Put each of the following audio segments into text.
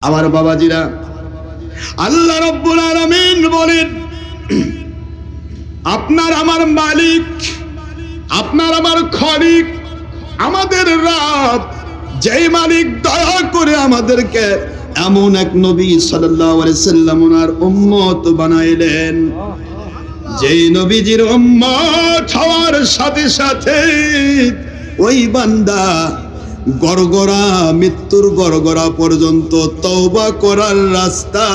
আমার বাবাজিরা, আল্লাহ রাব্বুল আলামিন বলেন, আপনার আমার মালিক, আপনার আমার খলিক, আমাদের রব, যেই মালিক দয়া করে আমাদেরকে এমন এক নবী সাল্লাল্লাহু আলাইহি সাল্লাম ওনার উম্মত বানাইলেন, যেই নবীজির উম্মত হওয়ার সাথে সাথে ওই বান্দা গড়গড়া, মৃত্যুর গড়গড়া পর্যন্ত তওবা করার রাস্তা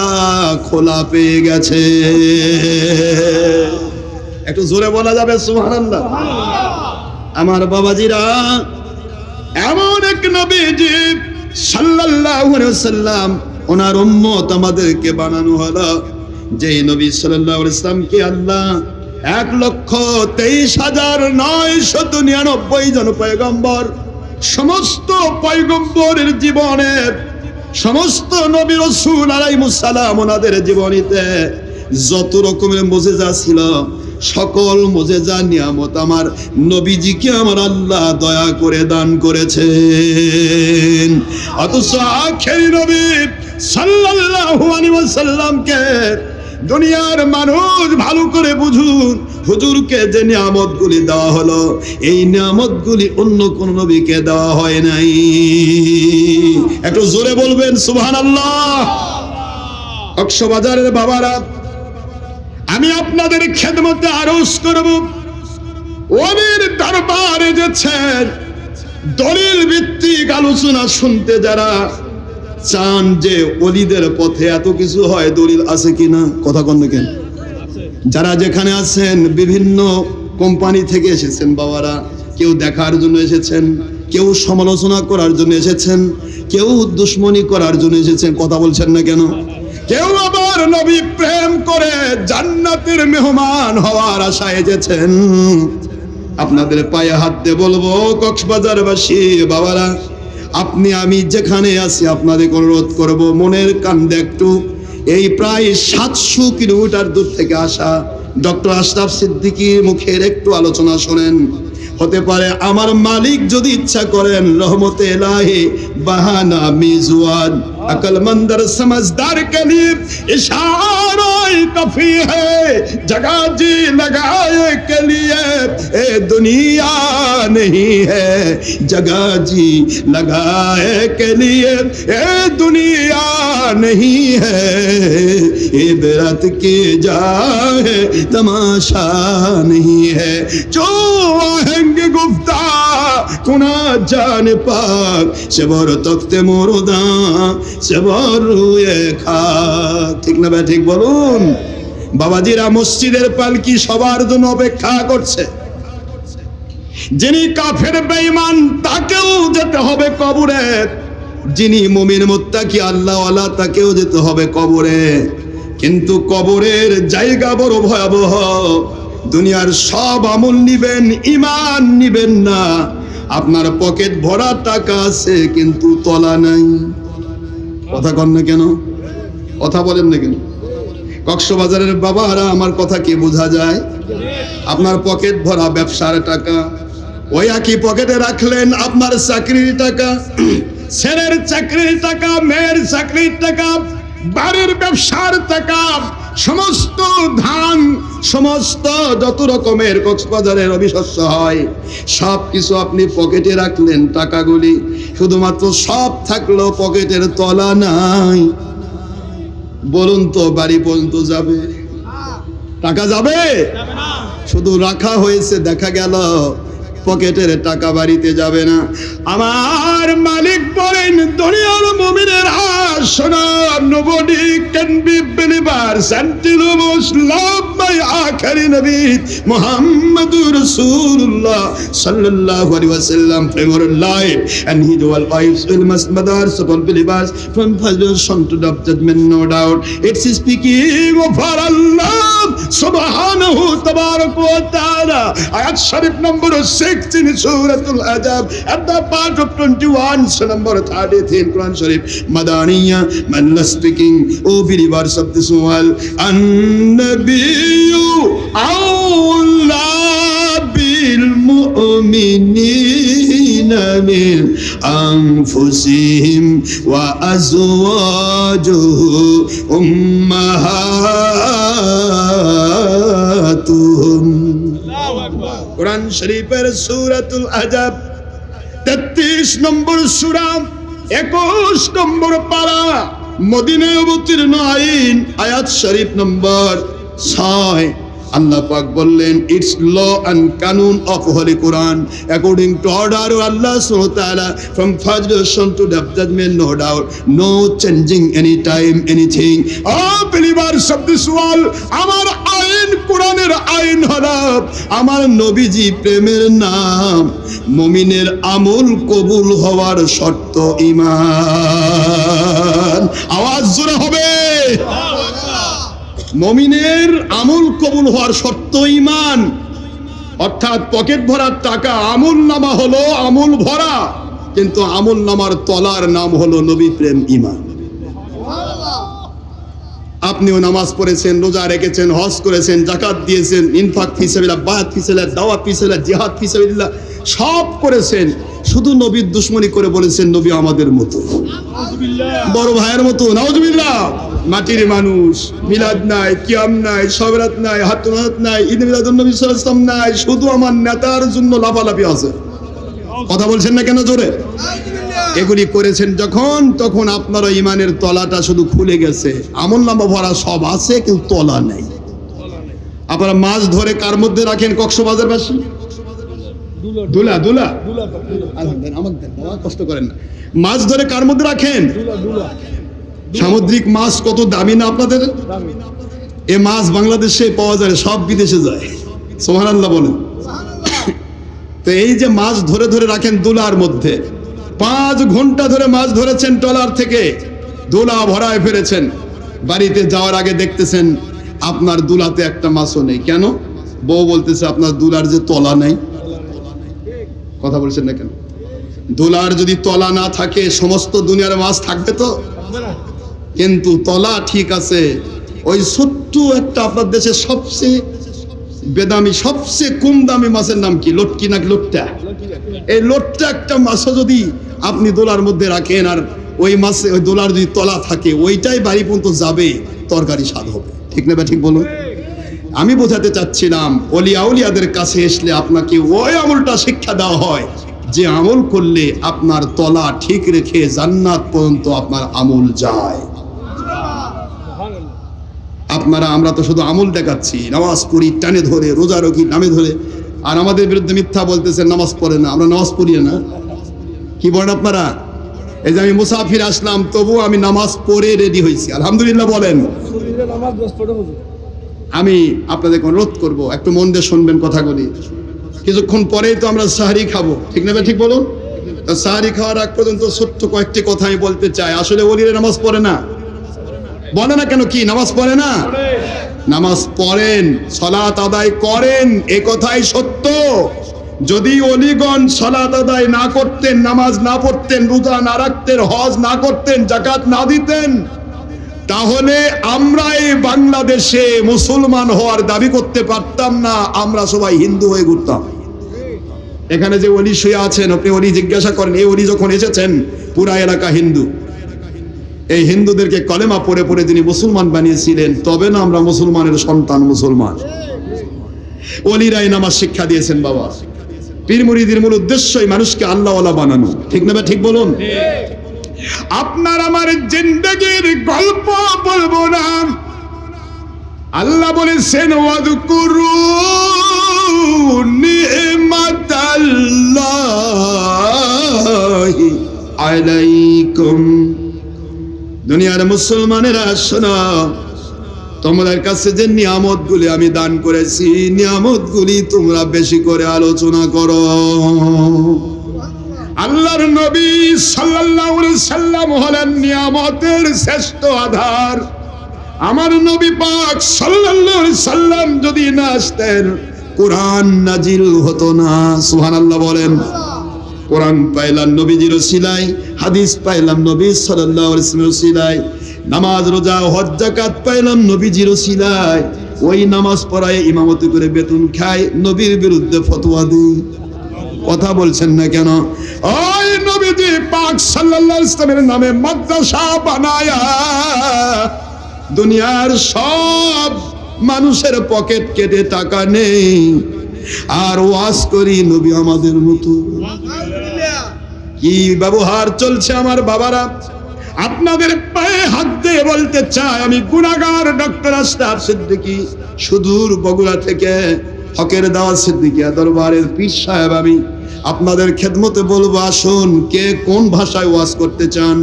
খোলা পেয়ে গেছে। একটু জোরে বলা যাবে সুবহানাল্লাহ? আমার বাবাজিরা, এমন এক নবীজি সাল্লাল্লাহু আলাইহি ওয়াসাল্লাম ওনার উম্মত আমাদেরকে বানানো হলো, যেই নবী সাল্লাল্লাহু আলাইহি ওয়াসাল্লামকে আল্লাহ 1,23,999 জন পয়গম্বর, সমস্ত পয়গম্বরের জীবনের, সমস্ত নবী রাসূল আলাইহিস সালাম ওনাদের জীবনীতে যত রকমের মুজিজা ছিল, সকল মুজিজা নিয়ামত আমার নবীজিকে আমার আল্লাহ দয়া করে দান করেছেন। অথচ আখেরি নবী সাল্লাল্লাহু আলাইহি ওয়াসাল্লামকে দুনিয়ার মানুষ ভালো করে বুঝুন, হুজুরকে যে নিয়ামতগুলি দেওয়া হলো, এই নিয়ামতগুলি অন্য কোন নবীকে দেওয়া হয় নাই। একটু জোরে বলবেন সুবহানাল্লাহ। কক্সবাজারের বাবারা, আমি আপনাদের খেদমতে আরজ করব, ওলির দরবারে যেছেন দলিল ভিত্তিক আলোচনা শুনতে যারা চান যে ওলিদের পথে এত কিছু হয়, দলিল আছে কিনা? কথা কোন দেখেন। যারা যেখানে আছেন, বিভিন্ন কোম্পানি থেকে এসেছেন বাবারা, কেউ দেখার জন্য এসেছেন, কেউ সমালোচনা করার জন্য এসেছেন, কেউ দুশ্মনী করার জন্য এসেছেন, কথা বলছেন না কেন? কেউ আবার নবী প্রেম করে জান্নাতের মেহমান হওয়ার আশায় এসেছেন। আপনাদের পায়ে হাত দিয়ে বলবো, কক্সবাজারবাসী বাবারা, আপনি আমি যেখানে আছি আপনাদের অনুরোধ করব, মনের কান্দে একটু এই প্রায় 700 কিলোমিটার দূর থেকে আসা ডক্টর আশরাফ সিদ্দিকীর মুখের একটু আলোচনা শোনেন। হতে পারে আমার মালিক যদি ইচ্ছা করেন, রহমতে ইলাহি বাহানা মিজওয়ান अकलमंदर समझदार के लिए इशारा काफी है, जगह जी लगाए के लिए ए दुनिया नहीं है, जगह जी लगाए के लिए ए दुनिया नहीं है, इबरत की जाए तमाशा नहीं है, जो आएंगे गुफ्ता कुना जान पाक से बर तख्ते मुर्दा সে বড়ুয়ে খা। ঠিক না ভাই? ঠিক বলুন বাবাজিরা। মসজিদের পালকি সবার জন্য অপেক্ষা করছে। যিনি কাফের বেঈমান তাকেও যেতে হবে কবরে, যিনি মুমিন মুত্তাকি আল্লাহওয়ালা তাকেও যেতে হবে কবরে। কিন্তু কবরের জায়গা বড় ভয়াবহ। দুনিয়ার সব আমল নিবেন, ঈমান নিবেন না। আপনার পকেট ভরা টাকা আছে কিন্তু তলা নাই। কথা কন না কেন? কথা বলেন না কেন? কক্সবাজারের বাবারা, আমার কথা কি বোঝা যায়? আপনার পকেট ভরা ব্যবসার টাকা, ওই একই পকেটে রাখলেন আপনার চাকরির টাকা, ছেলের চাকরির টাকা, মেয়ের চাকরির টাকা, বাড়ির ব্যবসার টাকা, সমস্ত ধান, সমস্ত যত রকমের কক্সবাজারের অবিশস্য হয়, সব কিছু আপনি পকেটে রাখলেন টাকাগুলি, শুধুমাত্র সব থাকলো পকেটের তলা নাই। বলুন তো বাড়ি পর্যন্ত যাবে? টাকা যাবে? শুধু রাখা হয়েছে, দেখা গেল পকেটের টাকা বাড়িতে যাবে না। আমার মালিক বলেন, দুনিয়ার মুমিনেরা শোনো, nobody can be believers until you most love my akhiri nabi Muhammadur Rasulullah sallallahu alaihi wasallam for your life, and he dual wives will must mothers of all believers from first to the judgment, no doubt. It's speaking of Allah subhanahu tabarak wa ta'ala. Ayat Sharif number 6 in Surah Al-Ahzab at the part of 21, so number 33 in Quran Sharif. Madaniya man speaking, O believers of this world, an-nabiyyu awla bil লিলমুমিনিনা মিন আনফুসিহিম ওয়া আজওয়াজুহু উম্মাহাতুহুম। কোরআন শরীফের সূরাতুল আহজাব 33 নম্বর সূরা 21 নম্বর পারা মদিনায় অবতীর্ণ আইন আয়াত শরীফ নম্বর 6 Allah পাক বললেন, ইটস ল এন্ড কানুন of holy Quran according to order of Allah সুবহানাহু ওয়া তাআলা from first ration to the judgment, no doubt, no changing any time anything. O believers of this world, আমার আইন কোরআনের আইন হলো আমার নবীজি প্রেমের নাম। মুমিনের আমল কবুল হওয়ার শর্ত ঈমান। আওয়াজ জোরে হবে। মুমিনের আমল কবুল হওয়ার শর্ত ঈমান, অর্থাৎ পকেট ভরার টাকা আমল নামা হলো আমল ভরা, কিন্তু আমল নামার তলার নাম হলো নবী প্রেম ঈমান। আপনিও নামাজ পড়েছেন, রোজা রেখেছেন, হজ করেছেন, যাকাত দিয়েছেন, ইনফাক ফি সাবিলিল্লাহ, বায়াত ফি সাবিলিল্লাহ, দাওয়াত ফি সাবিলিল্লাহ, জিহাদ ফি সাবিলিল্লাহ, সব করেছেন, শুধু নবীর দুশমনি করে বলেছেন নবী আমাদের মতো, বড় ভাইয়ের মতো। নাউজুবিল্লাহ। মাটির মানুষ, মিলাদ নাই, কিয়াম নাই, সবেরাত নাই, হাতুনাত নাই, ঈদ মিলাদুন নবী সাল্লাল্লাহু আলাইহি ওয়াসাল্লাম নাই, শুধু আমার নেতার জন্য লাফালাফি আছে। কথা বলছেন না কেন জোরে? এগুলি করেছেন যখন, তখন আপনার ঈমানের তলাটা শুধু খুলে গেছে, আমলনামা ভরা সব আছে কিন্তু তলা নেই। আপনারা মাছ ধরে কার মধ্যে রাখেন? কক্সবাজার বাসী দুলা দুলা আমাকে কষ্ট করেন না। মাছ ধরে কার মধ্যে রাখেন? সামুদ্রিক মাছ কত দামি না আপনাদের? এ মাছ বাংলাদেশে পাওয়া যায়, সব বিদেশে যায়। সুবহানাল্লাহ বলেন। তো এই যে মাছ ধরে ধরে রাখেন দুলার মধ্যে, 5 ঘন্টা ধরে মাছ ধরেছেন, ট্রলার থেকে দুলা ভরায় ফেলেছেন, বাড়িতে যাওয়ার আগে দেখতেছেন আপনার দুলাতে একটা মাছও নেই। কেন? বউ বলতেছে আপনার দুলার যে তলা নেই। কথা বলছেন না কেন? দুলার যদি তলা না থাকে সমস্ত দুনিয়ার মাছ থাকবে তো, কিন্তু তলা ঠিক আছে। ওই ছোট্ট একটা আপনার দেশের সবচেয়ে বেদামি, সবচেয়ে কম দামি মাছের নাম কি? লটকি নাকি লোট্টা? এই লোট্টা একটা মাছও যদি আপনি দোলার মধ্যে রাখেন, আর ওই মাছে ওই দোলার যদি তলা থাকে, ওইটাই বাড়ি পর্যন্ত যাবে, তরকারি স্বাদ হবে। ঠিক না? ঠিক বলুন। আমি বোঝাতে চাচ্ছিলাম, ওলিয়া আউলিয়াদের কাছে আসলে আপনাকে ওই আমলটা শিক্ষা দেওয়া হয় যে আমল করলে আপনার তলা ঠিক রেখে জান্নাত পর্যন্ত আপনার আমল যায়। আপনারা, আমরা তো শুধু আমল দেখাচ্ছি, নামাজ পড়ি টানে ধরে, রোজা রাখি নামে ধরে, আর আমাদের বিরুদ্ধে মিথ্যা বলতেছেন নামাজ পড়ে না। আমরা নামাজ পড়ি না, কি বলেন আপনারা? এই যে আমি মুসাফির আসলাম, তবু আমি নামাজ পড়ে রেডি হয়েছি, আলহামদুলিল্লাহ বলেন। আমি আপনাদের অনুরোধ করব, একটু মন দিয়ে শুনবেন কথাগুলি। কিছুক্ষণ পরেই তো আমরা সাহারি খাবো, ঠিক না? ঠিক বলুন। সাহারি খাওয়ার আগ পর্যন্ত ছোট্ট কয়েকটি কথা আমি বলতে চাই। আসলে ওলিরা নামাজ পড়ে না, বলে না কেন? কি নামাজ পড়ে না? নামাজ পড়েন, সালাত আদায় করেন, এ কথাই সত্য। যদি অলিগণ সালাত আদায় না করতেন, নামাজ না পড়তেন, রোজা না রাখতেন, হজ না করতেন, যাকাত না দিতেন, তাহলে আমরা এই বাংলাদেশে মুসলমান হওয়ার দাবি করতে পারতাম না। আমরা সবাই হিন্দু হয়ে ঘুরতাম। এখানে যে ওলি শুয়ে আছেন, আপনি ওলি জিজ্ঞাসা করেন, এই ওলি যখন এসেছেন পুরা এলাকা হিন্দু, এই হিন্দুদেরকে কলেমা পড়ে পড়ে তিনি মুসলমান বানিয়েছিলেন, তবে না আমরা মুসলমানের সন্তান, মুসলমান। ওলিরাই নামাজ শিক্ষা দিয়েছেন বাবা। পীর মুরিদের মূল উদ্দেশ্যই মানুষকে আল্লাহওয়ালা বানানো, ঠিক না? ঠিক বলুন। আপনার আমার জিন্দেগির গল্প বলবো না। আল্লাহ বলেছেন, ওয়াযকুরু নি'মাতাল্লাহি আলাইকুম। দুনিয়ার মুসলমানেরা শোনো, তোমাদের কাছে যে নিয়ামতগুলি আমি দান করেছি, নিয়ামতগুলি তোমরা বেশি করে আলোচনা করো। আল্লাহর নবী সাল্লাল্লাহু আলাইহি সাল্লাম হলেন নিয়ামতের শ্রেষ্ঠ আধার। আমার নবী পাক সাল্লাল্লাহু আলাইহি সাল্লাম যদি না আসতেন, কোরআন নাজিল হতো না। সুবহানাল্লাহ বলেন। কোরআন পাইলাম নবীজির ওসিলায়, হাদিস পাইলাম নবী সাল্লাল্লাহু আলাইহি ওয়াসাল্লামের ওসিলায়, নামাজ রোজা হজ যাকাত পাইলাম নবীজির ওসিলায়। ওই নামাজ পড়ায় ইমামতি করে বেতন খায়, নবীর বিরুদ্ধে ফতোয়া দেয়। কথা বলছেন না কেন? ওই নবীজি পাক সাল্লাল্লাহু আলাইহি ওয়াসাল্লামের নামে মাদ্রাসা বানায়া দুনিয়ার সব মানুষের পকেট কেটে টাকা নেই, আর ওয়াজ করি নবী আমাদের মতো। কি ব্যবহার চলছে আমার বাবারা! আপনাদের পায়ে হাত দিয়ে বলতে চাই, আমি গুনাহগার ডক্টর আশরাফ সিদ্দিকী, সুদূর বগুড়া থেকে হকের দাওয়াত সিদ্দিকিয়া দরবারের পীর সাহেব, আমি আপনাদের খেদমতে বলবো, আসুন, কে কোন ভাষায় ওয়াজ করতে চান,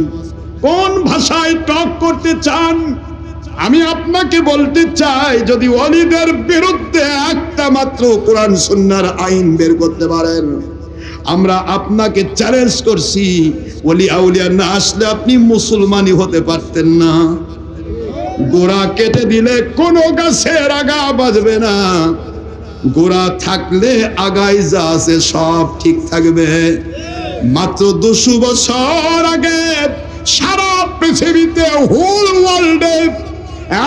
কোন ভাষায় টক করতে চান? আমি আপনাকে বলতে চাই, যদি ওলিদের বিরুদ্ধে একটা মাত্র কোরআন সুন্নাহর আইন বের করতে পারেন, আমরা আপনাকে চ্যালেঞ্জ করছি, ওলি আউলিয়া না আসলে আপনি মুসলমানই হতে পারতেন না। গোড়া কেটে দিলে কোনো গাছের আগা বাজবে না, গোড়া থাকলে আগায় যা আছে সব ঠিক থাকবে। মাত্র 200 বছর আগে সারা পৃথিবীতে, হোল ওয়ার্ল্ডে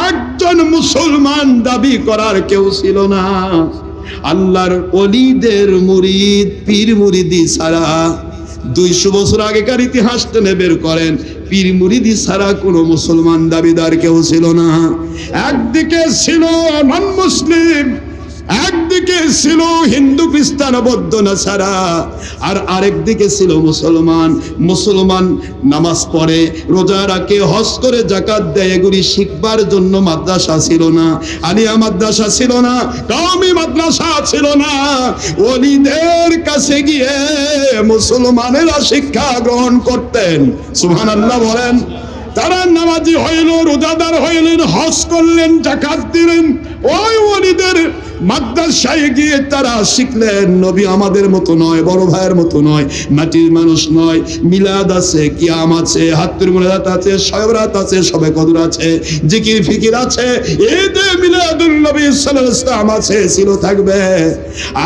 একজন মুসলমান দাবি করার কেউ ছিল না। আল্লাহর ওলিদের মুরিদ, পীর মুরিদি ছাড়া 200 বছর আগেকার ইতিহাস টেনে বের করেন, পীর মুরিদি ছাড়া কোনো মুসলমান দাবিদার কেউ ছিল না। একদিকে ছিল নন মুসলিম, একদিকে ছিল হিন্দু, খ্রিস্টান, বৌদ্ধ, নাসারা, আর আরেকদিকে ছিল মুসলমান। মুসলমান নামাজ পড়ে, রোজা রাখে, হজ করে, যাকাত দেয়, এগুলি শিখবার জন্য মাদ্রাসা ছিল না, আলিয়া মাদ্রাসা ছিল না, কওমি মাদ্রাসা ছিল না। ওলিদের কাছে গিয়ে মুসলমানেরা শিক্ষা গ্রহণ করতেন। সুবহানাল্লাহ বলেন। তারা নামাজি হইল, রোজাদার হইলেন, হজ করলেন, যাকাত দিলেন। ওই ওলিদের মাদ্রাসায় গিয়ে তারা শিখলেন, নবী আমাদের মতো নয়, বড় ভাইয়ের মতো নয়, মাটির মানুষ নয়, মিলাদ আছে, কিয়াম আছে, হাত্তুর মুলাদাত আছে, শয়বরাত আছে, শবে কদর আছে, জিকির ফিকির আছে, ঈদে মিলাদুন নবী সাল্লাল্লাহু আলাইহি ওয়াসাল্লাম আছে, ছিল, থাকবে।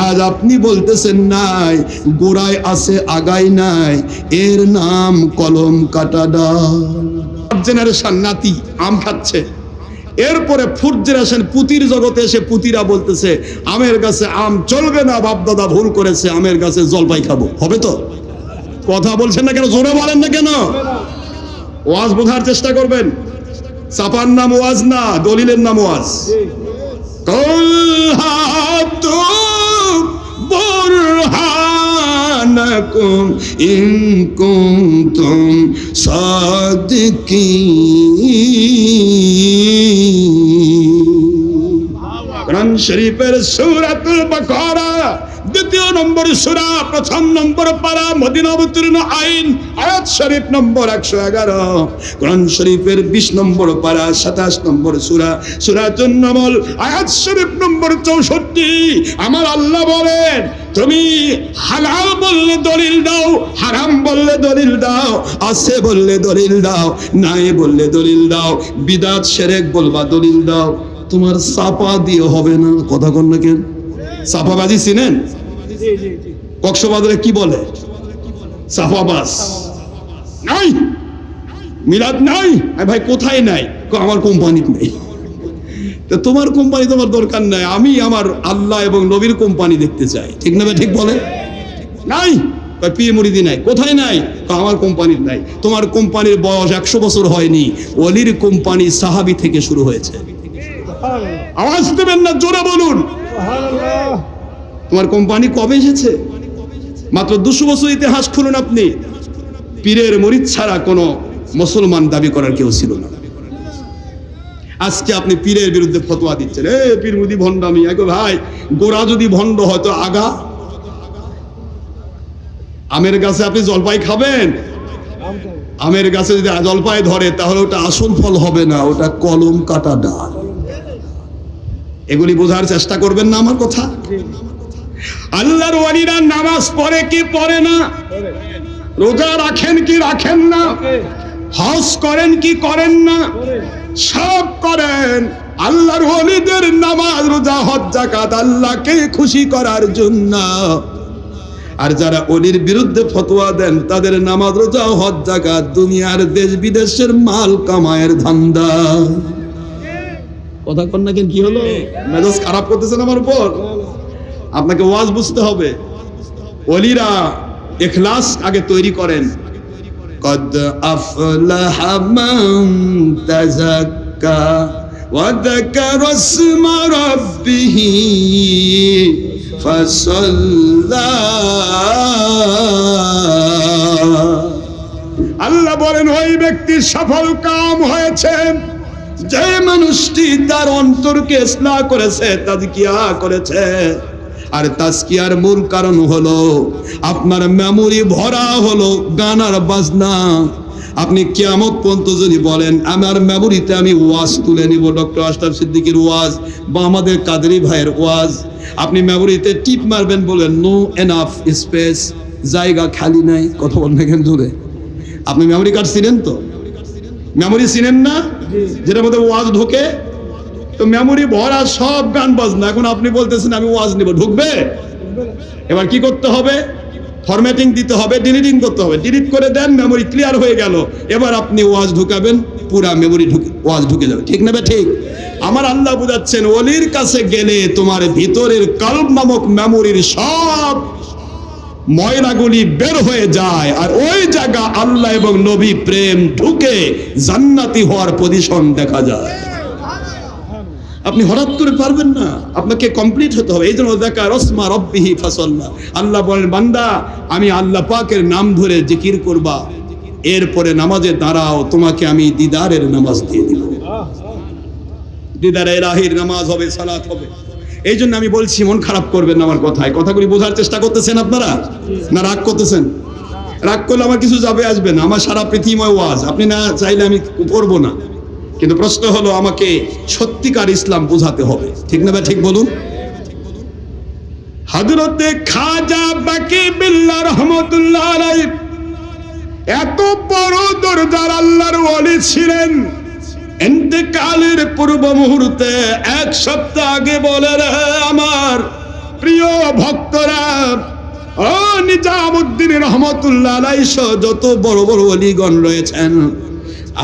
আজ আপনি বলতেছেন নাই, গোড়ায় আছে আগায় নাই, এর নাম কলম কাটা ডাল। জেনারেশন নাতি আম খাচ্ছে, এরপরে ফোর্থ জেনারেশন পুতির জগতে এসে পুতিরা বলতেছে, আমের গাছে আম চলবে না, বাপ দাদা ভুল করেছে, আমের গাছে জলপাই খাবো। হবে তো? কথা বলছেন না কেন? জোরে বলেন না কেন? ওয়াজ বোঝার চেষ্টা করবেন। চাপার নাম ওয়াজ না, দলিলের নাম ওয়াজ। কুল হাতু বুরহানাকুম ইন কুনতুম সাদিকিন। কোরআন শরীফের সূরাতুল বাকারা 2 নম্বর সূরা, 1 নম্বর পারা, মদিনা অবতীর্ণ আইন, আয়াত শরীফ নম্বর 111। কোরআন শরীফের 20 নম্বর পারা, 27 নম্বর সূরা, সূরাতুন নামল, আয়াত শরীফ নম্বর 64। আমার আল্লাহ বলেন, তুমি হালাল বললে দলিল দাও, হারাম বললে দলিল দাও, আছে বললে দলিল দাও, নাই বললে দলিল দাও, বিদআত শিরক বলবা দলিল দাও। তোমার চাপা দিয়ে হবে না। কথা কন না কেন? চাপাবাজি চিনেন? কক্সবাজারে কি বলে? চাপাবাজ। নাই, মিলাদ নাই। ভাই কোথায় নাই? আমার কোম্পানিতে নেই। তোমার কোম্পানি তোমার দরকার নাই, আমি আমার আল্লাহ এবং নবীর কোম্পানি দেখতে চাই। ঠিক না? ঠিক বলে নাই। পীর মুরিদি নাই। কোথায় নাই? আমার কোম্পানির নাই। তোমার কোম্পানির বয়স 100 বছর হয়নি, ওলির কোম্পানি সাহাবী থেকে শুরু হয়েছে। আওয়াজ দেবেন না, জোরে বলুন। তোমার কোম্পানি কবে এসেছে? মাত্র 200 বছর ইতিহাস খুলুন আপনি, পীরের মুরিদ ছাড়া কোনো মুসলমান দাবি করার কেউ ছিল না। আজকে আপনি পীরের বিরুদ্ধে ফতোয়া দিচ্ছেন, পীর মুরিদি ভণ্ডামি। ভাই, গোড়া যদি ভণ্ড হয় তো আগা? আমের গাছে আপনি জলপাই খাবেন, আমের গাছে যদি জলপাই ধরে তাহলে ওটা আসল ফল হবে না, ওটা কলম কাটা ডাল। এগুলি বোঝার চেষ্টা করবেন না আমার কথা? আল্লাহর ওয়ালিরা নামাজ পড়ে কি পড়ে না? রোজা রাখেন কি রাখেন না? হজ করেন কি করেন না? সব করেন। আল্লাহর ওলিদের নামাজ, রোজা, হজ, যাকাত আল্লাহকে খুশি করার জন্য। আর যারা ওলির বিরুদ্ধে ফতোয়া দেন, তাদের নামাজ, রোজা, হজ, যাকাত দুনিয়ার দেশ বিদেশের মাল কামায়ের ধান্দা। কথা কন না কেন, কি হলো? মেজাজ খারাপ করতেছেন আমার উপর? আপনাকে ওয়াজ বুঝতে হবে। ওলিরা ইখলাস আগে তৈরি করেন। কদ আফলাহা মান তাযাক্কা ওয়া যাকারা ইসমা রাব্বিহি ফাসাল্লা। আল্লাহ বলেন ওই ব্যক্তি সফল কাম হয়েছে যে মানুষটি তার অন্তরকে ইসলাহ করেছে, তাজকিয়া করেছে। আর তাজকিয়ার মূল কারণ হলো আপনার মেমোরি ভরা হলো গান আর বাজনা। আপনি কিয়ামত পর্যন্ত যদি বলেন আমার মেমোরিতে আমি ওয়াজ তুলে নিব, ডক্টর আশরাফ সিদ্দিকীর ওয়াজ বা আমাদের কাদেরী ভাইয়ের ওয়াজ, আপনি মেমোরিতে টিপ মারবেন, বলেন নো এনাফ স্পেস, জায়গা খালি নাই। কথা বলেন কেন জোরে? আপনি মেমোরি কার্ড চিনেন তো? মেমোরি চিনেন না, যেটার মধ্যে ওয়াজ ঢোকে? তো মেমোরি ভরা সব গান বাজনা। এখন আপনি বলতেছেন আমি ওয়াজ নিব, ঢুকবে? এবার কি করতে হবে? ফরম্যাটিং দিতে হবে, ডিলিটিং করতে হবে। ডিলিট করে দেন, মেমোরি ক্লিয়ার হয়ে গেল। এবার আপনি ওয়াজ ঢুকাবেন, পুরা মেমোরি ওয়াজ ঢুকে যাবে। ঠিক না? ঠিক। আমার আল্লাহ বুঝাচ্ছেন ওলির কাছে গেলে তোমার ভিতরের কলব নামক মেমোরির সব ময়লাগুলি বের হয়ে যায়, আর ওই জায়গা আল্লাহ এবং নবী প্রেম ঢুকে জান্নাতি হওয়ার পজিশন দেখা যায়। আপনি হঠাৎ করে পারবেন না, আপনাকে কমপ্লিট হতে হবে। এই জন্য যাকারা ইসমা রাব্বিহি ফাসাল্লা। আল্লাহ বলেন বান্দা আমি আল্লাহ পাকের নাম ধরে জিকির করবা, এরপরে নামাজে দাঁড়াও, তোমাকে আমি দিদারের নামাজ দিয়ে দিব। দিদারে ইলাহির নামাজ হবে, সালাত হবে। এই জন্য আমি বলছি মন খারাপ করবেন না আমার কথায়। কথাগুলি বোঝার চেষ্টা করতেছেন আপনারা, না রাগ করতেছেন? রাগ করলে আমার কিছু যাবে আসবে না। আমার সারা পৃথিবীময় ওয়াজ, আপনি না চাইলে আমি করবো না। কিন্তু প্রশ্ন হলো আমাকে সত্যিকার ইসলাম বোঝাতে হবে। ঠিক না? ঠিক বলুন। হযরতে খাজা বাকি বিল্লাহ রহমাতুল্লাহ আলাইহি এত বড় দরজার আল্লাহর ওলি ছিলেন, ইন্তেকালের পূর্ব মুহূর্তে এক সপ্তাহ আগে বলে রে আমার প্রিয় ভক্তরা, ও নিজামউদ্দিন রহমাতুল্লাহ আলাইহি যত বড় বড় ওলিগণ রয়েছেন,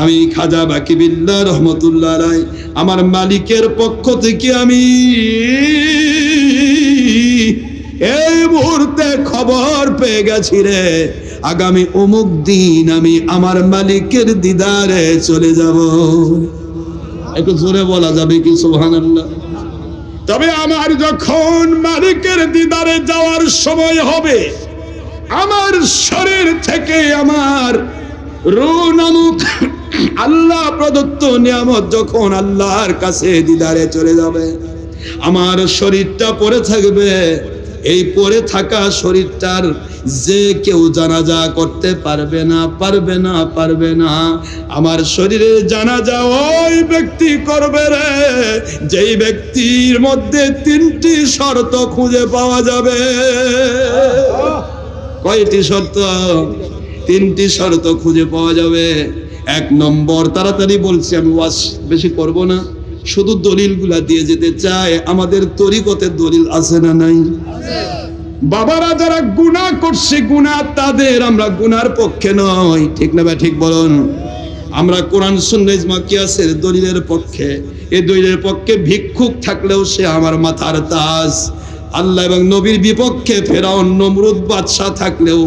আমি খাজা বাকি বিল্লাহ রহমাতুল্লাহ আলাইহি আমার মালিকের পক্ষ থেকে আমি এই মুহূর্তে খবর পেয়ে গেছি রে, আগামী অমুক দিন আমি আমার মালিকের দিদারে চলে যাব। একটু জোরে বলা যাবে কি সুবহানাল্লাহ? তবে আমার যখন মালিকের দিদারে যাওয়ার সময় হবে, আমার শরীর থেকে আমার রূহ নামক আল্লাহ প্রদত্ত নিয়ামত যখন আল্লাহর কাছে দিদারে চলে যাবে, আমার শরীরটা পড়ে থাকবে। এই পড়ে থাকা শরীরটার যে কেউ জানাজা করতে পারবে না, পারবে না, পারবে না। আমার শরীরে জানাজা ওই ব্যক্তি করবে রে যেই ব্যক্তির মধ্যে তিনটি শর্ত খুঁজে পাওয়া যাবে। কয়টি শর্ত? তিনটি শর্ত খুঁজে পাওয়া যাবে। এক নম্বর, তাড়াতাড়ি বলছি, আমি ওয়াজ বেশি করব না, শুধু দলিলগুলা দিয়ে যেতে চাই। আমাদের তরিকতে দলিল আছে না নাই? বাবারা যারা গুনাহ করছে, গুনাহ তাদের, আমরা গুনার পক্ষে নই। ঠিক না? ঠিক বলুন। আমরা কোরআন সুন্নাহ ইজমা কিয়াসের দলিলের পক্ষে। এই দলিলের পক্ষে ভিক্ষুক থাকলেও সে আমার মাথার তাজ। আল্লাহ এবং নবীর বিপক্ষে ফেরাউন নমরুদ বাদশা থাকলেও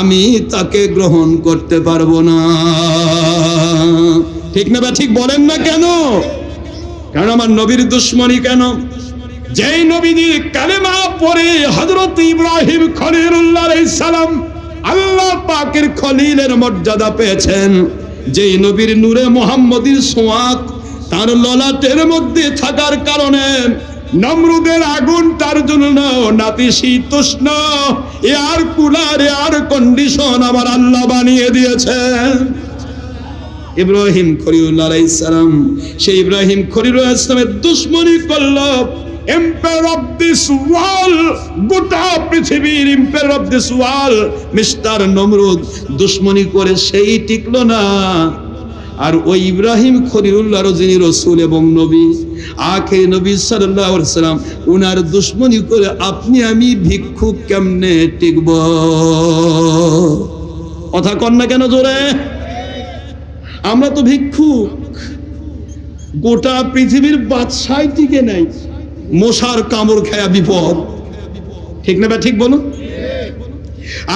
আমি তাকে গ্রহণ করতে পারবো না। ঠিক না? ঠিক বলেন না কেন? কারণ আমার নবীর দুশ্মনী কেন? যেই নবীর কালেমা পড়ে হযরত ইব্রাহিম খলিলুল্লাহ আলাইহিস সালাম আল্লাহ পাকের খলিলের মর্যাদা পেয়েছেন, যেই নবীর নূরে মুহাম্মদীর সোয়াক তার ললাটের মধ্যে থাকার কারণে নমরুদের আগুন তার জন্য নাতিশীতোষ্ণ এয়ার কুলার, এয়ার কন্ডিশন আমার আল্লাহ বানিয়ে দিয়েছেন। ইব্রাহিম খলিলুল্লাহ আলাইহিস সালাম, সেই ইব্রাহিম খলিলুল্লাহ আলাইহিস সালামের দুশমনী করল এম্পায়ার অফ দিস ওয়ার্ল্ড, গোটা পৃথিবীর empire of this world mister Nimrod দুশমনী করে সেই টিকলো না। আর ওই ইব্রাহিম খলিলুল্লাহর যিনি রাসূল এবং নবী, আখির নবী সাল্লাল্লাহু আলাইহি সাল্লাম, উনার দুশমনী করে আপনি আমি ভিক্ষুক কেমনে টিকব? কথা কন না কেন জোরে? আমরা তো ভিক্ষুক। গোটা পৃথিবীর বাদশাই টিকে নাই, মশার কামড় খায়া বিপদ। ঠিক না? ঠিক বলুন।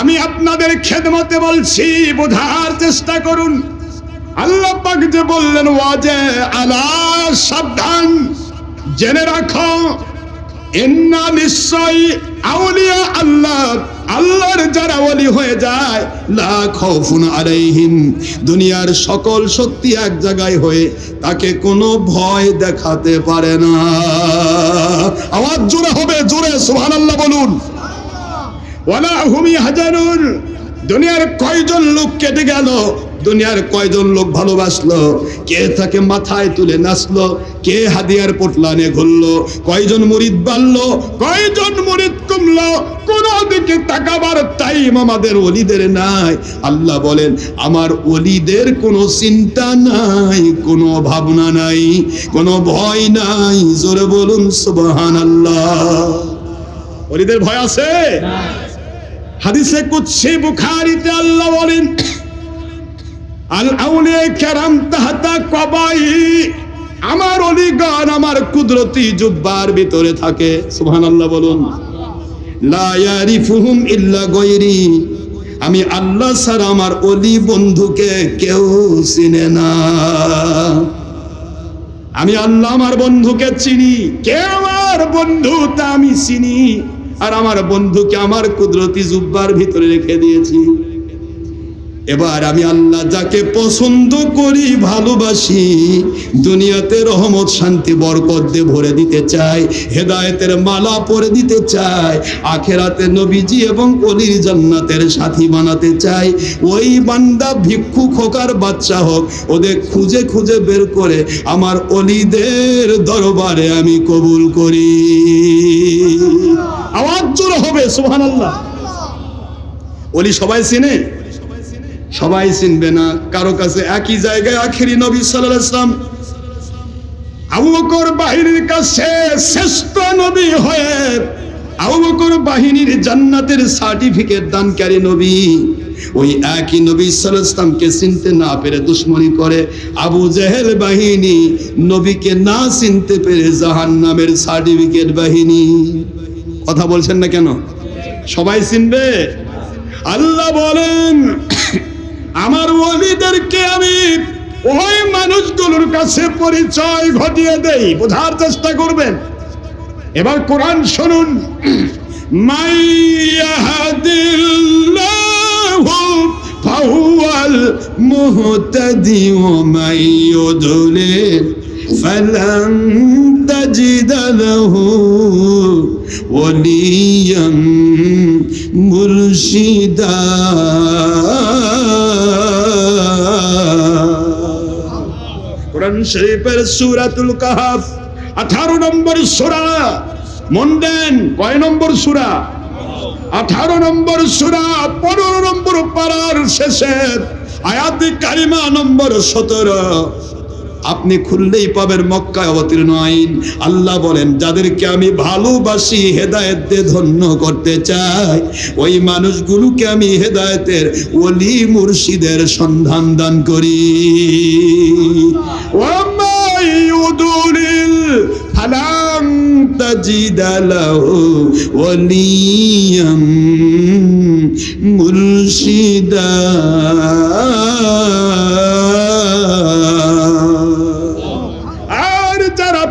আমি আপনাদের খেদমতে বলছি, বোঝার চেষ্টা করুন। আল্লাহ পাক যে বললেন ওয়াজে আলা, সাবধান, জেনে রাখো, ইন্না নিশ্চয় আউলিয়া আল্লাহ, আল্লাহর যারা ওলি হয়ে যায়, লা খাউফুন আলাইহিম, দুনিয়ার সকল শক্তি এক জায়গায় হয়ে তাকে কোনো ভয় দেখাতে পারে না। আওয়াজ জোরে হবে, জোরে সুবহানাল্লাহ বলুন। ওয়ালা হুম ইয়াহজানুন, দুনিয়ার কয়জন লোক কেটে গেল, দুনিয়ার কয়জন লোক ভালোবাসলো, কে তাকে মাথায় তুলে নাচলো, কে হাদিয়ার পোটলানে ঘুরলো, কয়জন মুরিদ বাড়লো, কয়জন মুরিদ কমলো, কোন দিকে তাকাবার টাইম আমাদের ওলিদের নাই। আল্লাহ বলেন আমার ওলিদের কোনো চিন্তা নাই, কোনো ভাবনা নাই, কোনো ভয় নাই। জোরে বলুন সুবহানাল্লাহ। ওলিদের ভয় আছে? হাদিসে কুদসি বুখারীতে আল্লাহ বলেন আল আউলিয়া কেরাম তাহতা কবাই, আমার ওলিগণ আমার কুদরতি জুব্বার ভিতরে থাকে। সুবহানাল্লাহ বলুন। লা ইয়ারিফুহুম ইল্লা গায়রি, আমি আল্লাহ ছাড়া আমার ওলি বন্ধুকে কেউ চিনে না। আমি আল্লাহ আমার বন্ধুকে চিনি, কে আমার বন্ধু তা আমি চিনি, আর আমার বন্ধুকে আমার কুদরতি জুব্বার ভিতরে রেখে দিয়েছি। এবার আমি আল্লাহ যাকে পছন্দ করি, ভালোবাসি, দুনিয়াতে রহমত শান্তি বরকত দিয়ে ভরে দিতে চাই, হেদায়েতের মালা পরে দিতে চাই, আখেরাতে নবীজি এবং ওলির জান্নাতের সাথী বানাতে চাই। ওই বান্দা ভিক্ষুক হোক আর বাচ্চা হোক, ওদের খুঁজে খুঁজে বের করে আমার ওলিদের দরবারে আমি কবুল করি। আওয়াজ জোরে হবে সুবহানাল্লাহ। ওলি সবাই চিনে? সবাই চিনবে না। কারো কাছে একই জায়গায় আখেরি নবী সাল্লাল্লাহু আলাইহি ওয়াসাল্লাম আবু বকর বাহিনীর কাছে শ্রেষ্ঠ নবী হয়ে আবু বকর বাহিনীর জান্নাতের সার্টিফিকেট দানকারী নবী, ওই একই নবী সাল্লাল্লাহু আলাইহি ওয়াসাল্লামকে চিনতে না পেরে দুশমনি করে আবু জেহেল বাহিনী, নবীকে না চিনতে পেরে জাহান্নামের সার্টিফিকেট বাহিনী। কথা বলছেন না কেন? সবাই চিনবে? আল্লাহ বলেন আমার ওলিদেরকে আমি ওই মানুষগুলোর কাছে পরিচয় ঘটিয়ে দেই। বোঝার চেষ্টা করবেন। এবার কোরআন শুনুন। মাইয়াহাদিল্লাহু ফাহুয়াল মুহতাদি ওয়া মাইয়ুদলিল ফালান তাজিদা লাহু ওয়ালিয়াম মুরশিদা। কোরআন শরীফের সূরাতুল কাহফ 18 নম্বর সূরা। মন দেন, কয় নম্বর সূরা? 18 নম্বর সূরা, 15 নম্বর পারার শেষের আয়াত কারিমা নম্বর 17। আপনি খুললেই পাবেন মক্কায় অবতীর্ণ আইন। আল্লাহ বলেন যাদেরকে আমি ভালোবাসি, হেদায়েত দিয়ে ধন্য করতে চাই, ওই মানুষগুলোকে আমি হেদায়েতের ওলি মুর্শিদের সন্ধান দান করি। ওয়ামাইয়ুদলিল ফালাম তাজিদা লাহু ওয়ালিয়াম মুরশিদা।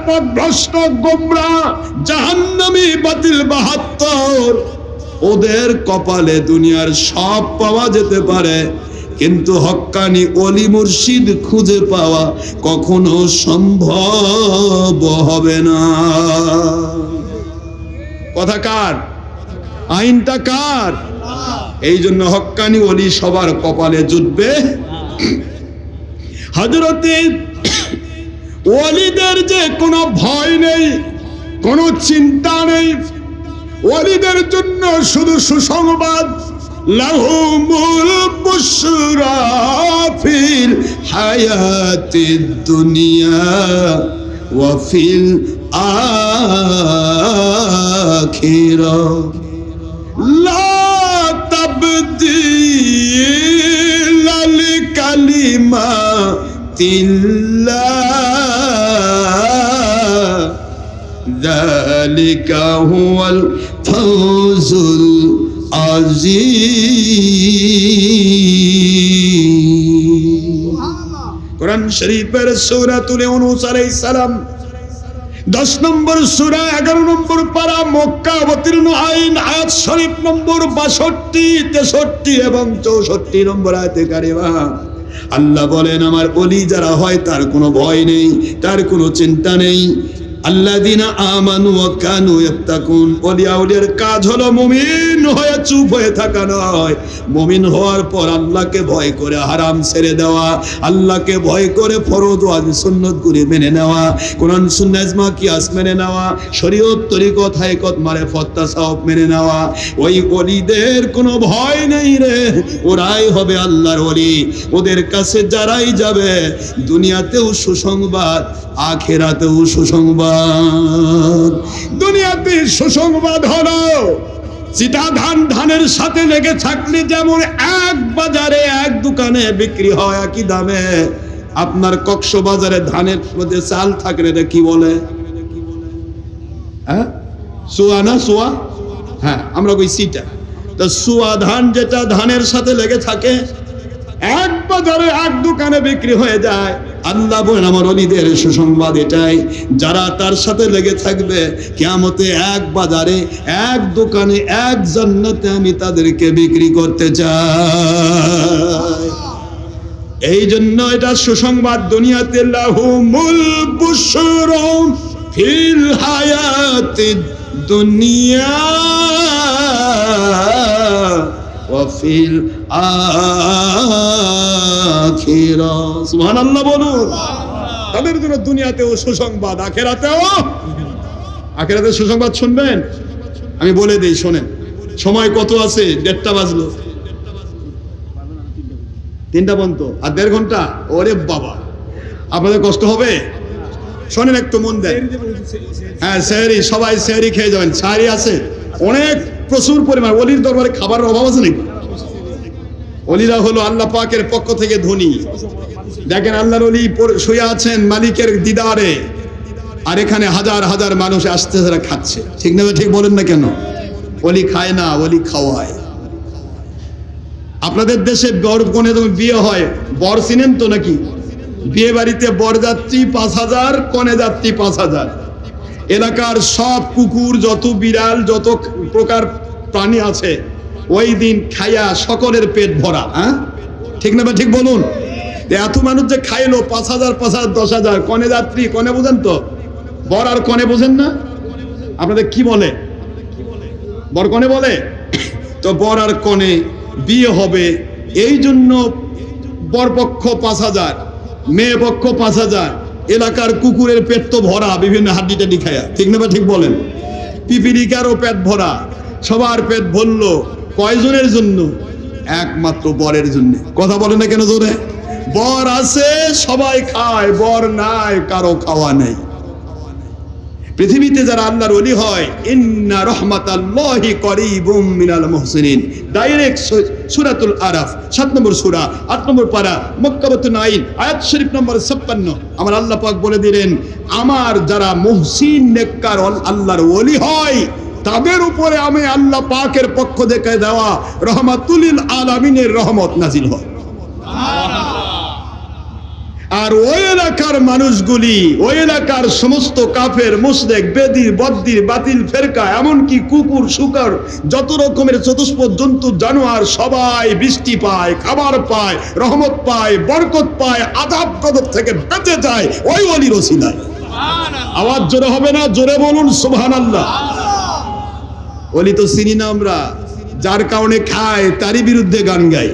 পথভ্রষ্ট গোমরাহ জাহান্নামী বাতিল 72, ওদের কপালে দুনিয়ার সব পাওয়া যেতে পারে, কিন্তু হক্কানি ওলি মুর্শিদ খুঁজে পাওয়া কখনো সম্ভব হবে না। কথা কার? আইনটা কার? এই জন্য হক্কানি ওলি সবার কপালে জুটবে। হযরতে ওলিদের যে কোনো ভয় নেই, কোনো চিন্তা নেই, ওলিদের জন্য শুধু সুসংবাদ। লাহুমুল বুশরা ফিল হায়াতিদ দুনিয়া ওয়া ফিল আখিরাহ লা তাবদীলা লিকালিমাতিল্লাহ যালিকা হুয়াল ফাউজুল আযীম। কোরআন শরীফের সূরাতুল ইউনূস আলাইহিস সালাম 10 নম্বর সূরা 11 নম্বর পারা মক্কা অবতীর্ণ আয়াত শরীফ নম্বর 62, 63 এবং 64 নম্বর আয়াতে কারিমা আল্লাহ বলেন, আমার ওলি যারা হয় তার কোনো ভয় নেই, তার কোনো চিন্তা নেই। আল্লাযীনা আমানু ওয়া কানু ইয়াত্তাকুন। ওলি আউলিয়ার কাজ হলো মুমিন হয়ে চুপ হয়ে থাকা নয়, মুমিন হওয়ার পর আল্লাহকে ভয় করে হারাম ছেড়ে দেওয়া, আল্লাহকে ভয় করে ফরজ ওয়াজিব সুন্নাত গুলি মেনে নেওয়া, কোরআন সুন্নাহ ইজমা কিয়াস মেনে নেওয়া, শরীয়ত তরিকত হাইকত মারিফত তাসাউফ মেনে নেওয়া। ওই ওলিদের কোনো ভয় নেই রে, ওরাই হবে আল্লাহর ওলি। ওদের কাছে যারাই যাবে দুনিয়াতেও সুসংবাদ, আখিরাতেও সুসংবাদ। দুনিয়াতে সুসংবাদ হলো চিটা ধান ধানের সাথে লেগে থাকলে যেমন এক বাজারে এক দোকানে বিক্রি হয় একই দামে, আপনার কক্সবাজারে ধানের মধ্যে চাল থাকলে এটা কি বলে? হ্যাঁ, সোয়া না সোয়া? হ্যাঁ, আমরা কই চিটা। তো সোয়া ধান যেটা ধানের সাথে লেগে থাকে এক বাজারে এক দোকানে বিক্রি হয়ে যায়। আল্লাহ বলেন আমার ওলিদের সুসংবাদ এটাই, যারা তার সাথে লেগে থাকবে কিয়ামতে এক বাজারে এক দোকানে এক জান্নাতে আমি তাদেরকে বিক্রি করতে চাই। এই জন্য এটা সুসংবাদ। দুনিয়াতে লাহুমুল বুশরা ফিল হায়াতিদ দুনিয়া ওয়া ফিল আখিরা। সুবহানাল্লাহ বলুন। তাদের জন্য দুনিয়াতেও সুসংবাদ, আখিরাতেও। আখিরাতে সুসংবাদ শুনবেন? আমি বলে দেই, শোনেন। সময় কত আছে? 1:30 বাজলো, 3টা পর্যন্ত আর 1.5 ঘন্টা। ওরে বাবা, আপনাদের কষ্ট হবে। শোনেন, একটু মন দেন। হ্যাঁ, সেহরি, সবাই সেহরি খেয়ে যাবেন। সাহরি আছে অনেক, প্রচুর পরিমাণ। ওলির দরবারে খাবারের অভাব আছে নাকি? ওলিরা হলো আল্লাহ পাকের পক্ষ থেকে ধনী। দেখেন, আল্লাহর ওলি শুয়ে আছেন মালিকের দিদারে, আর এখানে হাজার হাজার মানুষ আসতে যারা খাচ্ছে। ঠিক না? ঠিক বলেন না কেন? ওলি খায় না, ওলি খাওয়ায়। আপনাদের দেশে বর কনে যখন বিয়ে হয়, বর চিনেন তো নাকি? বিয়ে বাড়িতে বরযাত্রী 5,000, কনে যাত্রী 5,000। এলাকার সব কুকুর, যত বিড়াল, যত প্রকার প্রাণী আছে ওই দিন খাইয়া সকলের পেট ভরা। হ্যাঁ, ঠিক না? ঠিক বলুন। এত মানুষ যে খাইলো, 5,000 5,000 10,000 কনে যাত্রী। কনে বোঝেন তো? বর আর কনে বোঝেন না? আপনাদের কি বলে? বর কনে বলে তো। বর আর কনে বিয়ে হবে, এই জন্য বরপক্ষ 5,000, মেয়ে পক্ষ 5,000। এলাকার কুকুরের পেট তো ভরা বিভিন্ন হাড্ডি টাড্ডি খায়া। ঠিক না? ঠিক বলেন। পিপিলিকারও পেট ভরা, সবার পেট ভরলো। কয়জনের জন্য? একমাত্র বরের জন্য। কথা বলে না কেন জোরে? বর আছে সবাই খায়, বর নাই কারো খাওয়া নেই। পৃথিবীতে যারা আল্লাহর ওলি হয়, ইন্না রাহমাতাল্লাহি করিবুম মিনাল মুহসিনিন। ডাইরেক্ট সূরাতুল আরাফ 7 নম্বর সূরা 8 নম্বর পারা মক্কাবাতুন আইন আয়াত শরীফ নম্বর 56। আমার আল্লাহ পাক বলে দিলেন, আমার যারা মুহসিন নেককার আল্লাহর ওলি হয় তাদের উপরে আমি আল্লাহ পাকের পক্ষ থেকে দেওয়া রহমাতুল লিল আলামিনের রহমত নাজিল হয়। আর ওই এলাকার মানুষগুলি, ওই এলাকার সমস্ত কাফের, মুশরিক, বেদির, বদ্দির, বাতিল ফেরকা, এমনকি কুকুর, শুকর, যত রকমের চতুষ্পদ জন্তু, জানোয়ার সবাই বৃষ্টি পায়, খাবার পায়, রহমত পায়, বরকত পায়, আযাব গজব থেকে বেঁচে যায় ওই ওলির ওসিলায়। আওয়াজ জোরে হবে না? জোরে বলুন সুবহানাল্লাহ। ওলি তো চিনি না আমরা, যার কারণে খায় তারই বিরুদ্ধে গান গায়।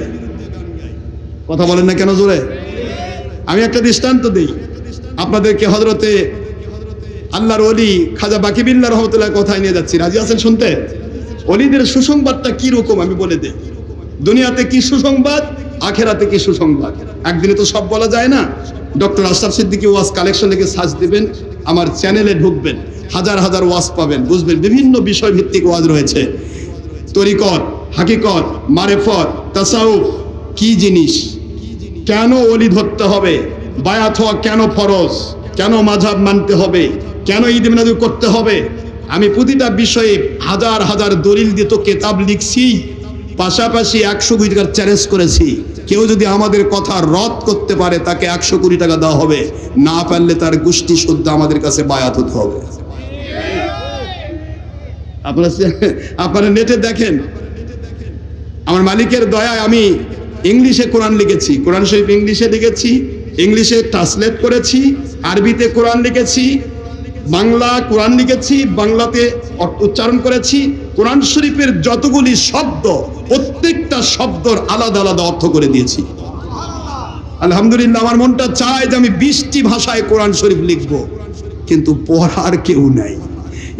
কথা বলেন না কেন জোরে? আমি একটা দৃষ্টান্ত দিই আপনাদেরকে। হযরতে আল্লাহর ওলি খাজা বাকি বিল্লাহ রহমতুল্লাহ কথায় নিয়ে যাচ্ছি। রাজি আছেন শুনতে? ওলিদের সুসংবাদটা কি রকম আমি বলে দেই। দুনিয়াতে কি সুসংবাদ, আখেরাতে কি সুসংবাদ, একদিনে তো সব বলা যায় না। ডক্টর আশরাফ সিদ্দিকী ওয়াজ কালেকশন লিখে সার্চ দিবেন, আমার চ্যানেলে ঢুকবেন, হাজার হাজার ওয়াজ পাবেন, বুঝবেন বিভিন্ন বিষয় ভিত্তিক ওয়াজ রয়েছে। তরিকত, হাকিকত, মারেফত, তাসাউফ কি জিনিস, কেন ওলি ধরতে হবে, বায়াত হওয়া কেন ফরজ, কেন মাযহাব মানতে হবে, কেন ঈদ মিলাদুল করতে হবে? আমি প্রতিটা বিষয়ে হাজার হাজার দলিল দিয়ে তো কেতাব লিখছি, পাশাপাশি 100 কোটি টাকার চ্যালেঞ্জ করেছি। কেউ যদি আমাদের কথা রদ করতে পারে তাকে 100 কোটি টাকা দেওয়া হবে, না পারলে তার গোষ্ঠী শুদ্ধ আমাদের কাছে বায়াত হতে হবে। আপনারা নেটে দেখেন, আমার মালিকের দয়ায় আমি ইংলিশে কোরআন লিখেছি, কোরআন শরীফ ইংলিশে লিখেছি, ইংলিশে ট্রান্সলেট করেছি, আরবিতে কোরআন লিখেছি, বাংলা কোরআন লিখেছি, বাংলাতে উচ্চারণ করেছি। কোরআন শরীফের যতগুলি শব্দ প্রত্যেকটা শব্দর আলাদা আলাদা অর্থ করে দিয়েছি। আলহামদুলিল্লাহ, আমার মনটা চায় যে আমি 20টি ভাষায় কোরআন শরীফ লিখবো, কিন্তু পড়ার কেউ নাই,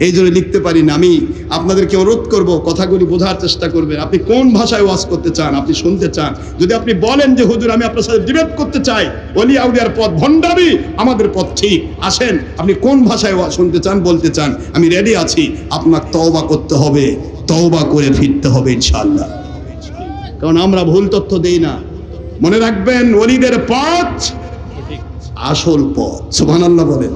এই জন্য লিখতে পারি না। আমি আপনাদেরকে অনুরোধ করব, কথাগুলি বোঝার চেষ্টা করবেন। আপনি কোন ভাষায় ওয়াজ করতে চান, আপনি শুনতে চান? যদি আপনি বলেন যে হুজুর আমি আপনার সাথে ডিবেট করতে চাই, ওলি আউলিয়ার পথ ভণ্ডামি, আমাদের পথ ঠিক, আসেন আপনি কোন ভাষায় ওয়াজ শুনতে চান, বলতে চান, আমি রেডি আছি। আপনার তওবা করতে হবে, তওবা করে ফিরতে হবে ইনশাআল্লাহ, কারণ আমরা ভুল তথ্য দেই না। মনে রাখবেন, ওলিদের পথ আসল পথ। সুবহানাল্লাহ বলেন।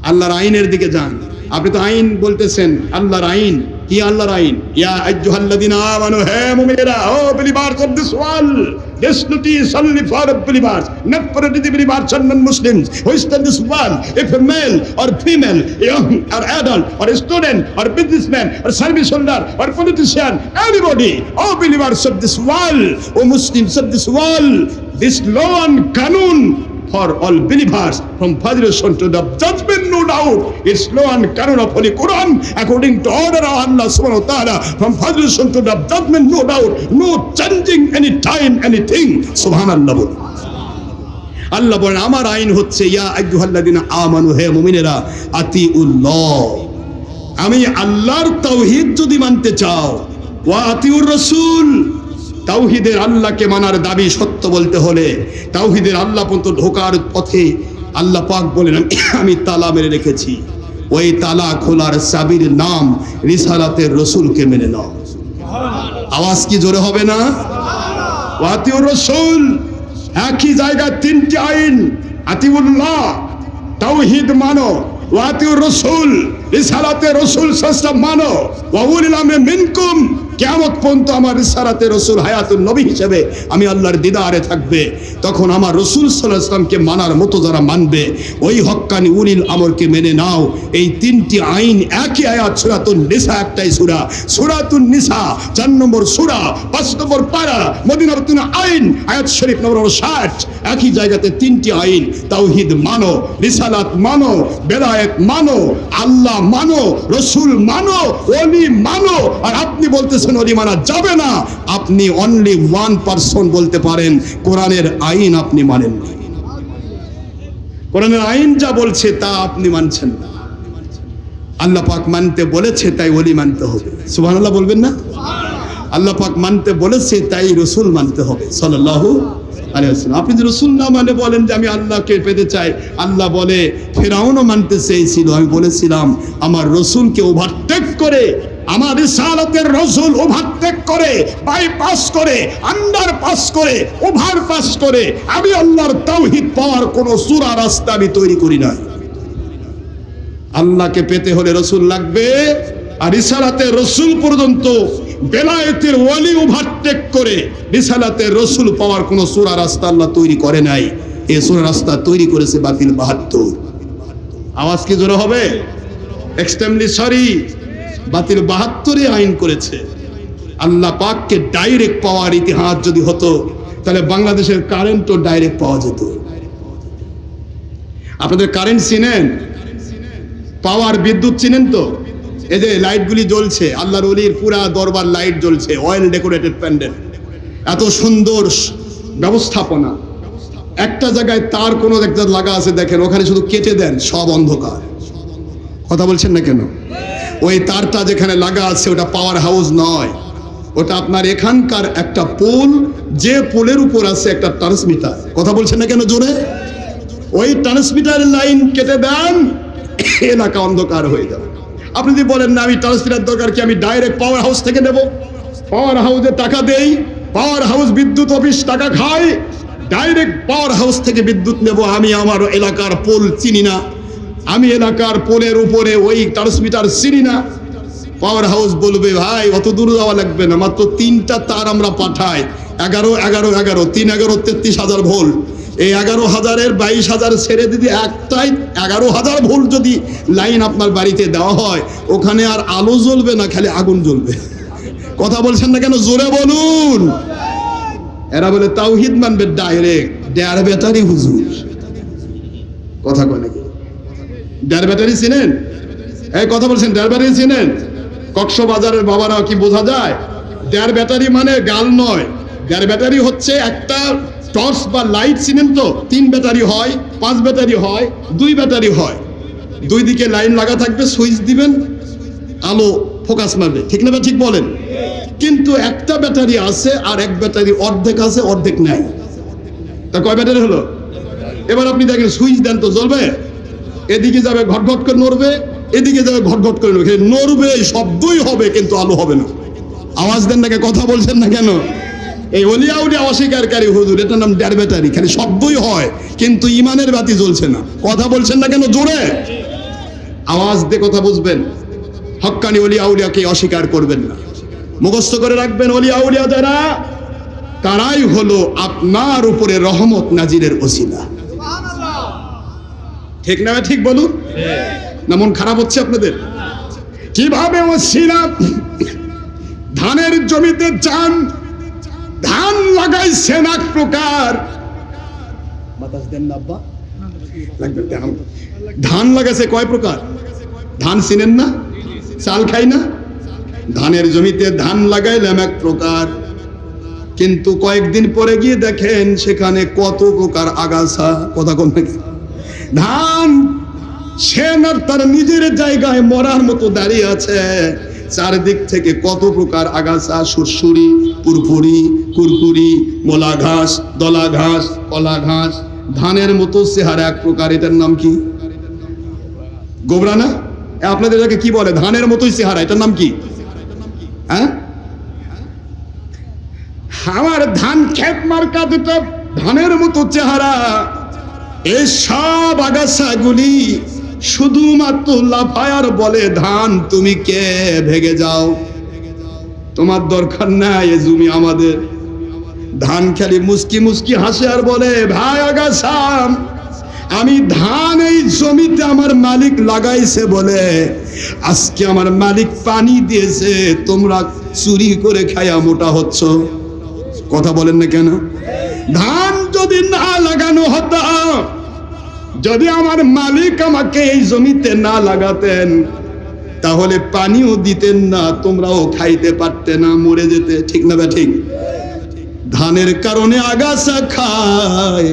আল্লাহর আইনের দিকে যান। আপনি তো আইন বলতেছেন, আল্লাহর আইন কি? আল্লাহর আইন, ইয়া আইয়ুহাল্লাযিনা আমানু, হে মুমিনেরা, ও believers of this world, this notice only for believers, not for the believers and non-Muslims who is in this world. If a male or female, young or adult or a student or businessman or service holder or politician, anybody, all believers of this world, O Muslims of this world, this law and kanun for all believers from Fajr to the judgment, no doubt, it's law and canon of Holy Quran according to order of Allah subhanahu wa ta'ala from Fajr to the judgment, no doubt, no changing any time, anything. Subhanallah. আল্লাহ বলেন, আমার আইন হচ্ছে ইয়া আইয়ুহাল্লাযিনা আমানু, হে মুমিনেরা, আতিউল্লাহ, আমি আল্লাহর তাওহীদ যদি মানতে চাও, ওয়া আতিউর রাসূল, তাওহীদের আল্লাহকে মানার দাবি সত্য বলতে হলে তাওহীদের আল্লাহ পর্যন্ত ঢোকার পথে আল্লাহ পাক বলেন আমি তালা মেরে রেখেছি, ওই তালা খোলার চাবির নাম রিসালাতের রাসূলকে মেনে নাও। আওয়াজ কি জোরে হবে না? ওয়াতিউর রাসূল, একই জায়গায় 3টি আইন, আতিউল্লাহ তাওহীদ মানো, ওয়াতিউর রাসূল রিসালাতের রাসূল সাল্লাল্লাহু মানো, ওয়া উলিল আমরি মিনকুম, কিয়ামত পর্যন্ত আমার রিসালাতে রাসূল হায়াতুন নবী হিসেবে আমি আল্লাহর দিদারে থাকবে, তখন আমার রাসূল সাল্লাল্লাহু আলাইহি ওয়াসাল্লামকে মানার মতো যারা মানবে ওই হক্কানি উলিল আমরকে মেনে নাও। এই 3টি আইন একই আয়াত, সূরাতুন নিসা, একটাই সূরা, সূরাতুন নিসা 4 নম্বর সূরা 5 নম্বর পারা, মদিনাতুন আইন, আয়াত শরীফ নম্বর 60, একই জায়গাতে 3টি আইন। তাওহীদ মানো, রিসালাত মানো, বেলায়েত মানো, আল্লাহ মানো, রাসূল মানো, ওলি মানো। আর আপনি বলতেছেন ওলি মানা যাবে না, আপনি অনলি 1% বলতে পারেন কোরআনের আইন আপনি মানেন না। কোরআনের আইন যা বলছে তা আপনি মানছেন না। আল্লাহ পাক মানতে বলেছে তাই ওলি মানতে হবে, সুবহানাল্লাহ বলবেন না? আল্লাহ পাক মানতে বলেছে তাই রাসূল মানতে হবে সাল্লাল্লাহু আলাইহি ওয়াসাল্লাম। আপনি যে রাসূল না মানে বলেন যে আমি আল্লাহকে পেতে চাই, আল্লাহ বলে ফেরাউনও মানতে চেয়েছিল, আমি বলেছিলাম আমার রাসূলকে ওভারটেক করে, আমার রিসালাতের রাসূল ওভারটেক করে, বাইপাস করে, আন্ডারপাস করে, ওভারপাস করে আমি আল্লাহর তাওহীদ পাওয়ার কোন সূরা রাস্তা আমি তৈরি করি না। আল্লাহকে পেতে হলে রাসূল লাগবে, আর রিসালাতের রাসূল পর্যন্ত বেলায়েতের ওলি ওভারটেক করে রিসালাতের রাসূল পাওয়ার কোন সূরা রাস্তা আল্লাহ তৈরি করে নাই। এই সূরা রাস্তা তৈরি করেছে বাতিল 72। আওয়াজ কি জোরে হবে? এক্সট্রিমলি সরি, বাতিল 72 আইন করেছে। আল্লাহ পাককে ডাইরেক্ট পাওয়ার ইতিহাস যদি হতো তাহলে বাংলাদেশের কারেন্টও ডাইরেক্ট পাওয়া যেত। আপনাদের কারেন্ট চিনেন? পাওয়ার বিদ্যুৎ চিনেন তো? এই যে লাইটগুলি জ্বলছে, আল্লাহর ওলির পুরা দরবার লাইট জ্বলছে, অয়েল ডেকোরেটেড প্যান্ডেল, এত সুন্দর ব্যবস্থাপনা। একটা জায়গায় তার কোনো একটা লাগা আছে দেখেন, ওখানে শুধু কেটে দেন সব অন্ধকার। কথা বলছেন না কেন? ওই তারটা যেখানে লাগা আছে ওটা পাওয়ার হাউস নয়, ওটা আপনার এখানকার একটা পোল, যে পোলের উপর আছে একটা ট্রান্সমিটার। কথা বলছেন না কেন জোরে? ওই ট্রান্সমিটারের লাইন কেটে দেন, এলাকা অন্ধকার হয়ে যাবে। আপনি যদি বলেন না আমি ট্রান্সমিটার দরকার কি, আমি ডাইরেক্ট পাওয়ার হাউস থেকে নেব, পাওয়ার হাউসে টাকা দেই, পাওয়ার হাউস বিদ্যুৎ অফিস টাকা খায়, ডাইরেক্ট পাওয়ার হাউস থেকে বিদ্যুৎ নেব, আমি আমার এলাকার পোল চিনি না, আমি এলাকার পোলের উপরে ওই ট্রান্সমিটার চিনি না, পাওয়ার হাউস বলবে ভাই অত দূর যাওয়া লাগবে না, মাত্র 3টা তার আমরা পাঠাই, 11 11 11 3 11 33,000 ভোল্ট। এই 11,000-এর 22,000 ছেড়ে দিদি একটাই 11,000 ভোল্ট যদি লাইন আপনার বাড়িতে দেওয়া হয়, ওখানে আর আলো জ্বলবে না, খালি আগুন জ্বলবে। কথা বলছেন না কেন? জোরে বলুন। এরা বলে তাওহীদ মানবে ডাইরেক্ট, দেড় ব্যাটারি হুজুর। কথা কয় নাকি? দেড় ব্যাটারি চিনেন? এই কথা বলছেন, দেড় ব্যাটারি চিনেন? কক্সবাজারের বাবারা কি বোঝা যায়? দেড় ব্যাটারি মানে গাল নয়, দেড় ব্যাটারি হচ্ছে একটা টর্চ বা লাইট, চিনেন তো? 3 ব্যাটারি হয়, 5 ব্যাটারি হয়, 2 ব্যাটারি হয়, 2 দিকে লাইন লাগা থাকবে, সুইচ দিবেন, আলো ফোকাস মারবে, ঠিক না? ঠিক বলেন। কিন্তু একটা ব্যাটারি আছে আর এক ব্যাটারি অর্ধেক আছে, অর্ধেক নাই। তা কয় ব্যাটারি হলো? এবার আপনি দেখেন, সুইচ দেন তো জ্বলবে? এদিকে যাবে ঘট ঘট করে নড়বে, এদিকে যাবে ঘট ঘট করে নড়বে, নড়বে, শব্দই হবে কিন্তু আলো হবে না। আওয়াজ দেন না, কথা বলছেন না কেন? এই ওলিয়া উলিয়া অস্বীকারী হুজুর, এটার নাম দেড় ব্যাটারি, খালি শব্দই হয় কিন্তু ইমানের বাতি জ্বলছে না। কথা বলছেন না কেন? জোরে আওয়াজ দিয়ে কথা বুঝবেন। হক্কানি ওলিয়া উলিয়াকে অস্বীকার করবেন না, মুখস্থ করে রাখবেন। ওলিয়া উলিয়া যারা, তারাই হলো আপনার উপরে রহমত নাজিরের ওসিলা। ঠিক না? ঠিক বলুন না, মন খারাপ হচ্ছে আপনাদের? কিভাবে ওসিলা? ধানের জমিতে যান, ধান লাগাইছেন এক প্রকার, বাতাস দেন না আব্বা, ধান লাগাইছে কয় প্রকার? ধান চিনেন না? চাল খাই না? ধানের জমিতে ধান লাগাইলাম এক প্রকার, কিন্তু কয়েকদিন পরে গিয়ে দেখেন সেখানে কত প্রকার আগাছা। কথা কোন থেকে? ধান সে না তার নিজের জায়গায় মরার মতো দাঁড়িয়ে আছে, চারদিক থেকে কত প্রকার আগাছা, সুরসুরি, পুরপুরি, কুরকুরি, মোলা ঘাস, দলা ঘাস, কলা ঘাস, ধানের মতো চেহারা এক প্রকার। এটার নাম কি? গোবরা না? আপনাদের এটাকে কি বলে? ধানের মতোই চেহারা, এটার নাম কি? হ্যাঁ, আমার ধান ক্ষেত মার্কা দুটো ধানের মতো চেহারা। এই সব আগাছাগুলি শুধুমাত্র লাফায়ার বলে, ধান তুমি কে, ভেগে যাও, তোমার দরকার নাই, এ জমি আমাদের। ধান খালি মুস্কি মুস্কি হাসে আর বলে, ভাই আগাছা, আমি ধান এই জমিতে আমার মালিক লাগাইছে বলে আজকে আমার মালিক পানি দিয়েছে, তোমরা চুরি করে খায়া মোটা হচ্ছ। কথা বলেন না কেন? ধান যদি না লাগানো হতো, যদি আমার মালিক আমাকে এই জমিতে না লাগাতেন, তাহলে পানিও দিতেন না, তোমরাও খাইতে পারতে না, মরে যেতে। ঠিক না? ঠিক। ধানের কারণে আগাছা খায়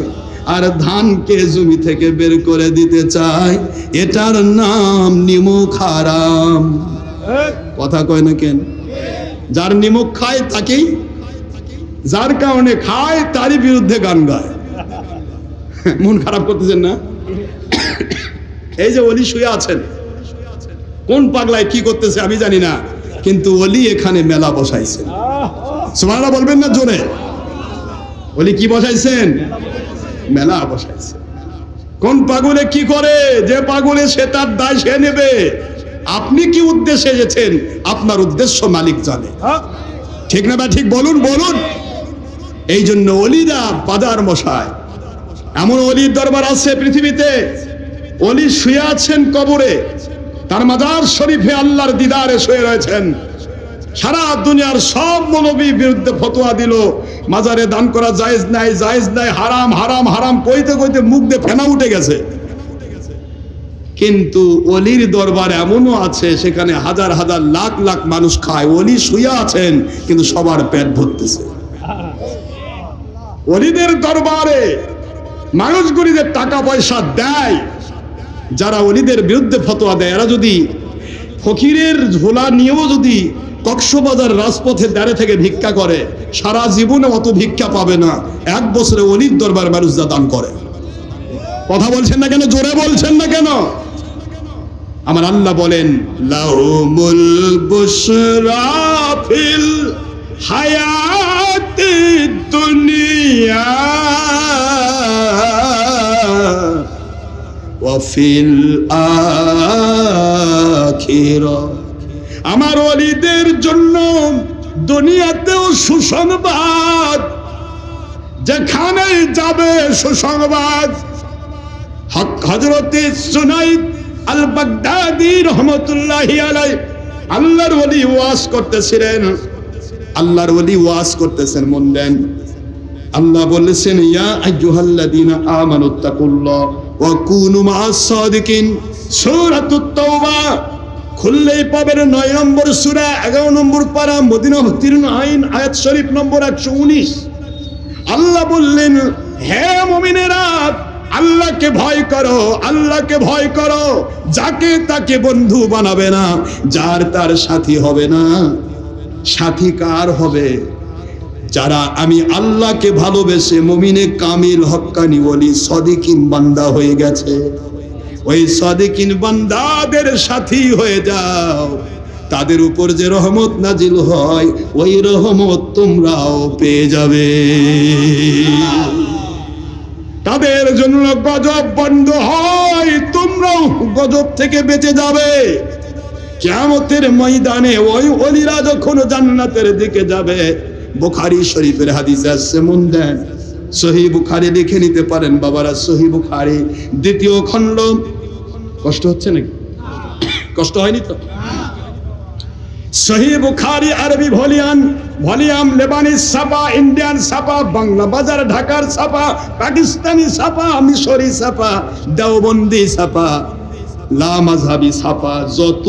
আর ধানকে জমি থেকে বের করে দিতে চায়, এটার নাম নিমক হারাম। কথা কয় না কেন? যার নিমক খায় তাকেই, যার কারণে খায় তারই বিরুদ্ধে গান গায়। মন খারাপ করতেছেন না? এই যে ওলি শুয়ে আছেন, কোন পাগলায় কি করতেছে আমি জানি না, কিন্তু ওলি এখানে মেলা বসাইছেন। সুবহানাল্লাহ বলবেন না জোরে? ওলি কি বসাইছেন? মেলা বসাইছেন। কোন পাগলে কি করে? যে পাগলে সে তার দায় সে নেবে। আপনি কি উদ্দেশ্যে এসেছেন, আপনার উদ্দেশ্য মালিক জানে। ঠিক না? ঠিক বলুন, বলুন। এই জন্য ওলিরা বাজার মশায়। এমন ওলির দরবার আছে পৃথিবীতে, ওলি শুয়ে আছেন কবরে, তার মাজার শরীফে আল্লাহর দিদারে শুয়ে রয়েছেন। সারা দুনিয়ার সব মৌলবীর বিরুদ্ধে ফতোয়া দিল, মাজারে দান করা জায়েজ নাই, জায়েজ নাই, হারাম হারাম হারাম কইতে কইতে মুখ দিয়ে ফেনা উঠে গেছে। কিন্তু ওলির দরবার এমনও আছে, সেখানে হাজার হাজার লাখ লাখ মানুষ খায়, ওলি শুয়ে আছেন কিন্তু সবার পেট ভরতেছে। ওলিদের দরবারে মানুষগুলি যে টাকা পয়সা দেয়, যারা ওলিদের বিরুদ্ধে ফতোয়া দেয়, এরা যদি ফকিরের ঝোলা নিয়েও যদি কক্সবাজার রাজপথে দাঁড়ে থেকে ভিক্ষা করে, সারা জীবনে অত ভিক্ষা পাবে না, 1 বছরে ওলির দরবার মানুষ যা দান করে। কথা বলছেন না কেন? জোরে বলছেন না কেন? আমার আল্লাহ বলেন, লাহুমুল বুশরা ফিল হায়াতিদ দুনিয়া ওয়া ফিল আখিরা। আমার ওলিদের জন্য দুনিয়াতেও সুসংবাদ, যেখানে যাবে সুসংবাদ। হযরতে সুনাইদ আল বাগদাদি রহমাতুল্লাহি আলাইহি আল্লাহর ওলি ওয়াজ করতেছিলেন, আল্লাহর ওলি ওয়াজ করতেছেন, মন দেন। আল্লাহ বলেছেন ইয়া আইয়ুহাল্লাযীনা আমানুত্তাকুল্লাহ ওয়া কুনু মা'আস সাদিকিন। সূরাতুত তাওবা খুললেই পাবেন 9 নম্বর সূরা 11 নম্বর পারা মদিনা অবতীর্ণ আইন আয়াত শরীফ নম্বর 119। আল্লাহ বললেন হে মুমিনেরা, আল্লাহকে ভয় করো, আল্লাহকে ভয় করো, যাকে তাকে বন্ধু বানাবে না, যার তার সাথী হবে না। সাথী কার হবে? যারা আমি আল্লাহকে ভালোবেসে মুমিনে কামিল হক্কানি ওলি সাদিকিন বান্দা হয়ে গেছে, ওই সাদিকিন বান্দাদের সাথী হয়ে যাও। তাদের উপর যে রহমত নাজিল হয়, ওই রহমত তোমরাও পেয়ে যাবে। তাদের জন্য গজব বন্ধ হয়, তোমরাও গজব থেকে বেঁচে যাবে। কিয়ামতের ময়দানে ওই ওলিরা যখন জান্নাতের দিকে যাবে, বুখারী শরীফের হাদিস আছে, মন দেন। সহিহ বুখারী লিখে নিতে পারেন বাবারা, সহিহ বুখারী 2য় খণ্ড। কষ্ট হচ্ছে নাকি? কষ্ট হয়নি তো? সহিহ বুখারী আরবি ভলিউম লেবানিজ ছাপা, ইন্ডিয়ান ছাপা, বাংলা বাজার ঢাকার ছাপা, পাকিস্তানি ছাপা, মিশরি ছাপা, দেওবন্দি ছাপা, লা মাযহাবি ছাপা, যত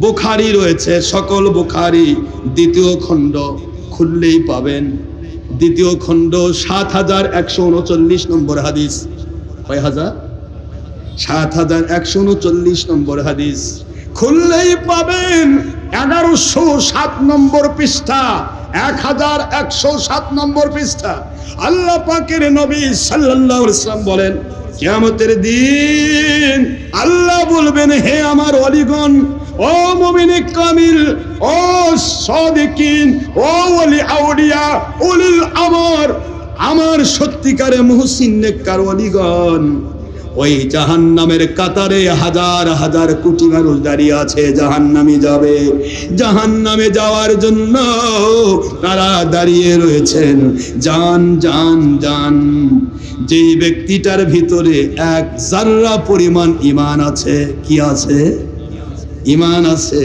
বুখারী রয়েছে সকল বুখারী 2য় খণ্ড খুললেই পাবেন। 2য় খণ্ড 7139 নম্বর হাদিস। কয় হাজার? 7139 নম্বর হাদিস খুললেই পাবেন। 1107 নম্বর পৃষ্ঠা, 1107 নম্বর পৃষ্ঠা। আল্লাহ পাকের নবী সাল্লাল্লাহু আলাইহি ওয়াসাল্লাম বলেন, কিয়ামতের দিন আল্লাহ বলবেন হে আমার ওলিগণ, ও মুমিনে কামিল, ও সাদিকিন, ও ওলি আউলিয়া, উলিল আমর, আমার সত্যিকারে মুহসিন নেককার ওলিগণ, ওই জাহান্নামের কাতারে হাজার হাজার কোটি মানুষ দাঁড়িয়ে আছে, জাহান্নামে যাবে। জাহান্নামে যাওয়ার জন্য তারা দাঁড়িয়ে রয়েছেন। জান জান জান। যেই ব্যক্তিটার ভিতরে 1 যাররা পরিমাণ ঈমান আছে, কি আছে? ঈমান আছে।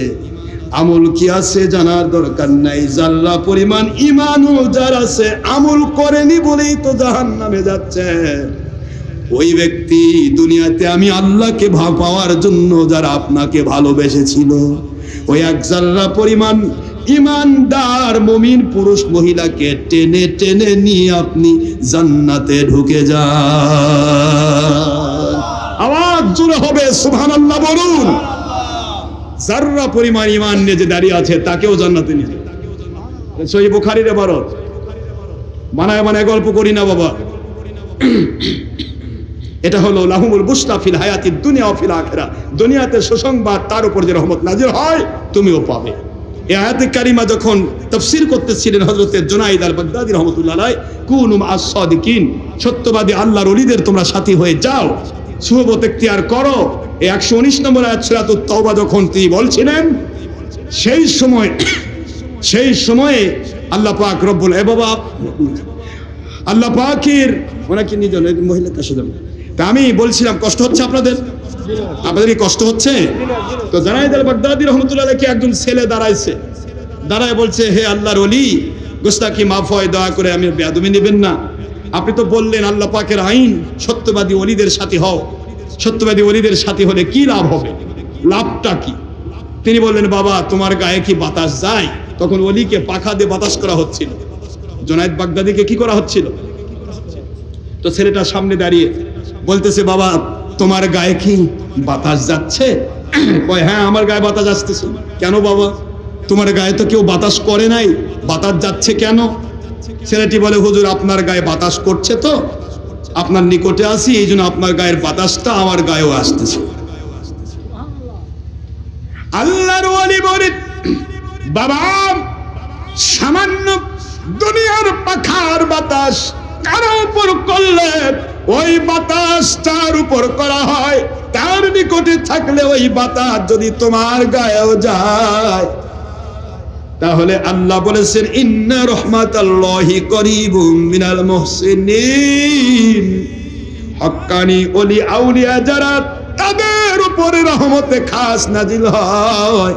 আমল কি আছে জানার দরকার নাই। যাররা পরিমাণ ঈমানও যার আছে, আমল করেনি বলেই তো জাহান্নামে যাচ্ছে। ওই ব্যক্তি দুনিয়াতে আমি আল্লাহকে পাওয়ার জন্য যারা আপনাকে ভালোবেসেছিল, ওই 1 যাররা পরিমাণ ঈমানদার মুমিন পুরুষ মহিলাকে টেনে টেনে নিয়ে আপনি জান্নাতে ঢুকে যান। আওয়াজ জোরে হবে সুবহানাল্লাহ বলুন। যাররা পরিমাণ ঈমান নিয়ে যে দাঁড়িয়ে আছে তাকেও জান্নাতে নিয়ে যাবে। সহিহ বুখারীর ইবারত, বানায় গল্প করি না বাবা। এটা হলো লাহুমুল বুশরা ফিল হায়াতিদ দুনিয়া ওয়া ফিল আখিরা। দুনিয়াতে সুসংবাদ, তার উপর যে রহমত নাজিল হয় তুমিও পাবে। এই আয়াতে কারিমা যখন তাফসীর করতেছিলেন হযরতে জুনাইদ আল বাগদাদী রাহমাতুল্লাহ আলাইহি, কুনু মা'আস সাদিকিন, সত্যবাদী আল্লাহর ওলিদের তোমরা সাথী হয়ে যাও, সুহবত ইখতিয়ার করো। এই 119 নম্বর আয়াত সূরাতুত তাওবা যখন তিনি বলছিলেন, সেই সময়ে আল্লাহ পাক রব্বুল বাবা আল্লাহ পাকের ওনাকে নিয়ে মহিলা কাছে যাবে। তা আমি বলছিলাম কষ্ট হচ্ছে আপনাদের কি কষ্ট হচ্ছে? তো জুনাইদ আল বাগদাদী রাহমাতুল্লাহ আলাইহি একজন ছেলে দাঁড়ায় বলছে, হে আল্লাহর ওলি, গোস্তাকি মাফ হয়, দয়া করে আমি বেয়াদবি নেবেন না। আপনি তো বললেন আল্লাহ পাকের আইন সত্যবাদী ওলিদের সাথী হও। সত্যবাদী ওলিদের সাথী হলে কি লাভ হবে? লাভটা কি? তিনি বললেন, বাবা তোমার গায়ে কি বাতাস যায়? তখন ওলিকে পাখা দিয়ে বাতাস করা হচ্ছিল, জুনাইদ বাগদাদীকে কি করা হচ্ছিল? তো ছেলেটা সামনে দাঁড়িয়ে বলতেছে, বাবা তোমার গায়ে কি বাতাস যাচ্ছে? কয় হ্যাঁ আমার গায়ে বাতাস আসতেছে। কেন বাবা? তোমার গায়ে তো কেউ বাতাস করে নাই, বাতাস যাচ্ছে কেন? ছেলেটি বলে, হুজুর আপনার গায়ে বাতাস করছে তো, আপনার নিকটে আসি, এই জন্য আপনার গায়ের বাতাসটা আমার গায়েও আসতেছে। আল্লাহর ওলি বলে, বাবা সামান্য দুনিয়ার পাখার বাতাস কারো উপর করলে ওই বাতাস তার উপর করা হয়, তার নিকটে থাকলে ওই বাতাস যদি তোমার গায়েও যায়, তাহলে আল্লাহ বলেছেন ইন্না রাহমাতাল্লাহি করিবুম মিনাল মুহসিনিন। হক্কানি ওলি আউলিয়া যারা, তাদের উপরে রহমতে খাস নাজিল হয়।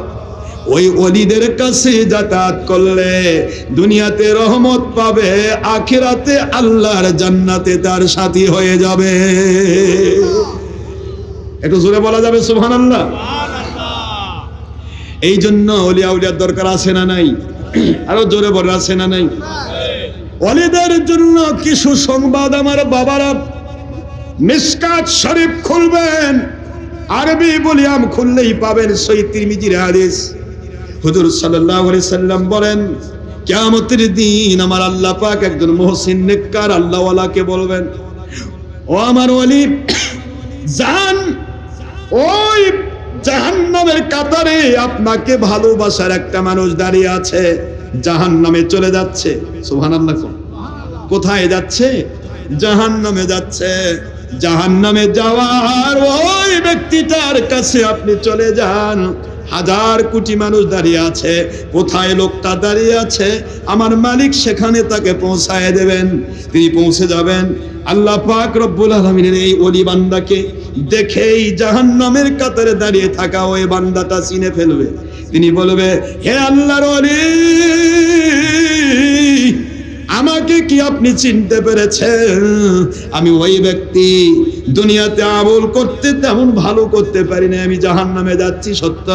ওই ওলিদের কাছে যাতায়াত করলে দুনিয়াতে রহমত পাবে, আখিরাতে আল্লাহর জান্নাতে তার সাথী হয়ে যাবে। একটু জোরে বলা যাবে সুবহানাল্লাহ। এই জন্য ওলি আউলিয়ার দরকার আছে না নাই? আরো জোরে বলা আছে না নাই? ওলিদের জন্য কিছু সংবাদ আমার বাবারা, মিশকাত শরীফ খুলবেন, আরবি ভলিউম খুললেই পাবেন সহিহ তিরমিজির হাদিস। হুজুর সাল্লাল্লাহু আলাইহি সাল্লাম বলেন, কিয়ামতের দিন আমার আল্লাহ পাক একজন মুহসিন নেককার আল্লাহওয়ালাকে বলবেন, ও আমার ওলি, জান ওই জাহান্নামের কাতারে আপনাকে ভালোবাসার একটা মানুষ দাঁড়িয়ে আছে, জাহান্নামে চলে যাচ্ছে। সুবহানাল্লাহ। কোথায় যাচ্ছে? জাহান্নামে যাচ্ছে। জাহান্নামে যাওয়ার ওই ব্যক্তিটার কাছে আপনি চলে যান। হাজার কোটি মানুষ দাঁড়িয়ে আছে, কোথায় লোকটা দাঁড়িয়ে আছে আমার মালিক সেখানে তাকে পৌঁছায় দেবেন। তিনি পৌঁছে যাবেন। আল্লাহ পাক রব্বুল আলামিনের এই ওলি বান্দাকে দেখেই জাহান্নামের কাতারে দাঁড়িয়ে থাকা ওই বান্দাটা চিনে ফেলবে। তিনি বলবে, হে আল্লাহর ওলি, আমাকে কি আপনি চিনতে পেরেছেন? আমি ওই ব্যক্তি, দুনিয়াতে আমল করতে তেমন ভালো করতে পারি না, আমি জাহান্নামে যাচ্ছি সত্য,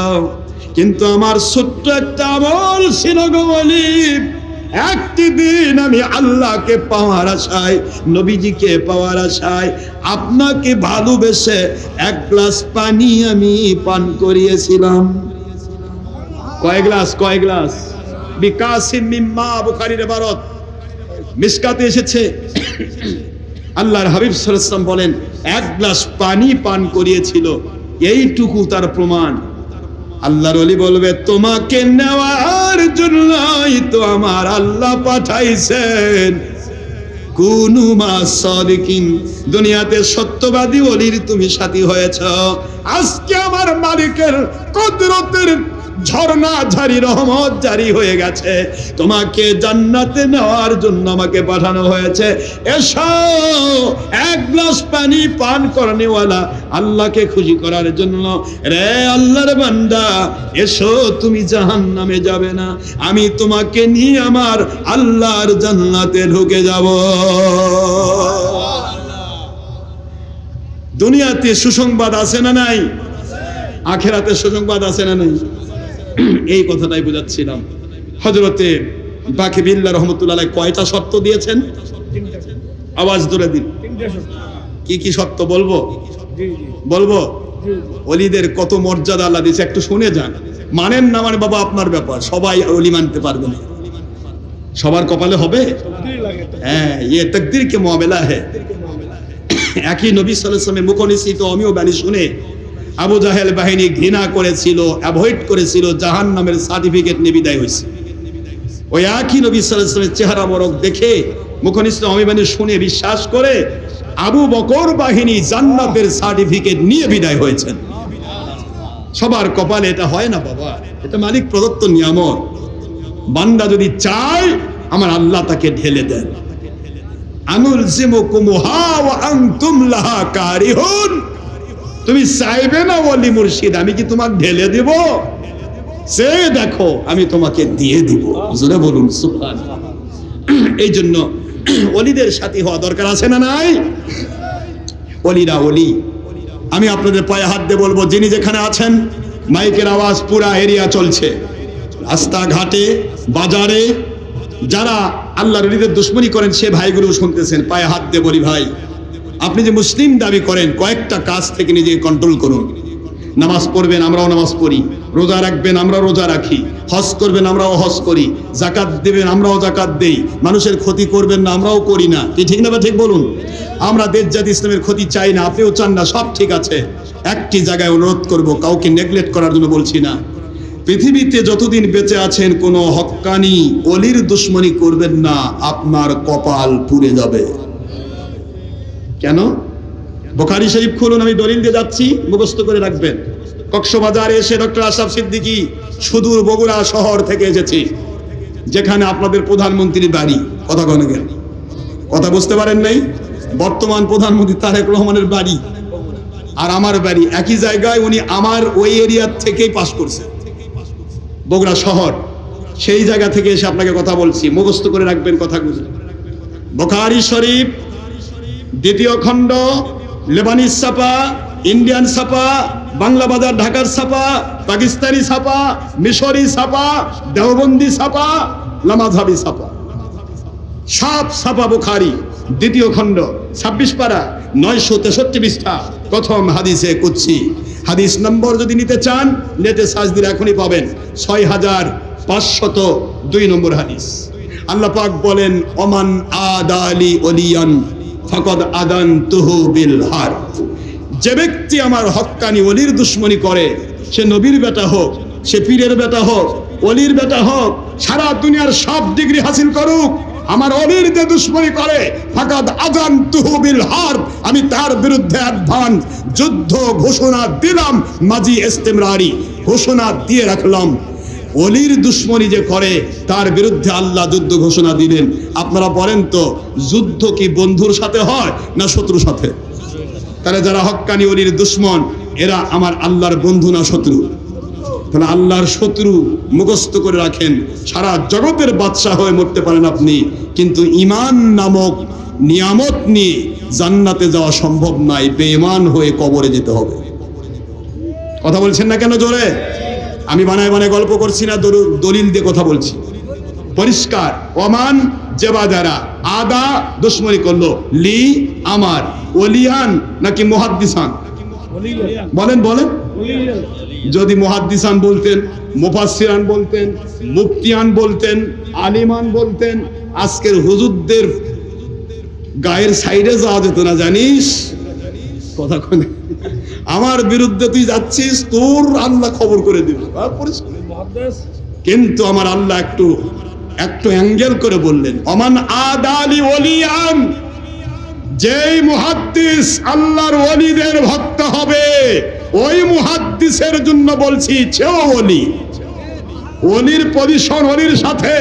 কিন্তু আমার ছোট্ট একটা আমল ছিল গো ওলি। একটি দিন আমি আল্লাহকে পাওয়ার আশায়, নবীজিকে পাওয়ার আশায় আপনাকে ভালোবেসে এক গ্লাস পানি আমি পান করিয়েছিলাম। কয় গ্লাস? কয় গ্লাস? বিকাসিম মিম্মা, বুখারীর ইবারত, মিশকাতে এসেছে। আল্লাহর হাবিব সাল্লাল্লাহু আলাইহি ওয়াসাল্লাম বলেন, এক গ্লাস পানি পান করিয়েছিল, এইটুকু তার প্রমাণ। আল্লাহর ওলি বলবে, তোমাকে নেওয়ার জন্যই তো আমার আল্লাহ পাঠাইছেন। কুনু মা সাদিকিন, দুনিয়াতে সত্যবাদী ওলির তুমি সাথী হয়েছ। আজকে আমার মালিকের কুদরতের ঝর্ণা জারি, রহমত জারি হয়ে গেছে, তোমাকে জান্নাতে নেওয়ার জন্য আমাকে পাঠানো হয়েছে। এসো, এক গ্লাস পানি পান করনেওয়ালা আল্লাহকে খুশি করার জন্য। রে আল্লাহর বান্দা, এসো, তুমি জাহান্নামে যাবে না, আমি তোমাকে নিয়ে আমার আল্লাহর জান্নাতে ঢুকে যাব। দুনিয়াতে সুসংবাদ আছে না নাই? আখিরাতে সুসংবাদ আছে না নাই? এই কথাটাই বুঝাচ্ছিলাম। হযরতে বাকিবিল্লাহ রাহমাতুল্লাহ আলাইহি কয়টা শর্ত দিয়েছেন? আওয়াজ ধরে দিন। কি কি শর্ত বলবো? বলবো? ওলিদের কত মর্যাদা আল্লাহ দিয়েছে, একটু শুনে যান। মানেন না মানে বাবা আপনার ব্যাপার, সবাই ওলি মানতে পারবে না, সবার কপালে হবে? হ্যাঁ, ये तकदीर के मामला है। একই নবী সাল্লাল্লাহু আলাইহি ওয়াসাল্লামের মুখনিসৃত অমিয় বাণী শুনে আবু জাহেল বাহিনী ঘৃণা করেছিল, অ্যাভয়েড করেছিল, জাহান্নামের সার্টিফিকেট নিয়ে বিদায় হয়েছে। ওই একই নবী সাল্লাল্লাহু আলাইহি ওয়াসাল্লামের চেহারা মোরক দেখে, মুখনিসৃত অমিয় বাণী শুনে বিশ্বাস করে আবু বকর বাহিনী জান্নাতের সার্টিফিকেট নিয়ে বিদায় হয়েছেন। সবার কপালে এটা হয় না বাবা, এটা মালিক প্রদত্ত নিয়ামত। বান্দা যদি চায়, আমার আল্লাহ তাকে ঢেলে দেন। আনুলজিমুকুমুহা ওয়া আনতুম লাহা কারিহুন, তুমি চাইবে না ওলি মুর্শিদ, আমি কি তোমাকে ঢেলে দেব? সে দেখো, আমি তোমাকে দিয়ে দিব। জোরে বলুন সুবহানাল্লাহ। এই জন্য ওলিদের সাথী হওয়া দরকার আছে না নাই? ওলিরা ওলি। আমি আপনাদের পায়ে হাত দিয়ে বলবো, যিনি যেখানে আছেন, মাইকের আওয়াজ পুরা এরিয়া চলছে, রাস্তাঘাটে, বাজারে যারা আল্লাহর ওলিদের দুশমনি করেন সে ভাইগুলো শুনতেছেন, পায়ে হাত দিয়ে বলি, ভাই আপনি যে মুসলিম দাবি করেন, কয়েকটা কাজ থেকে নিজেকে কন্ট্রোল করুন। নামাজ পড়বেন, আমরাও নামাজ পড়ি। রোজা রাখবেন, আমরাও রোজা রাখি। হজ করবেন, আমরাও হজ করি। যাকাত দেবেন, আমরাও যাকাত দেই। মানুষের ক্ষতি করবেন না, আমরাও করি না। কি ঠিক না বা ঠিক বলুন? আমরা দেশ জাতি ইসলামের ক্ষতি চাই না, আপনিও চান না, সব ঠিক আছে। একটি জায়গায় অনুরোধ করব, কাউকে নেগলেক্ট করার জন্য বলছি না, পৃথিবীতে যতদিন বেঁচে আছেন কোনো হক্কানি ওলির দুশমনি করবেন না, আপনার কপাল পুড়ে যাবে। কেন? বুখারী শরীফ খুলুন, আমি দলিল দিয়ে যাচ্ছি, মুখস্থ করে রাখবেন। কক্সবাজারে এসে ডক্টর আশরাফ সিদ্দিকী সুদূর বগুড়া শহর থেকে এসেছি, যেখানে আপনাদের প্রধানমন্ত্রীর বাড়ি। কথা কনে গেল, কথা বুঝতে পারেন নাই? বর্তমান প্রধানমন্ত্রী তারেক রহমানের বাড়ি আর আমার বাড়ি একই জায়গায়। উনি আমার ওই এরিয়া থেকেই পাস করছে, বগুড়া শহর। সেই জায়গা থেকে এসে আপনাকে কথা বলছি, মুখস্থ করে রাখবেন কথাগুলো। বুখারী শরীফ দ্বিতীয় খণ্ড, লেবানিজ ছাপা, ইন্ডিয়ান ছাপা, বাংলা বাজার ঢাকার ছাপা, পাকিস্তানি ছাপা, মিশরি ছাপা, দেওবন্দি ছাপা, লামাযহাবি ছাপা, সব ছাপা বুখারী দ্বিতীয় খণ্ড 26 পারা 963 পৃষ্ঠা, প্রথম হাদিসে কুদসি। হাদিস নম্বর যদি নিতে চান নেটে সার্চ দিলে এখনই পাবেন, 6502 নম্বর হাদিস। আল্লাহ পাক বলেন, ওমান আদালি ওলিয়ান ফাকাদ আদানতুহু বিল হারব। যে ব্যক্তি আমার হক্কানি ওলির দুশমনি করে, সে নবীর বেটা হোক, সে পীরের বেটা হোক, ওলির বেটা হোক, সারা দুনিয়ার সব ডিগ্রি হাসিল করুক, আমার ওলির যে দুশমনি করে, ফাকাদ আযানতুহু বিল হারব, আমি তার বিরুদ্ধে অ্যাডভান্স যুদ্ধ ঘোষণা দিলাম, মাজি ইস্তিমরারি ঘোষণা দিয়ে রাখলাম। ওলির দুশমনি যে করে তার বিরুদ্ধে আল্লাহ যুদ্ধ ঘোষণা দিলেন। আপনারা বলেন তো, যুদ্ধ কি বন্ধুর সাথে হয় না শত্রুর সাথে? তাহলে যারা হক্কানি ওলির দুশমন, এরা আমার আল্লাহর বন্ধু না শত্রু? তাহলে আল্লাহর শত্রু মুখস্থ করে রাখেন। সারা জগতের বাদশাহ হয়ে মরতে পারেন আপনি, কিন্তু ঈমান নামক নিয়ামত নিয়ে জান্নাতে যাওয়া সম্ভব নয়। বেঈমান হয়ে কবরে যেতে হবে। কথা বলছেন না কেন জোরে? আমি বানায় বানায় গল্প করছি না, দলিল দিয়ে কথা বলছি, পরিষ্কার। ওমান জেবা যারা আদা দুশমনি করলো, লি আমার, ওলিয়ান নাকি মুহাদ্দিসান? বলেন বলেন। যদি মুহাদ্দিসান বলতেন, মুফাসসিরান বলতেন, মুফতিয়ান বলতেন, আলিমান বলতেন, আজকের হুজুরদের গায়ের সাইডে যাওয়া যেত না, জানিস? কথা কোনে? আমার বিরুদ্ধে তুই যাচ্ছিস, তোর আল্লাহ খবর করে দিবে। কিন্তু আমার আল্লাহ একটু অ্যাঙ্গেল করে বললেন, ওমান আদালি ওলিয়ান, যেই মুহাদ্দিস আল্লাহর ওলিদের ভক্ত হবে, ওই মুহাদ্দিসের জন্য বলছি সেও ওলি। ওলির পজিশন ওলির সাথে,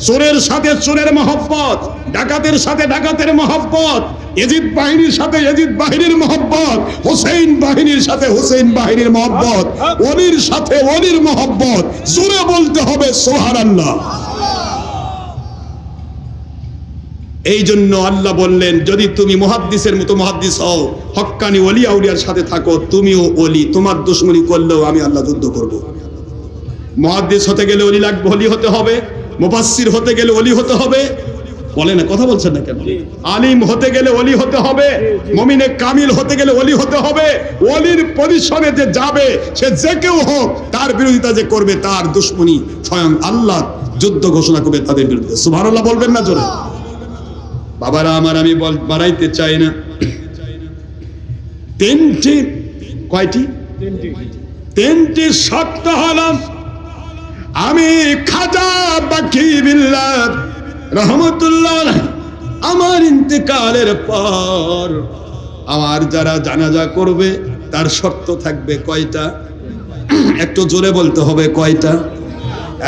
চোরের সাথে চোরের মহব্বত, ডাকাতের সাথে ডাকাতের মহব্বত, এজিদ বাহিনীর সাথে এজিদ বাহিনীর মহব্বত, হোসেন বাহিনীর সাথে হোসেন বাহিনীর মহব্বত, ওলির সাথে ওলির মহব্বত। জোরে বলতে হবে সুবহানাল্লাহ। এই জন্য আল্লাহ বললেন, যদি তুমি মুহাদ্দিসের মতো মুহাদ্দিস হও, হক্কানি ওলি আউলিয়ার সাথে থাকো, তুমিও ওলি। তোমার দুশমনি করলেও আমি আল্লাহ যুদ্ধ করব। মুহাদ্দিস হতে গেলে ওলি লাগবে, ওলি হতে হবে। মুফাসসির হতে গেলে ওলি হতে হবে। বলে না, কথা বলছেন না কেন? আলিম হতে গেলে ওলি হতে হবে। মুমিনে কামিল হতে গেলে ওলি হতে হবে। ওলির পজিশনে যে যাবে, সে যে কেউ হোক, তার বিরোধিতা যে করবে, তার দুশমনি স্বয়ং আল্লাহ যুদ্ধ ঘোষণা করবে তাদের বিরুদ্ধে। সুবহানাল্লাহ বলবেন না জোরে? বাবারা আমার, আমি বাড়াইতে চাই না। তিনটি শর্ত হলো, আমি খাজা বাকি বিল্লাহ রহমতুল্লাহ আমার ইন্তেকালের পর আমার যারা জানাজা করবে তার শর্ত থাকবে কয়টা? একটু জোরে বলতে হবে, কয়টা?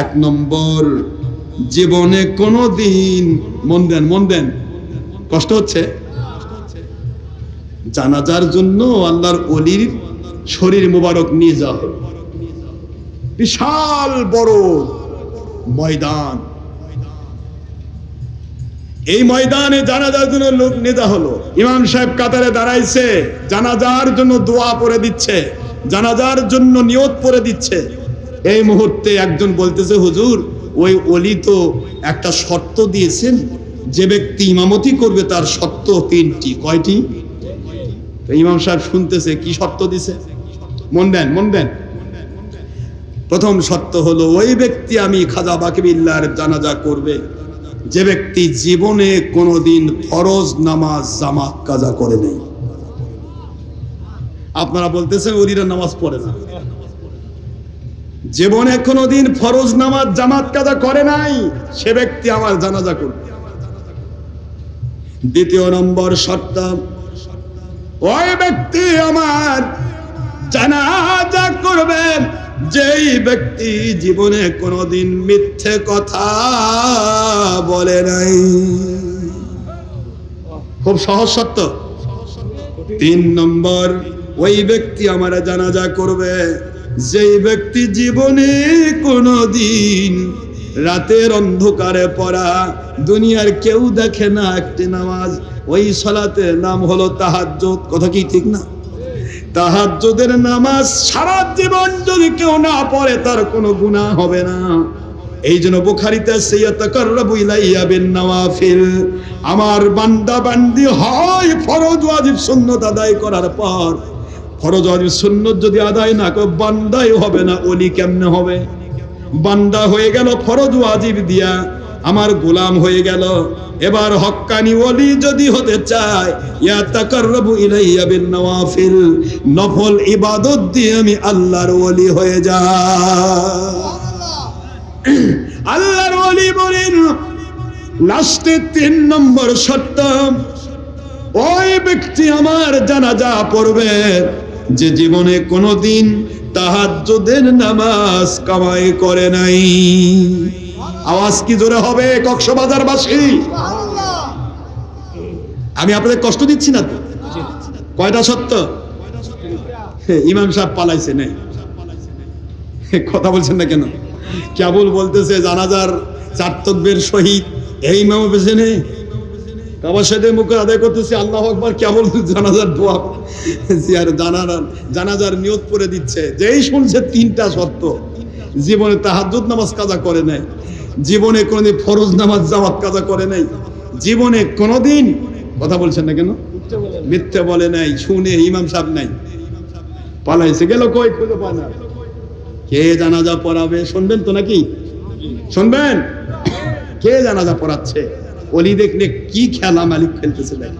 1 নম্বর, জীবনে কোনোদিন, মন দেন, কষ্ট হচ্ছে, জানাজার জন্য আল্লাহর ওলির শরীর মুবারক নিয়ে যাওয়া হলো, বিশাল বড় ময়দান, এই ময়দানে জানাজার জন্য লোক নিয়ে যাওয়া হলো। ইমাম সাহেব কাতারে দাঁড়াইছে, জানাজার জন্য দোয়া পড়ে দিচ্ছে, জানাজার জন্য নিয়ত পড়ে দিচ্ছে। এই মুহূর্তে একজন বলতেছে, হুজুর, ওই ওলি তো একটা শর্ত দিয়েছেন, যে ব্যক্তি ইমামতি করবে তার শর্ত 3টি। কয়টি? ইমাম সাহেব শুনতেছে, কি শর্ত দিছে? মন দেন। প্রথম শর্ত হলো, ওই ব্যক্তি আমি খাজা বাকি বিল্লাহর জানাজা করবে যে ব্যক্তি জীবনে কোনোদিন ফরজ নামাজ জামাত কাজা করে নাই। আপনারা বলতেছেন ওলিরা নামাজ পড়ে না, জীবনে কোনোদিন ফরজ নামাজ জামাত কাজা করে নাই, সে ব্যক্তি আমার জানাজা করবে। দ্বিতীয় নম্বর শর্ত, ওই ব্যক্তি আমার জানাজা করবেন যেই ব্যক্তি জীবনে কোনোদিন মিথ্যে কথা বলে নাই। খুব সহজ সত্য। 3 নম্বর, ওই ব্যক্তি আমার জানাজা করবে যেই ব্যক্তি জীবনে কোনোদিন রাতের অন্ধকারে পড়া দুনিয়ার কেউ দেখে না একটি নামাজ, ওই সালাতের নাম হলো তাহাজ্জুদ। কথা কি ঠিক না? তাহাজ্জুদের নামাজ সারা জীবন যদি কেউ না পড়ে তার কোনো গুনাহ হবে না। এই জন্য বুখারীতে আছে ইয়াতাকাররাবু ইলাইয়া বিন নওয়াফিল, আমার বান্দা বান্দি হয় ফরজ ওয়াজিব সুন্নাত আদায় করার পর, ফরজ ওয়াজিব সুন্নাত যদি আদায় না করে বান্দাই হবে না, ওলি কেমনে হবে? বান্দা হয়ে গেল ফরজ ওয়াজিব দিয়া, আমার গোলাম হয়ে গেল। এবার হক্কানি ওলি যদি হতে চায়, ইয়াতাকাররাবু ইলাইয়া বিন নওয়াফিল, নফল ইবাদত দিয়ে আমি আল্লাহর ওলি হয়ে যাই। আল্লাহর ওলি বলেন লাস্টে 3 নম্বর শর্ত, ওই ব্যক্তি আমার জানাজা পড়বে যে জীবনে কোনোদিন তাহাজ্জুদের নামাজ কামাই করে নাই। আওয়াজ কি জোরে হবে কক্সবাজারবাসী? আমি আপনাদের কষ্ট দিচ্ছি না তো? কয়টা সত্য? ইমাম সাহেব পালাইছে নাই, কথা বলছেন না কেন? কেবল বলতেছে জানাজার 4 তাকবীর শহীদ, এই ইমাম পেছনে কাবার সাথে মুখে আদায় করতেছে আল্লাহু আকবার, কেবল জানাজার দোয়া আর জানাজার নিয়ত করে দিচ্ছে। যেই শুনছে 3টা শর্ত, জীবনে তাহাজ্জুদ নামাজ কাজা করে নাই, জীবনে কোনোদিন ফরজ নামাজ জামাত কাজা করে নাই, জীবনে কোনোদিন, কথা বলছেন না কেন, মিথ্যে বলে নাই, শুনে ইমাম সাহেব নাই, পালাইছে গেল কই খুঁজে পায় না। কে জানাজা পড়াবে? শুনবেন তো নাকি? শুনবেন কে জানাজা পড়াচ্ছে? ওলি দেখলে কি খেলা মালিক খেলতেছে। দেখ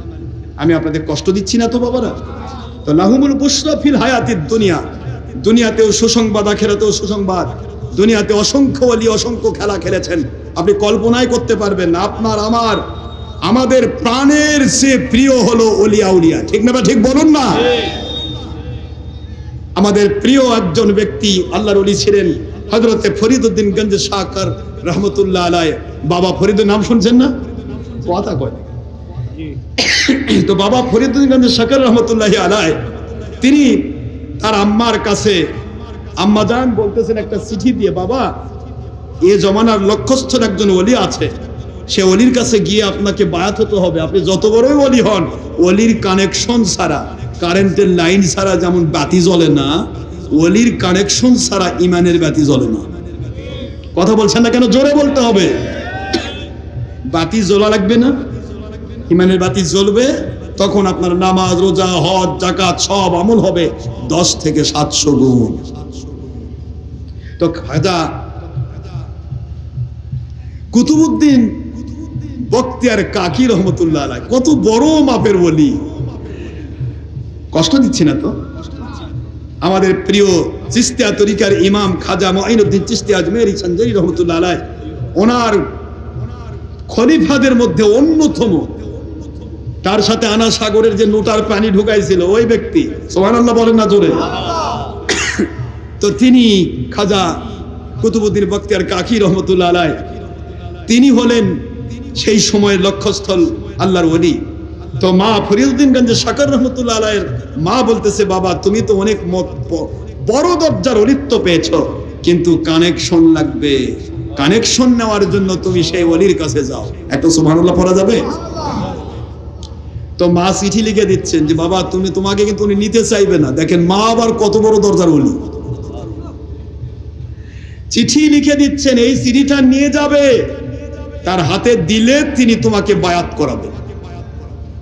আমি আপনাদের কষ্ট দিচ্ছি না তো বাবারা? তো লাহুমুল বুশরা ফিল হায়াতিদ দুনিয়া, দুনিয়াতেও সুসংবাদ আখিরাতেও সুসংবাদ। দুনিয়াতে অসংখ্য ওলি অসংখ্য খেলা খেলেছেন, আপনি কল্পনাই করতে পারবেন না। আপনার আমার আমাদের প্রাণের সে প্রিয় হলো ওলিয়া উলিয়া, ঠিক না? ঠিক বলুন না? আমাদের প্রিয় একজন ব্যক্তি আল্লাহর ওলি ছিলেন হযরতে ফরিদউদ্দিন গঞ্জ শাকর রহমতুল্লাহ আলাইহি। বাবা ফরিদের নাম শুনছেন না? কথা কয় তো বাবা ফরিদউদ্দিন গঞ্জ শাকর রহমতুল্লাহ আলাইহি, তিনি তার আম্মার কাছে, আম্মা জান বলতেছেন একটা চিঠি দিয়ে, বাবা এ জমানার লক্ষ্যস্থল একজন ওলি আছে, সে ওলির কাছে গিয়ে আপনাকে বায়াত হতে হবে। আপনি যত বড়ই ওলি হন, ওলির কানেকশন ছাড়া, কারেন্টের লাইন ছাড়া যেমন বাতি জ্বলে না, ওলির কানেকশন ছাড়া ইমানের বাতি জ্বলে না। কথা বলছেন না কেন? জোরে বলতে হবে। বাতি জ্বলা লাগবে না, ইমানের বাতি জ্বলবে, তখন আপনার নামাজ রোজা হজ যাকাত সব আমল হবে 10 থেকে 700 গুণ। তো খাজা কুতুবউদ্দিন বখতিয়ার কাকি রহমতুল্লাহ আলাইহি কত বড় মাপের ওলি। কষ্ট দিচ্ছি না তো? আমাদের প্রিয় চিশতিয়া তরিকার ইমাম খাজা মুঈনুদ্দিন চিশতি আজমেরি সঞ্জরি রহমতুল্লাহ আলাইহি, ওনার খলিফাদের মধ্যে অন্যতম, তার সাথে আনা সাগরের যে নোটার পানি ঢুকাইছিল ওই ব্যক্তি, সুবহানাল্লাহ বলেন না জোরে? তো তিনি খাজা কুতুবউদ্দিন বখতিয়ার কাকি রহমতুল্লাহ আলাইহি, তিনি হলেন সেই সময়ের লক্ষ্যস্থল আল্লাহর ওলি। তো মা ফরিদউদ্দিন গঞ্জ শাকর রহমতুল্লাহ আলাইহির মা বলতেছে, বাবা তুমি তো অনেক বড় দরজার ওলিত্ব পেয়েছো, কিন্তু কানেকশন লাগবে, কানেকশন নেওয়ার জন্য তুমি সেই ওলির কাছে যাও। একটা সুবহানাল্লাহ পড়া যাবে? তো মা চিঠি লিখে দিচ্ছেন যে বাবা তোমাকে কিন্তু উনি নিতে চাইবে না। দেখেন মা আবার কত বড় দরজার ওলি, চিঠি লিখে দিচ্ছেন, এই চিঠিটা নিয়ে যাবে, তার হাতে দিলে তিনি তোমাকে বায়াত করাবে।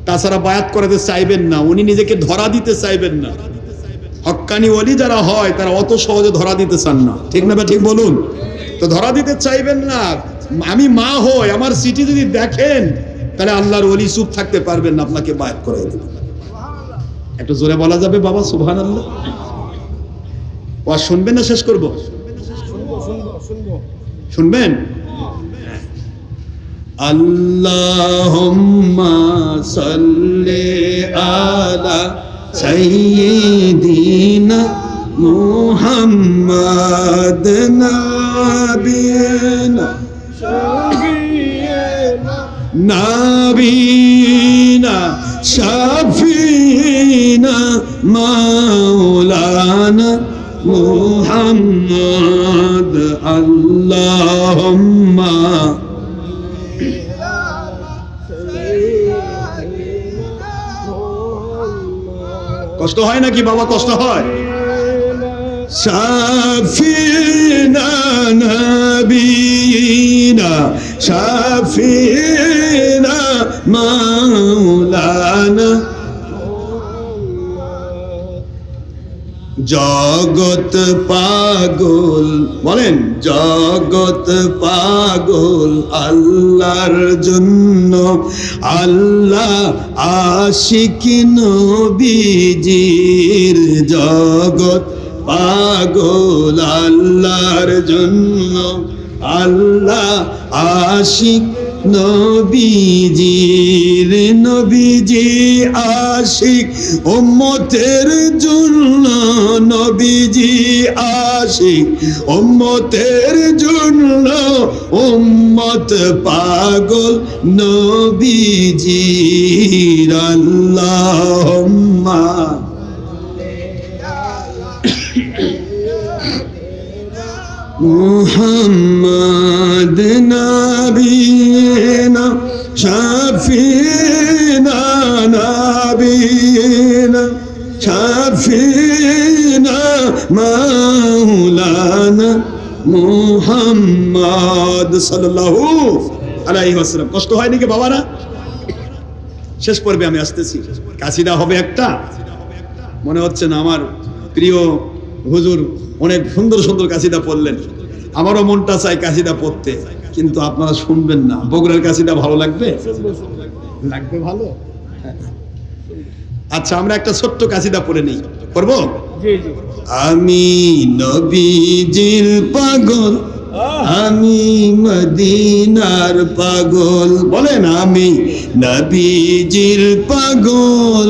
তাছাড়া বায়াত করাতে চাইবেন না, উনি নিজেকে ধরা দিতে চাইবেন না। হক্কানি ওলি যারা হয় তারা অত সহজে ধরা দিতে চান না, ঠিক না? ঠিক বলুন? তো ধরা দিতে চাইবেন না। আমি মা হই, আমার চিঠি যদি দেখেন তাহলে আল্লাহর ওলি চুপ থাকতে পারবেন না, আপনাকে বায়াত করাই দেবেন। একটু জোরে বলা যাবে বাবা সুবহানাল্লাহ? ওয়া শুনবেন না শেষ করব? শুনবেন? আল্লাহুম্মা সাল্লি আলা সাইয়্যিদিনা মুহাম্মদ নবিনা নবীনা শাফিনা মাওলানা মুহাম্মদ আল্লাহুম্মা কষ্ট হয় নাকি বাবা? কষ্ট হয়? শাফিনা নবীনা শাফিনা মাওলানা জগত পাগল, বলেন জগত পাগল আল্লাহর জন্য, আল্লাহ আশিক নবীজির। জগত পাগল আল্লাহর জন্য, আল্লাহ আশিক নবীজির। নবীজি আশিক উম্মতের জন্য, নবীজি আশিক উম্মতের জন্য, উম্মত পাগল নবীজির। আল্লাহুম্মা মুহাম্মদ নবীনা শাফিনা নবীনা শাফিনা মাওলানা মুহাম্মদ সাল্লাল্লাহু আলাইহি ওয়াসাল্লাম। কষ্ট হয় নাকি বাবারা? শেষ পর্বে আমি আসতেছি। কাসিদা হবে একটা, মনে হচ্ছে না আমার প্রিয় হুজুর অনেক সুন্দর সুন্দর কাসিদা পড়লেন, আমারও মনটা চাই কাসিদা পড়তে, কিন্তু আপনারা শুনবেন না। বগুড়ার কাসিদা ভালো লাগবে? লাগবে ভালো। আচ্ছা, আমরা একটা ছোট্ট কাসিদা পড়ে নেই, করবো? আমি নবীজির পাগল, আমি মদিনার পাগল। বলেন আমি নবীজির পাগল,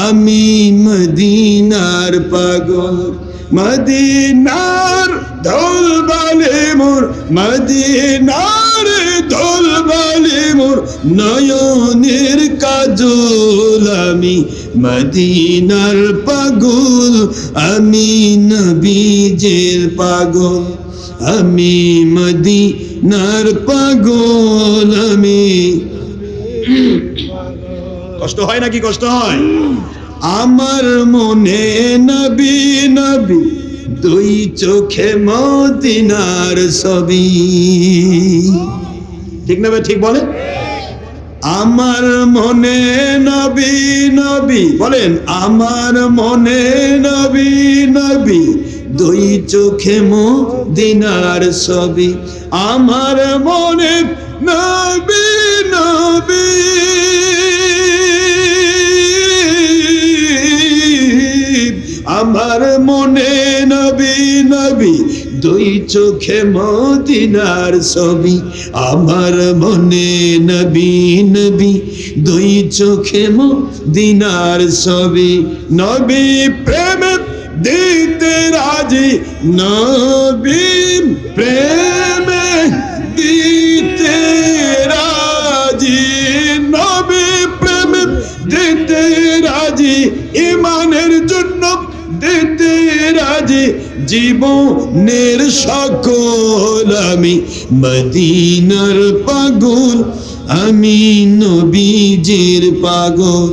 আমি মদিনার পাগল। মদিনার ধুল বালি মোর, মদিনার ধুল বালি মোর নয়নের কাজল। আমি মদিনার পাগল, আমি নবীজির পাগল, আমি মদিনার পাগল। আমি কষ্ট হয় নাকি? কষ্ট হয়? আমার মনে নবী নবী, দুই চোখে মদিনার ছবি। ঠিক না? ঠিক বলে। আমার মনে নবী নবী, বলেন আমার মনে নবী নবী, দুই চোখে মদিনার ছবি। আমার মনে নবী নবী, আমার মনে নবী নবী, দুই চোখে মদিনার ছবি। আমার মনে নবী নবী, দুই চোখে মদিনার ছবি। নবী প্রেম দিতে রাজি, নবী প্রেম দিতে রাজি, নবী প্রেম দিতে রাজি, ইমানের জন্য দিতে রাজি, জীবনের সকল। আমি মদিনার পাগল, আমি নবীজির পাগল,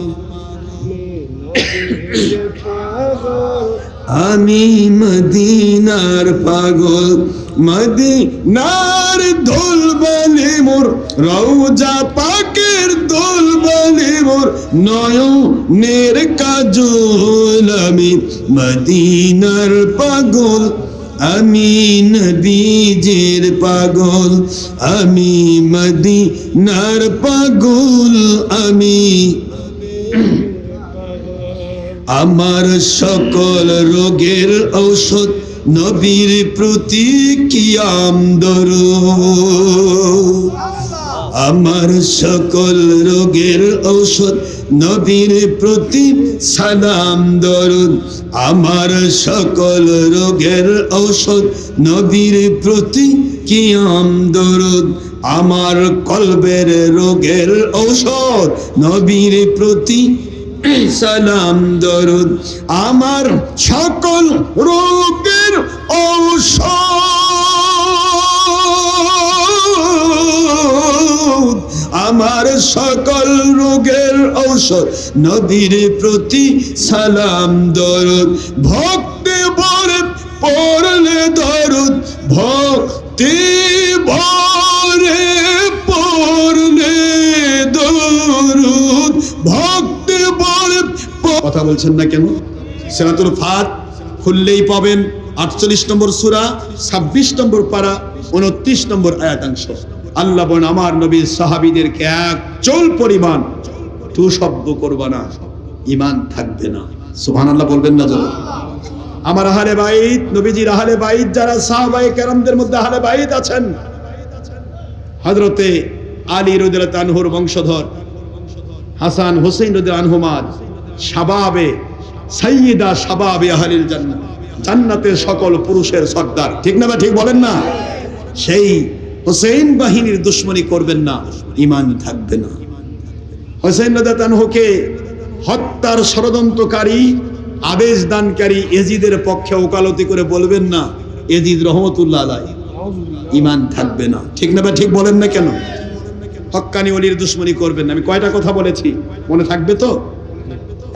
আমি মদিনার পাগল। মদিনার ধুল বালি মোর, রওজা পাকের ধুল বালি মোর নয়নের কাজল। আমি মদিনার পাগল, আমি নবীজির পাগল, আমি মদিনার পাগল। আমি আমার সকল রোগের ঔষধ নবীর প্রতি কিয়াম দরুদ। আমার সকল রোগের ঔষধ নবীর প্রতি সালাম দরুদ আমার সকল রোগের ঔষধ নবীর প্রতি কিয়াম দরুদ আমার কলবের রোগের ঔষধ নবীর প্রতি সালাম দরুদ আমার সকল রোগের ঔষধ আমার সকল রোগের ঔষধ নবীর প্রতি সালাম দরুদ ভক্তি ভরে পড়লে দরুদ ভক্তি ভরে পড়লে দরুদ ভক্তি ভরে কথা বলছেন না কেন? সূরাতুল ফাত খুললেই পাবেন 48 নম্বর সূরা 26 নম্বর পারা 29 নম্বর আয়াতাংশ। আল্লাহ বলেন আমার নবীর সাহাবীদেরকে এক চুল পরিমাণ তু শব্দ করবা না, ঈমান থাকবে না। সুবহানাল্লাহ বলবেন না জোরে? আমার আহলে বাইত, নবীজির আহলে বাইত যারা সাহাবায়ে কেরামদের মধ্যে আহলে বাইত আছেন, হযরতে আলী রাদিয়াল্লাহু আনহুর বংশধর, হাসান হুসাইন রাদিয়াল্লাহু আনহুমা শাবাবে সাইয়্যিদা শাবাবে আহলিল জান্নাহ, জান্নাতের সকল পুরুষের সর্দার, ঠিক না? ঠিক বলেন না? সেই হুসাইন বাহিনীর দুশমনি করবেন না, ঈমান থাকবে না। হুসাইন রাদিয়াল্লাহু আনহুকে হত্যার ষড়যন্ত্রকারী, আদেশ দানকারী এজিদের পক্ষে ওকালতি করে বলবেন না এজিদ রহমতুল্লাহ আলাইহি, ঈমান থাকবে না, ঠিক না? ঠিক বলেন না কেন? হক্কানি ওলির দুশমনি করবেন না। আমি কয়টা কথা বলেছি মনে থাকবে তো?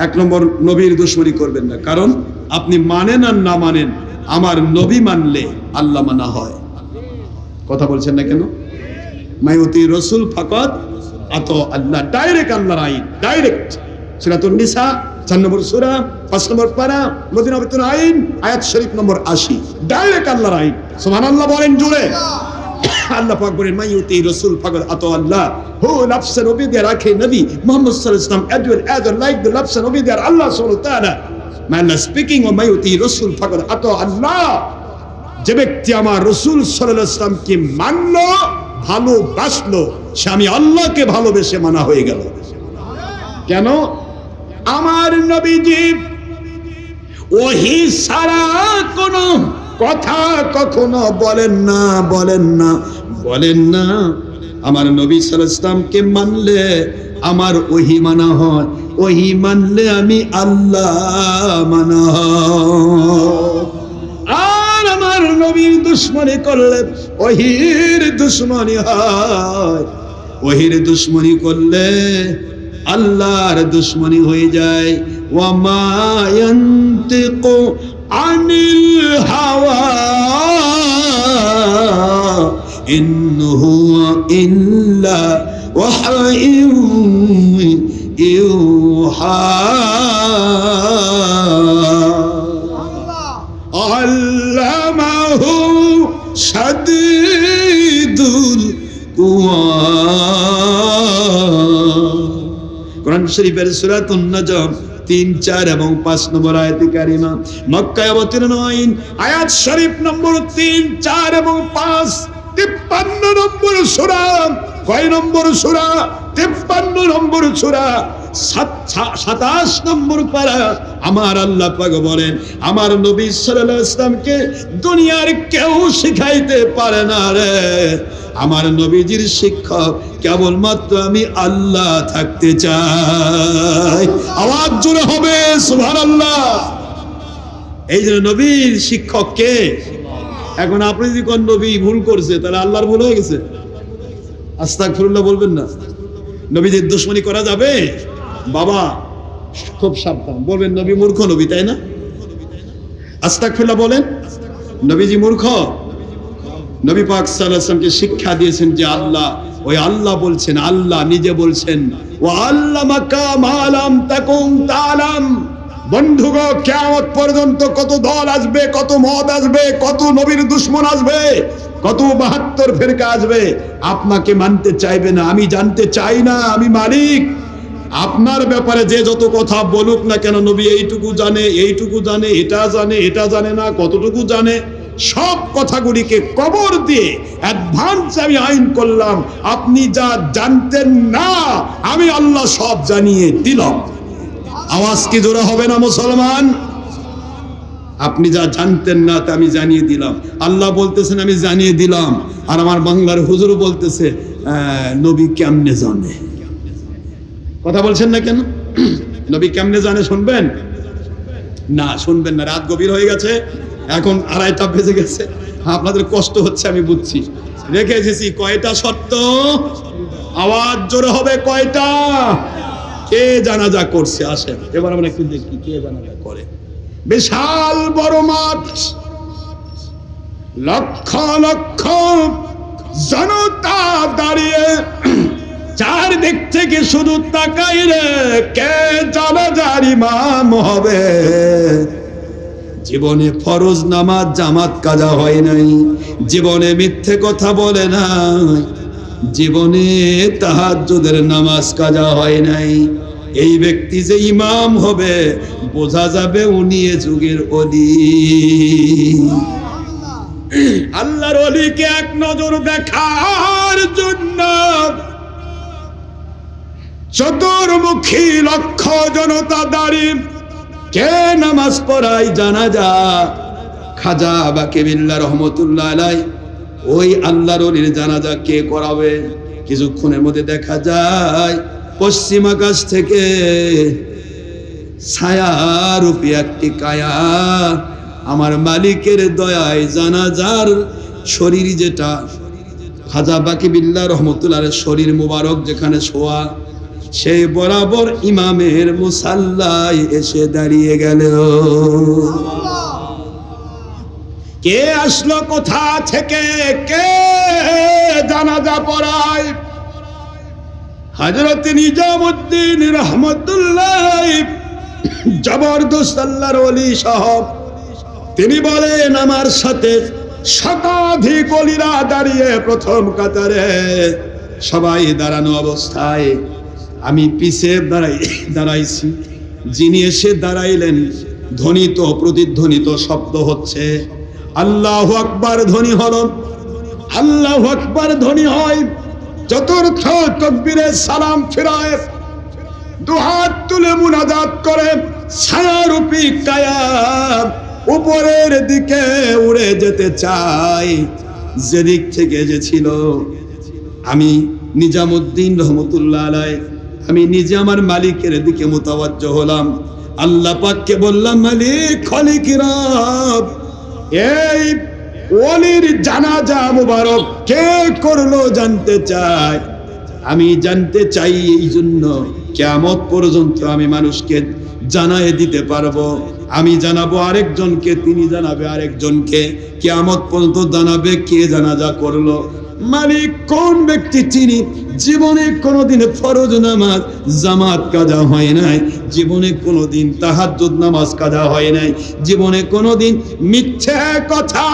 1 নম্বর, নবীর দুশমনি করবেন না, কারণ আপনি মানেন আর না মানেন, আমার নবী মানলে আল্লাহ মানা হয়। কথা বলছেন না কেন? মাইউতি রাসূল ফাকাত আতো আল্লাহ, ডাইরেক্ট আল্লাহর আইন, ডাইরেক্ট। সূরাতুন নিসা 4 নম্বর সূরা 5 নম্বর পারা, মদিনা নবীর আইন, আয়াত শরীফ নম্বর 80, ডাইরেক্ট আল্লাহর আইন। সুবহানাল্লাহ বলেন জোরে। আল্লাহ পাক বলেন মাইউতি রাসূল ফাকাত আতো আল্লাহ, হু লাফসান ওবি দেয়ার রাখে নবী মুহাম্মদ সাল্লাল্লাহু আলাইহি ওয়াসাল্লাম as well as like the লাফসান ওবি দেয়ার আল্লাহ সুবহানাহু ওয়া তাআলা। মান স্পিকিং অফ মাইউতি রাসূল ফাকাত আতো আল্লাহ, যে ব্যক্তি আমার রাসূল সাল্লাল্লাহু আলাইহি ওয়াসাল্লামকে মানলো, ভালোবাসলো, সে আমি আল্লাহকে ভালোবেসে মানা হয়ে গেল। কেন? আমার নবীজি ওহী ছাড়া কোনো কথা কখনো বলেন না, বলেন না, বলেন না। আমার নবী সাল্লাল্লাহু আলাইহি ওয়াসাল্লামকে মানলে আমার ওহী মানা হয়, ওহী মানলে আমি আল্লাহ মানা হয়। আর আমার নবীর দুশমনি করলে ওহীর দুশমনি হয়, ওহীর দুশমনি করলে আল্লাহর দুশমনি হয়ে যায়। ওয়া মা ইয়ানতিকু আনিল হাওয়া ইন হুয়া ইল্লা ওয়াহয়ুন ইউহা। আল্লামাহু শাদীদুল কুওয়া। কোরআন শরীফের সূরাতুন নাজম 3, 4 এবং 5 নম্বর আয়াতে কারিমা, মক্কায় অবতীর্ণ আইন, আয়াত শরীফ নম্বর 3, 4 এবং 5, 53 নম্বর সূরা। কয় নম্বর সূরা? 53 নম্বর সূরা, 27 নম্বর পারা। আমার আল্লাহ পাক বলেন আমার নবী সাল্লাল্লাহু আলাইহি ওয়াসাল্লামকে দুনিয়ার কেউ শিখাইতে পারে না রে, আমার নবীজির শিক্ষক কেবলমাত্র আমি আল্লাহ থাকতে চাই। আওয়াজ জোরে হবে সুবহানাল্লাহ। এই যে নবীর শিক্ষক কে? এখন আপনি যদি কোন নবী ভুল করছে তাহলে আল্লাহর ভুল হয়ে গেছে, আস্তাগফিরুল্লাহ বলবেন না। নবীজির দুশমনি করা যাবে? বাবা খুব সাবধান, বলবেন নবী মূর্খ নবী, তাই না? আস্তাগফিরুল্লাহ বলেন, নবীজি মূর্খ? নবী পাক সাল্লাল্লাহু আলাইহি ওয়াসাল্লামকে শিক্ষা দিয়েছেন যে আল্লাহ, ওই আল্লাহ বলছেন, আল্লাহ নিজে বলছেন ওয়া আল্লামাকা মা লাম তাকুন তাআলাম। বন্ধুগণ, কিয়ামত পর্যন্ত কত দল আসবে, কত মত আসবে, কত নবীর দুশমন আসবে, কত 72 ফেরকা আসবে, আপনাকে মানতে চাইবে না। আমি জানতে চাই না, আমি মালিক। আপনার ব্যাপারে যে যত কথা বলুক না কেন, নবী এইটুকু জানে, এইটুকু জানে, এটা জানে, এটা জানে না, কতটুকু জানে, সব কথাগুলিকে কবর দিয়ে অ্যাডভান্স আমি আইন করলাম, আপনি যা জানতেন না আমি আল্লাহ সব জানিয়ে দিলাম। আওয়াজ কি জোরে হবে না মুসলমান? আপনি যা জানতেন না তা আমি জানিয়ে দিলাম। আল্লাহ বলতেছেন আমি জানিয়ে দিলাম, আর আমার বাংলার হুজুর বলতেছে নবী কেমনে জানে। কথা বলছেন না কেন? নবী কেমনে জানে শুনবেন না? শুনবেন না, রাত গভীর হয়ে গেছে, এখন 2:30 বেজে গেছে, আপনাদের কষ্ট হচ্ছে আমি বুঝছি। রেখে এসেছি কয়টা শর্ত, আওয়াজ জোরে হবে কয়টা? কে জানাজা করছে আসেন এবার আমরা একটু দেখি কে জানাজা করে। বিশাল বড় মাঠ, লক্ষ লক্ষ জনতা দাঁড়িয়ে, চারদিক থেকে শুধু তাকাই রে কে জানাজার ইমাম হবে। জীবনে ফরজ নামাজ জামাত কাজা হয় নাই, জীবনে মিথ্যে কথা বলে নাই, জীবনে তাহাজ্জুদের নামাজ কাজা হয় নাই। এই ব্যক্তি যে ইমাম হবে বোঝা যাবে উনি এ যুগের ওলি। আল্লাহর ওলিকে এক নজর দেখার জন্য চতুর্মুখী লক্ষ জনতা দাঁড়িয়ে কে নামাজ পড়ায় জানাজা। খাজা বাকি বিল্লাহ রহমতুল্লাহ আলাইহি ওই আল্লাহর ওলির জানাজা কে করাবে? কিছুক্ষণের মধ্যে দেখা যায় পশ্চিম আকাশ থেকে ছায়ারূপী একটি কায়া আমার মালিকের দয়ায় জানাজার শরীর, যেটা খাজা বাকি বিল্লাহ রহমতুল্লাহ শরীর মুবারক যেখানে শোয়া, সেই বরাবর ইমামের মুসাল্লায় এসে দাঁড়িয়ে গেল। কে আসলো কোথা থেকে, কে জানাজা পড়ায়? হযরত নিজামউদ্দিন রহমতুল্লাহ জবরদস্ত আল্লাহর ওলি সাহেব, তিনি বলেন আমার সাথে শতাধিক ওলিরা দাঁড়িয়ে প্রথম কাতারে, সবাই দাঁড়ানো অবস্থায় আমি পিছে দাঁড়াইছি। যিনি এসে দাঁড়াইলেন ধ্বনিত প্রতিধ্বনিত শব্দ হচ্ছে আল্লাহু আকবার ধ্বনি হলো, আল্লাহু আকবার ধ্বনি হয়, চতুর্থ তাকবীরে সালাম ফিরায়, দুহাত তুলে মুনাজাত করে ছায়ারূপী কায়া উপরের দিকে উড়ে যেতে চাই। যেদিক থেকে এসেছিল আমি নিজামউদ্দিন রহমতুল্লাহ আলাইহি, আমি নিজে আমার মালিকের দিকে মুতাওয়াজ্জহ হলাম। আল্লাহ পাককে বললাম, মালিক খালিক রব, এই ওলির জানাজা মুবারক কে করলো জানতে চাই। আমি জানতে চাই, এই জন্য কিয়ামত পর্যন্ত আমি মানুষকে জানায়ে দিতে পারবো। আমি জানাবো আরেকজনকে, তিনি জানাবে আরেকজনকে, কিয়ামত পর্যন্ত জানাবে কে জানাজা করলো। মালিক কোন ব্যক্তি চিনি জীবনে কোনোদিন ফরজ নামাজ জামাত কাজা হয় নাই, জীবনে কোনোদিন তাহাজ্জুদ নামাজ কাজা হয় নাই, জীবনে কোনোদিন মিথ্যে কথা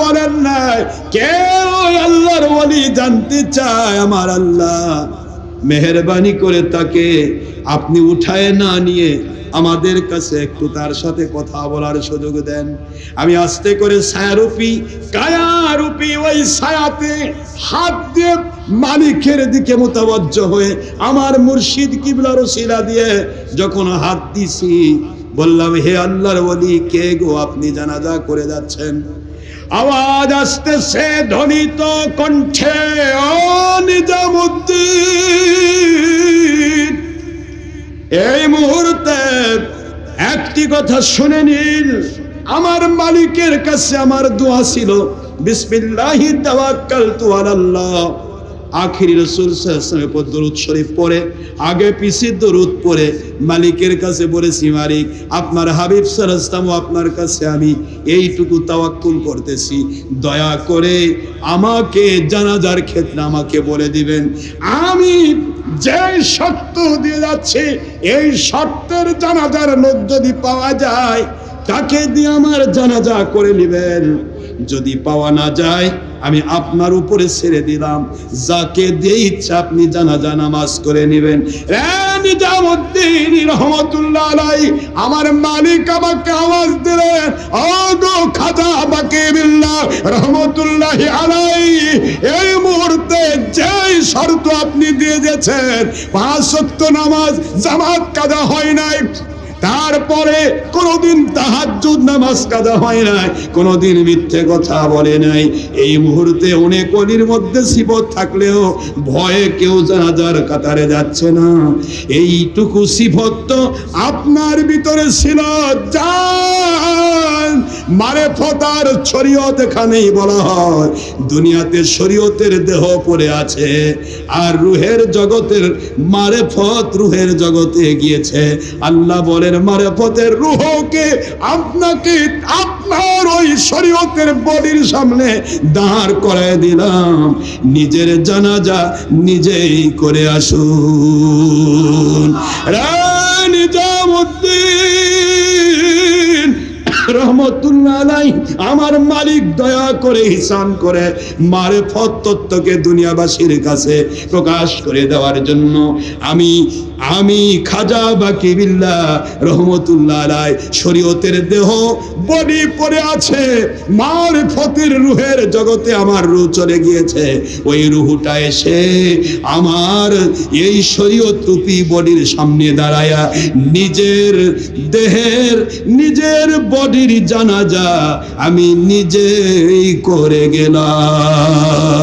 বলেন নাই। কেউ আল্লাহর ওলি জানতে চায়, আমার আল্লাহ মেহেরবানি করে তাকে আপনি উঠায় না নিয়ে আমাদের কাছে একটু তার সাথে কথা বলার সুযোগ দেন। আমি আস্তে করে ছায়ারূপী কায়ারূপী ওই ছায়াতে হাত দিয়ে মালিকের দিকে মুতাওয়াজ্জ হয়ে আমার মুর্শিদ কিবলার ওসিলা দিয়ে যখন হাত দিছি, বললাম হে আল্লাহর ওলি কে গো, আপনি জানাজা করে যাচ্ছেন। আওয়াজ আসতেছে ধ্বনিত কণ্ঠে, ও নিজামউদ্দিন, এই মুহূর্তে একটি কথা শুনে নিন। আমার মালিকের কাছে আমার দোয়া ছিল বিসমিল্লাহি তাওয়াক্কালতু আলাল্লাহ। আখিরি রাসূল সাল্লাল্লাহু আলাইহি ওয়াসাল্লামের উপর দরুদ শরীফ পড়ে আগে পিছে দরুদ পড়ে মালিকের কাছে বলেছি, মালিক আপনার হাবিব সাল্লাল্লাহু আলাইহি ওয়াসাল্লাম আপনার কাছে আমি এইটুকু তাওয়াক্কুল করতেছি, দয়া করে আমাকে জানাজার ক্ষেত্রে আমাকে বলে দিবেন। আমি যে শর্ত দিয়ে যাচ্ছি এই শর্তের জানাজার লোক যদি পাওয়া যায় তাকে দিয়ে আমার জানাজা করে নেবেন। যদি পাওয়া না যায় আমি আপনার উপরে ছেড়ে দিলাম, যাকে দিয়ে ইচ্ছা আপনি জানাজা নামাজ করে নেবেন। নিজামউদ্দিন রহমতুল্লাহ আলাইহি আমার মালিক আমাকে আওয়াজ দিলেন, ও গো খাজা বাকি বিল্লাহ রহমতুল্লাহি আলাইহি এই মুহূর্তে যেই শর্ত আপনি দিয়ে দিয়েছেন, 5 ওয়াক্ত নামাজ জামাত কাজা হয় নাই, তারপরে কোনদিন তাহাজ্জুদ নামাজ কাজা হয় নাই, কোনদিন মিথ্যে কথা বলে নাই, এই মুহূর্তে অনেক ওলির মধ্যে সিফত থাকলেও ভয়ে কেউ জানাজার কাতারে যাচ্ছে না। এইটুকু সিফত তো আপনার ভিতরে ছিল। জান মারেফত আর শরীয়ত এখানেই বলা হয়। দুনিয়াতে শরীয়তের দেহ পড়ে আছে, আর রুহের জগতের মারেফত রুহের জগতে গিয়েছে। আল্লাহ বলেন মারেফতের রূহকে আপনাকে আপনার ওই শরীয়তের বডির সামনে দাঁড় করায় দিলাম, নিজের জানাজা নিজেই করে আসুন। নিজামুদ্দিন রহমতুল্লাহ আলাইহি আমার মালিক দয়া করে ইহসান করে মারেফত তত্ত্বকে দুনিয়াবাসীর কাছে প্রকাশ করে দেওয়ার জন্য আমি খাজা বাকি বিল্লাহ রহমতুল্লাহ আলাইহি শরীয়তের দেহ বডি পড়ে আছে, মারেফতের রূহের জগতে আমার রূহ চলে গিয়েছে। ওই রূহটা এসে আমার এই শরীয়ত রূপী বডির সামনে দাঁড়ায়া নিজের দেহের নিজের বডির জানাজা আমি নিজেই করে গেলাম।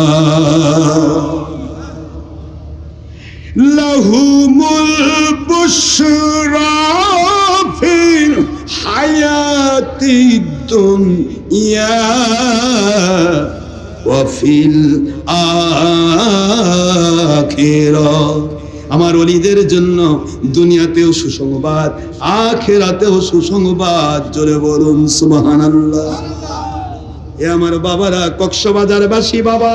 লাহুমুল বুশরা ফিল হায়াতিদ দুনিয়া ওয়া ফিল আখিরাহ। আমার ওলিদের জন্য দুনিয়াতেও সুসংবাদ, আখিরাতেও সুসংবাদ। জোরে বলুন সুবহানাল্লাহ। এ আমার বাবারা, কক্সবাজারবাসী বাবা,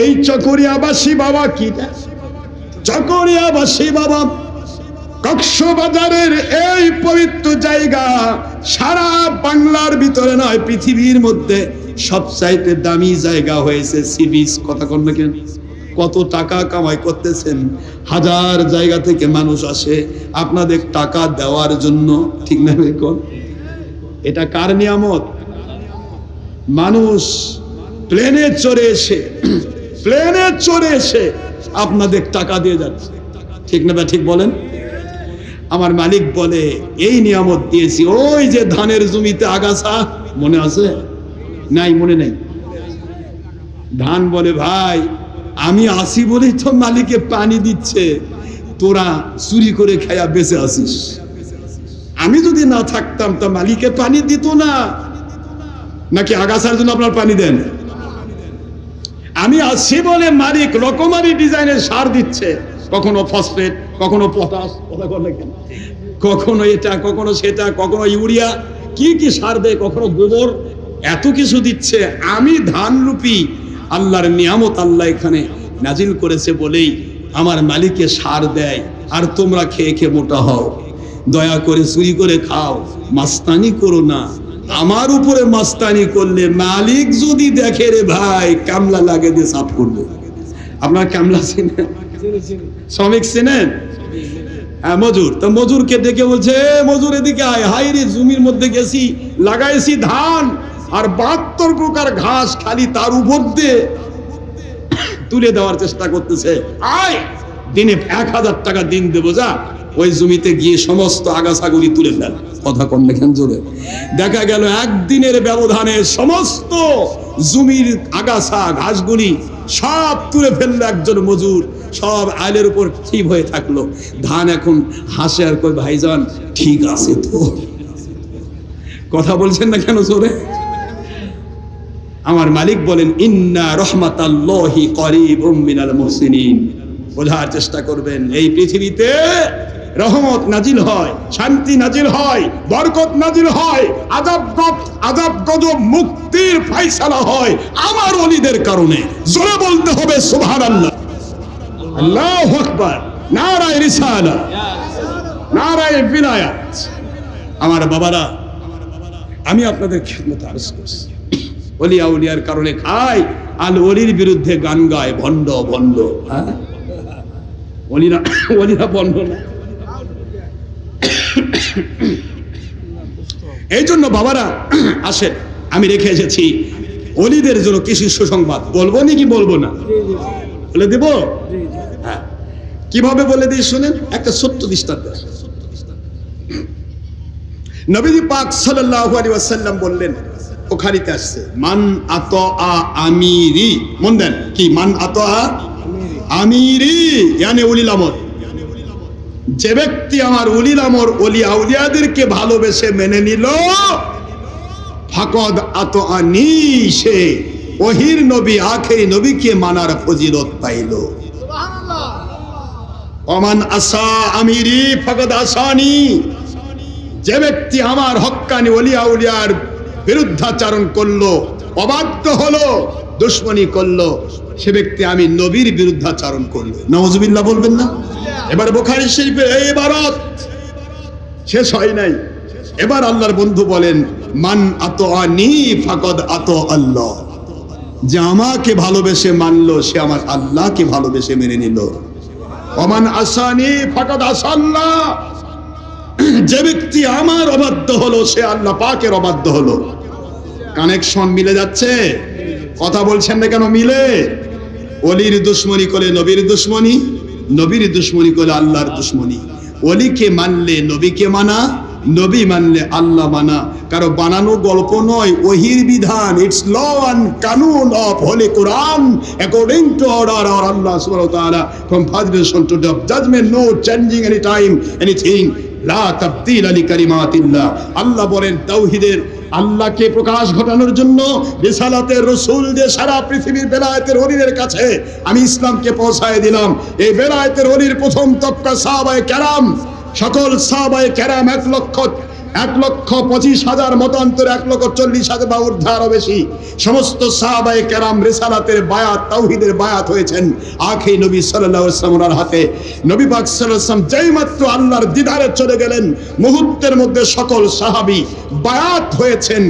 এই চকরিয়াবাসী বাবা, কি চকরিয়াবাসী বাবা, কক্সবাজারের এই পবিত্র জায়গা সারা বাংলার ভিতরে নয়, পৃথিবীর মধ্যে সবচাইতে দামি জায়গা হয়েছে সি বিচ। কথা কন না কেন? কত টাকা কামাই করতেছেন, হাজার জায়গা থেকে মানুষ আসে আপনাদের টাকা দেওয়ার জন্য, ঠিক না? এটা কার নিয়ামত? মানুষ প্লেনে চড়ে এসে আপনাদের টাকা দিয়ে যাচ্ছে, ঠিক না? ঠিক বলেন। আমার মালিক বলে এই নিয়ামত দিয়েছি। ওই যে ধানের জমিতে আগাছা, মনে আছে? নাই, মনে নেই। ধান বলে ভাই আমি আসি বলেই তো মালিকে পানি দিচ্ছে, তোরা চুরি করে খায়া বেঁচে আসিস। আমি যদি না থাকতাম তা মালিকে পানি দিত না। নাকি আগাছার জন্য আপনার পানি দেন? আমি আসি বলে মালিক রকমারি ডিজাইনের সার দিচ্ছে, কখনো ফসফেট, কখনো পটাশ, কখনো এটা, কখনো সেটা, কখনো ইউরিয়া, কি কি সার দেয়, কখনো গোবর, এত কিছু দিচ্ছে। আমি ধান রূপী আল্লাহর নিয়ামত আল্লাহ এখানে নাজিল করেছে বলেই আমার মালিকে সার দেয়, আর তোমরা খেয়ে খেয়ে মোটা হও। দয়া করে চুরি করে খাও, মাস্তানি করো না। আমার উপরে মাস্তানি করলে মালিক যদি দেখে রে ভাই, কামলা লাগে দিয়ে সাফ করবে। আপনার কামলা চিনেন? শ্রমিক চিনেন? হ্যাঁ, মজুর। তো মজুরকে ডেকে বলছে মজুর এদিকে আয়। হাই রে, জমির মধ্যে গেছি, লাগাইছি ধান আর 72 প্রকার ঘাস, খালি তার উপর দিয়ে তুলে দেওয়ার চেষ্টা করতেছে। আয়, দিনে 1000 টাকা দিন দেবো, যা ওই জমিতে গিয়ে সমস্ত আগাছাগুলি তুলে ফেল। কথা কম লেখেন জোরে। দেখা গেল একদিনের ব্যবধানে সমস্ত জমির আগাছা ঘাসগুলি সব তুলে ফেললো একজন মজুর। সব আইলের উপর ঠিক হয়ে থাকলো। ধান এখন হাসে আর কই, ভাইজান ঠিক আছে তো। কথা বলছেন না কেন জোরে? আমার মালিক বলেন ইন্না রহমাতাল্লাহি করিবুম মিনাল মুহসিনিন। বোঝার চেষ্টা করবেন, এই পৃথিবীতে রহমত নাজিল হয়, শান্তি নাজিল হয়, বরকত নাজিল হয়, আযাব গজব মুক্তির ফয়সালা হয় আমার ওলিদের কারণে। জোরে বলতে হবে সুবহানাল্লাহ। আল্লাহু আকবার। নারায়ে রিসালাত, নারায়ে বিলায়াত। আমার বাবারা, আমি আপনাদের খিদমতে আরজ করছি, ওলি আউলিয়ার কারণে খায়, আল ওলির বিরুদ্ধে গান গায় ভণ্ড ভণ্ড। হ্যাঁ, ওলিরা ভণ্ড না। এই জন্য বাবারা আসেন, আমি রেখে এসেছি ওলিদের জন্য কিছু সুসংবাদ বলবো নাকি বলবো না? বলে দেব? হ্যাঁ, কিভাবে বলে দিই শুনেন। একটা সত্য দৃষ্টান্ত। নবীজি পাক সাল্লাল্লাহু আলাইহি ওয়াসাল্লাম বললেন, বুখারীতে আসছে, মান আতা আমিরি, মন দেন কি, মান আতা আমিরি ইয়ানি উলিল আমর, যে ব্যক্তি আমার উলিল আমর ওলি আউলিয়াদেরকে ভালোবেসে মেনে নিল, ফাকাদ আতাআনি, সে ওহির নবী আখেরি নবীকে মানার ফজিলত পাইল। ওমান আসা আমিরি ফাকাদ আসানি, যে ব্যক্তি আমার হক্কানি ওলি আউলিয়ার বিরুদ্ধাচরণ করলো, অবাধ্য হলো, দুশমনী করলো, সে ব্যক্তি আমি নবীর বিরুদ্ধাচরণ করলো। নাউজুবিল্লাহ বলবেন না? এবার বুখারী শরীফের এই ইবারত শেষ হয় নাই। এবার আল্লাহর বন্ধু বলেন, মান আতাআনি ফাকাদ আতা আল্লাহ, যে আমাকে ভালোবেসে মানলো সে আমার আল্লাহকে ভালোবেসে মেনে নিল। ওমান আসানি ফাকাদ আসাল্লাহ, যে ব্যক্তি আমার অবাধ্য হলো সে আল্লাহ পাকের অবাধ্য হলো। কানেকশন মিলে যাচ্ছে? কথা বলছেন না কেন? মিলে। ওলির দুশমনি করলে নবীর দুশমনি, নবীর দুশমনি করলে আল্লাহর দুশমনি। ওলিকে মানলে নবীকে মানা, নবী মানলে আল্লাহ মানা। কারো বানানো গল্প নয়, ওহির বিধান। ইটস ল অ্যান্ড কানুন of holy Quran according to order of Allah সুবহানাহু ওয়া তাআলা from creation to the judgment, no changing any time anything, লা তাবদীলা লিকালিমাতিল্লাহ। আল্লাহ বলেন তাওহীদের, আল্লাহকে প্রকাশ ঘটানোর জন্য রিসালাতের রাসূল দিয়ে সারা পৃথিবীর বেলায়েতের ওলিদের কাছে আমি ইসলামকে পৌঁছায় দিলাম। এই বেলায়েতের ওলির প্রথম তবকা সাহাবায়ে কেরাম, সকল সাহাবায়ে কেরাম 1,25,000 মতান্তরে 1,40,000 বা ঊর্ধ্বে আরো বেশি সমস্ত সাহাবায়ে কেরাম রিসালাতের বায়াত, তাওহীদের বায়াত হয়েছেন আখেরি নবী সাল্লাল্লাহু আলাইহি ওয়াসাল্লামের হাতে। নবী পাক সাল্লাল্লাহু আলাইহি ওয়াসাল্লাম যেই মাত্র আল্লাহর দিদারে চলে গেলেন, মুহূর্তের মধ্যে সকল সাহাবী বায়াত হয়েছেন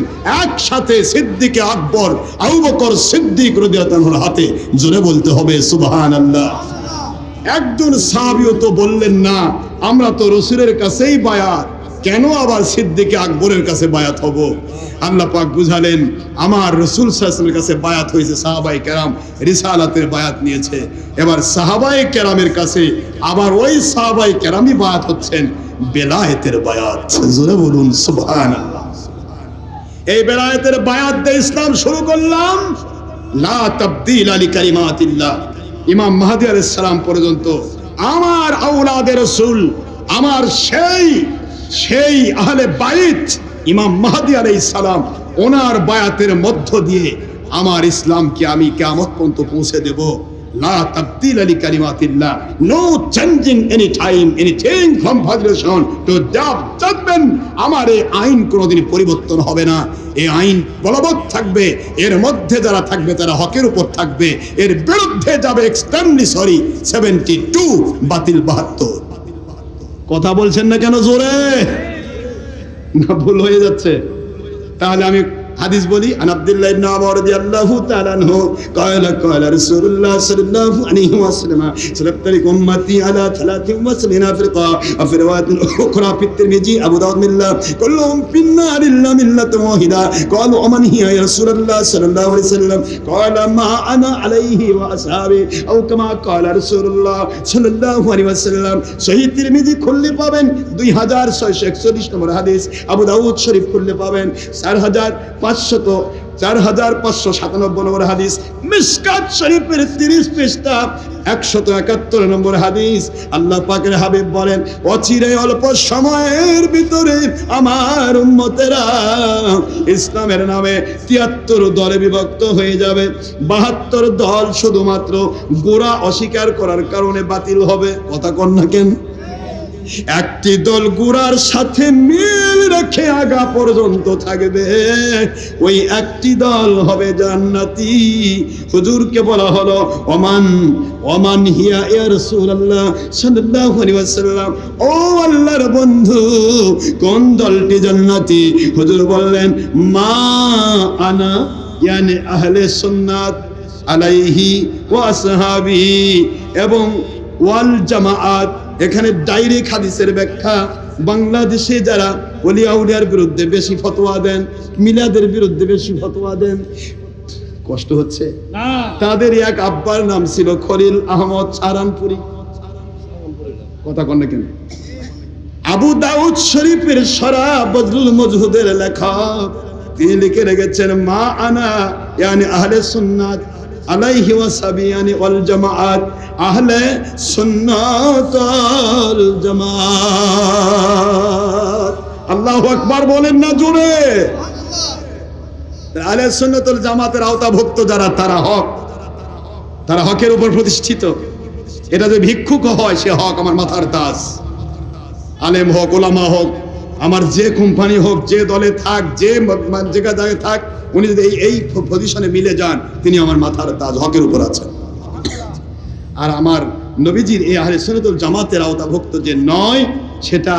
একসাথে সিদ্দিকে আকবর আবু বকর সিদ্দিক রাদিয়াল্লাহু আনহুর হাতে। জোরে বলতে হবে সুবহানাল্লাহ। একজন সাহাবীও তো বললেন না আমরা তো রাসূলের কাছেই বায়াত, কেন আবার সিদ্দিকে আকবরের কাছে বায়াত হব? আল্লাহ পাক বুঝালেন, আমার রাসূল সাল্লাল্লাহু আলাইহি ওয়াসাল্লামের কাছে বায়াত হয়েছে সাহাবায়ে কেরাম, রিসালাতের বায়াত নিয়েছে। এবার সাহাবায়ে কেরামের কাছে আবার ওই সাহাবায়ে কেরামই বায়াত হচ্ছেন বেলায়েতের বায়াত। জোরে বলুন সুবহানাল্লাহ। এই বেলায়েতের বায়াত দিয়ে ইসলাম শুরু করলাম। লা তাবদীলা লিকালিমাতিল্লাহ। ইমাম মাহদী আলাইহিস সালাম পর্যন্ত আমার আওলাদের রাসূল, আমার সেই আহলে বাইত ইমাম মাহদী আলাইহিস সালাম, ওনার বায়াতের মধ্য দিয়ে আমার ইসলামকে আমি কিয়ামত পর্যন্ত পৌঁছে দেব। লা তাবদীলা লিকালিমাতিল্লাহ, no changing any time anything from creation to judgment. আমার এই আইন কোনোদিন পরিবর্তন হবে না। এই আইন বলবৎ থাকবে। এর মধ্যে যারা থাকবে তারা হকের উপর থাকবে, এর বিরুদ্ধে যাবে এক্সট্রিমলি 72 বাতিল 72। কথা বলছেন না কেন জোরে? না ভুল হয়ে যাচ্ছে? তাহলে আমি হাদিস বলি। আন আব্দুল্লাহ ইবনে ওমর রাদিয়াল্লাহু তাআলা আনহু ক্বালা ক্বালা রাসূলুল্লাহ সাল্লাল্লাহু আলাইহি ওয়াসাল্লাম সালাতারি উম্মতি আলা 73 ফিরকা ওয়া ফি রিওয়ায়াতিন উখরা ফি তিরমিজি আবু দাউদ মিল্লাহ কুল্লুহুম ফিন-নার ইল্লা মিল্লাতুন ওয়াহিদা ক্বালু ওমান হিয়া ইয়া রাসূলুল্লাহ সাল্লাল্লাহু আলাইহি ওয়াসাল্লাম ক্বালা মা আনা আলাইহি ওয়া আসহাবি আও কামা ক্বালা রাসূলুল্লাহ সাল্লাল্লাহু আলাইহি ওয়াসাল্লাম। সহিহ তিরমিজি খুললে পাবেন 2641 নম্বর হাদিস, আবু দাউদ শরীফ খুললে পাবেন 4597 নম্বর হাদিস, মিশকাত শরীফের 30 পৃষ্ঠা 171 নম্বর হাদিস। আল্লাহ পাকের হাবিব বলেন, অচিরে অল্প সময়ের ভিতরে আমার উম্মতেরা ইসলামের নামে 73 দলে বিভক্ত হয়ে যাবে। 72 দল শুধুমাত্র গোড়া অস্বীকার করার কারণে বাতিল হবে। কথা কন না কেন? একটি দল গোড়ার সাথে মিল রেখে আগা পর্যন্ত থাকবে, ওই একটি দল হবে জান্নাতি। হুজুরকে বলা হলো ওমান হিয়া ইয়া রাসূলুল্লাহ সাল্লাল্লাহু আলাইহি ওয়াসাল্লাম, ও আল্লাহর বন্ধু কোন দলটি জান্নাতি? হুজুর বললেন, মা আনা ইয়ানি আহলে সুন্নাত আলাইহি ওয়া আসহাবি এবং ওয়াল জামাআত। এখানে ডাইরেক্ট হাদিসের ব্যাখ্যা। বাংলাদেশে যারা ওলি আউলিয়ার বিরুদ্ধে বেশি ফতোয়া দেন, মিলাদের বিরুদ্ধে বেশি ফতোয়া দেন, কষ্ট হচ্ছে তাদের এক আব্বার নাম ছিল খলিল আহমদ সারানপুরি। কথা কন না কেন? আবু দাউদ শরীফের সরা বদরুল মজহুদের লেখক, তিনি লিখে রেখেছেন মা আনা ইয়ানি আহলে সুন্নাত আলাইহি ওয়াসাবি ইয়ানি ওয়াল জামাআত, আহলে সুন্নাত ওয়াল জামাআত। আল্লাহু আকবার বলেন না জোরে। আহলে সুন্নাত ওয়াল জামাতের আওতাভুক্ত যারা, তারা হক, তারা হকের উপর প্রতিষ্ঠিত। এটা যে ভিক্ষুক হয় সে হক আমার মাথার তাজ। আলেম হোক, ওলামা হোক, আমার যে কোম্পানি হোক, যে দলে থাক, যে জায়গায় থাক, উনি যদি এই পজিশনে মিলে যান, তিনি আমার মাথার তাজ, হকের উপর আছেন। আর আমার নবীজির এই আহলে সুন্নাত ওয়াল জামাতের আওতাভুক্ত যে নয়, সেটা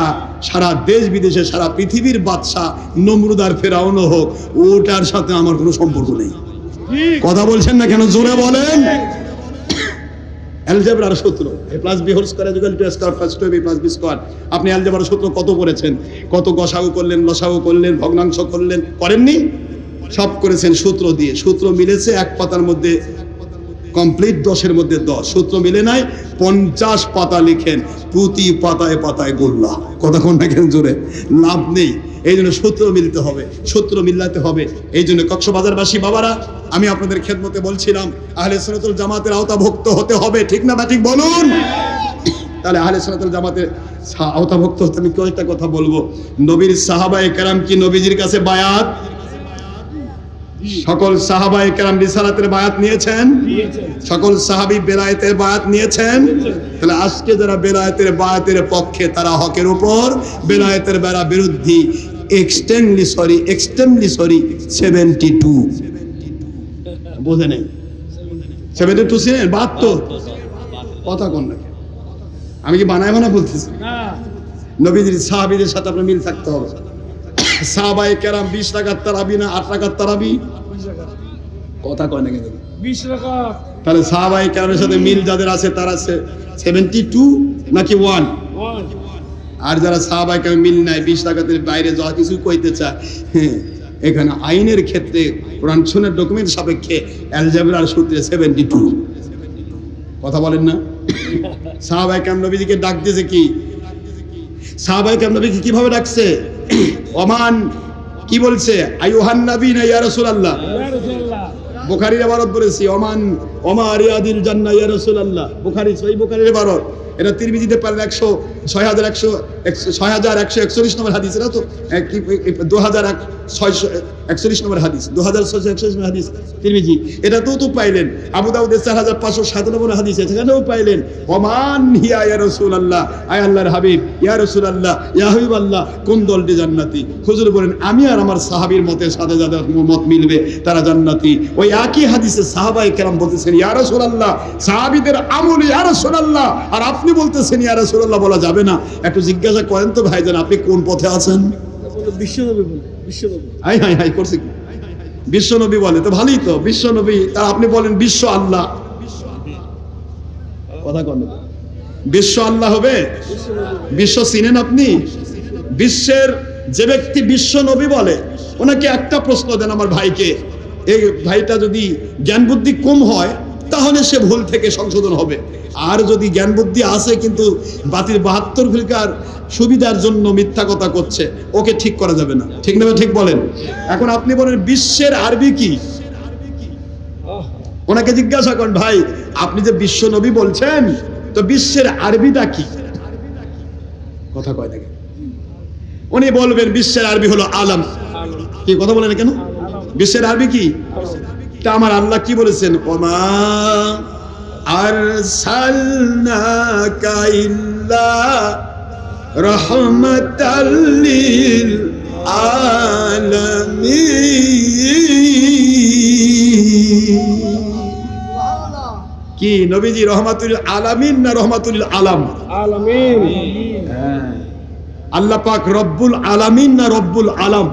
সারা দেশ বিদেশে, সারা পৃথিবীর বাদশা নমরুদ আর ফেরাউনও হোক, ওটার সাথে আমার কোনো সম্পর্ক নেই। কথা বলছেন না কেন? জোরে বলেন। অ্যালজেব্রার সূত্র a+b² আপনি অ্যালজেব্রার সূত্র কত করেছেন? কত গসাগু করলেন, লসাগু করলেন, ভগ্নাংশ করলেন? করেননি? সব করেছেন সূত্র দিয়ে। সূত্র মিলেছে এক পাতার মধ্যে কমপ্লিট, 10-এর মধ্যে 10। সূত্র মিলে নাই, 50 পাতা লিখেন, প্রতি পাতায় পাতায় গোল্লা। কথা কোন না কেন? জোরে। লাভ নেই। এই জন্য সূত্র মিলতে হবে, সূত্র মিলাতে হবে। এই জন্য কক্সবাজারবাসী বাবারা, আমি আপনাদের খেদমতে বলছিলাম আহলে সুন্নাত ওয়াল জামাতের আওতাভুক্ত হতে হবে। ঠিক না ঠিক বলুন? তাহলে আহলে সুন্নাত ওয়াল জামাতের আওতাভুক্ত হতে আমি কয়েকটা কথা বলবো। নবীর সাহাবায়ে কেরাম কি নবীজির কাছে বায়াত? সকল সাহাবায়ে কেরাম রিসালাতের বায়াত নিয়েছেন? সকল সাহাবী বেলায়েতের বায়াত নিয়েছেন? তাহলে আজকে যারা বেলায়েতের বায়াতের পক্ষে, তারা হকের উপর, বেলায়েতের বেলা বিরোধী। এক্সট্রিমলি সরি 72 বোঝে নেই। 72 ছিলেন? 72। কথা কোন না? আমি কি বানায় বলতেছি? নবীজির সাহাবীদের সাথে আপনার মিল থাকতে হবে। সাহাবায়ে কেরাম 20 রাকাত তারাবি না 8 রাকাত তারাবি? কথা কয় না কেন? 20 রাকাত। তাহলে সাহাবায়ে কেরামের সাথে মিল যাদের আছে, তারা 72 নাকি 1? আর যারা সাহাবায়ে কেরাম মিল নাই, 20 রাকাতের বাইরে যা কিছু কইতে চায়, এখানে আইনের ক্ষেত্রে কোরআন সুন্নাহর ডকুমেন্ট সাপেক্ষে অ্যালজেব্রার সূত্রে 72। কথা বলেন না? সাহাবায়ে কেরাম নবীজিকে ডাক দিয়েছে কি? সাহাবায়ে কেরাম নবীকে কিভাবে ডাকছে? ওমান কি বলছে? আইয়ুহান নবী না ইয়া রাসূলুল্লাহ। বুখারীর ইবারত বলেছি, ওমান ওমা রিয়াদিল জান্নাহ ইয়া রাসূলুল্লাহ। বুখারী, সহিহ বুখারীর ইবারত। এটা তিরমিজিতে পারেন 6141 নম্বর হাদিস। এটা তো 2141 নম্বর হাদিস, 2641 নম্বর হাদিস তিরমিজি। এটা তো পাইলেন। আবু দাউদের 4597 হাদিস, সেখানেও পাইলেন ওমান হিয়া ইয়া রাসূলুল্লাহ, আয় আল্লাহর হাবিব, ইয়া রাসূলুল্লাহ, ইয়া হাবিবাল্লাহ, কোন দলটি জান্নাতি? হুজুর বলেন আমি আর আমার সাহাবীর মতের সাথে যাদের মত মিলবে তারা জান্নাতি। ওই একই হাদিসে সাহাবায়ে কেরাম বলতেছেন ইয়া রাসূলুল্লাহ, সাহাবীদের আমল ইয়া রাসূলুল্লাহ, আর আপনি বলতেছেন ইয়া রাসূলুল্লাহ বলা যাবে না। একটু জিজ্ঞাসা করেন তো ভাইজান, আপনি কোন পথে আছেন? বিশ্বনবী বলে, বিশ্বনবী। হাই করছে কি? বিশ্বনবী বলে তো ভালোই তো, বিশ্বনবী। তা আপনি বলেন বিশ্ব আল্লাহ। কথা কন, বিশ্ব আল্লাহ হবে? বিশ্ব চিনেন আপনি? বিশ্বের যে ব্যক্তি বিশ্ব নবী বলে, ওনাকে একটা প্রশ্ন দেন আমার ভাইকে। এই ভাইটা যদি জ্ঞান বুদ্ধি কম হয়, তাহলে সে ভুল থেকে সংশোধন হবে। আর যদি জ্ঞান বুদ্ধি আছে কিন্তু বাতিল 72 ফিরকার সুবিধার জন্য মিথ্যা কথা করছে, ওকে ঠিক করা যাবে না। ঠিক না? ঠিক বলেন। এখন আপনি বলেন বিশ্বের আরবি কি? ওনাকে জিজ্ঞাসা করেন, ভাই আপনি যে বিশ্ব নবী বলছেন, তো বিশ্বের আরবিটা কি? কথা কয় দেখেন। উনি বলবেন বিশ্বের আরবি হলো আলম। কি কথা বলেন কেন? বিশ্বের আরবি কি? তা আমার আল্লাহ কি বলেছেন? ওমা আরসালনাকা ইল্লা রাহমাতাল লিল আলামিন। কি নবীজি রহমাতুল আলামিন না রহমাতুল আলাম? আলামিন। আল্লাহ পাক রব্বুল আলামিন না রব্বুল আলাম?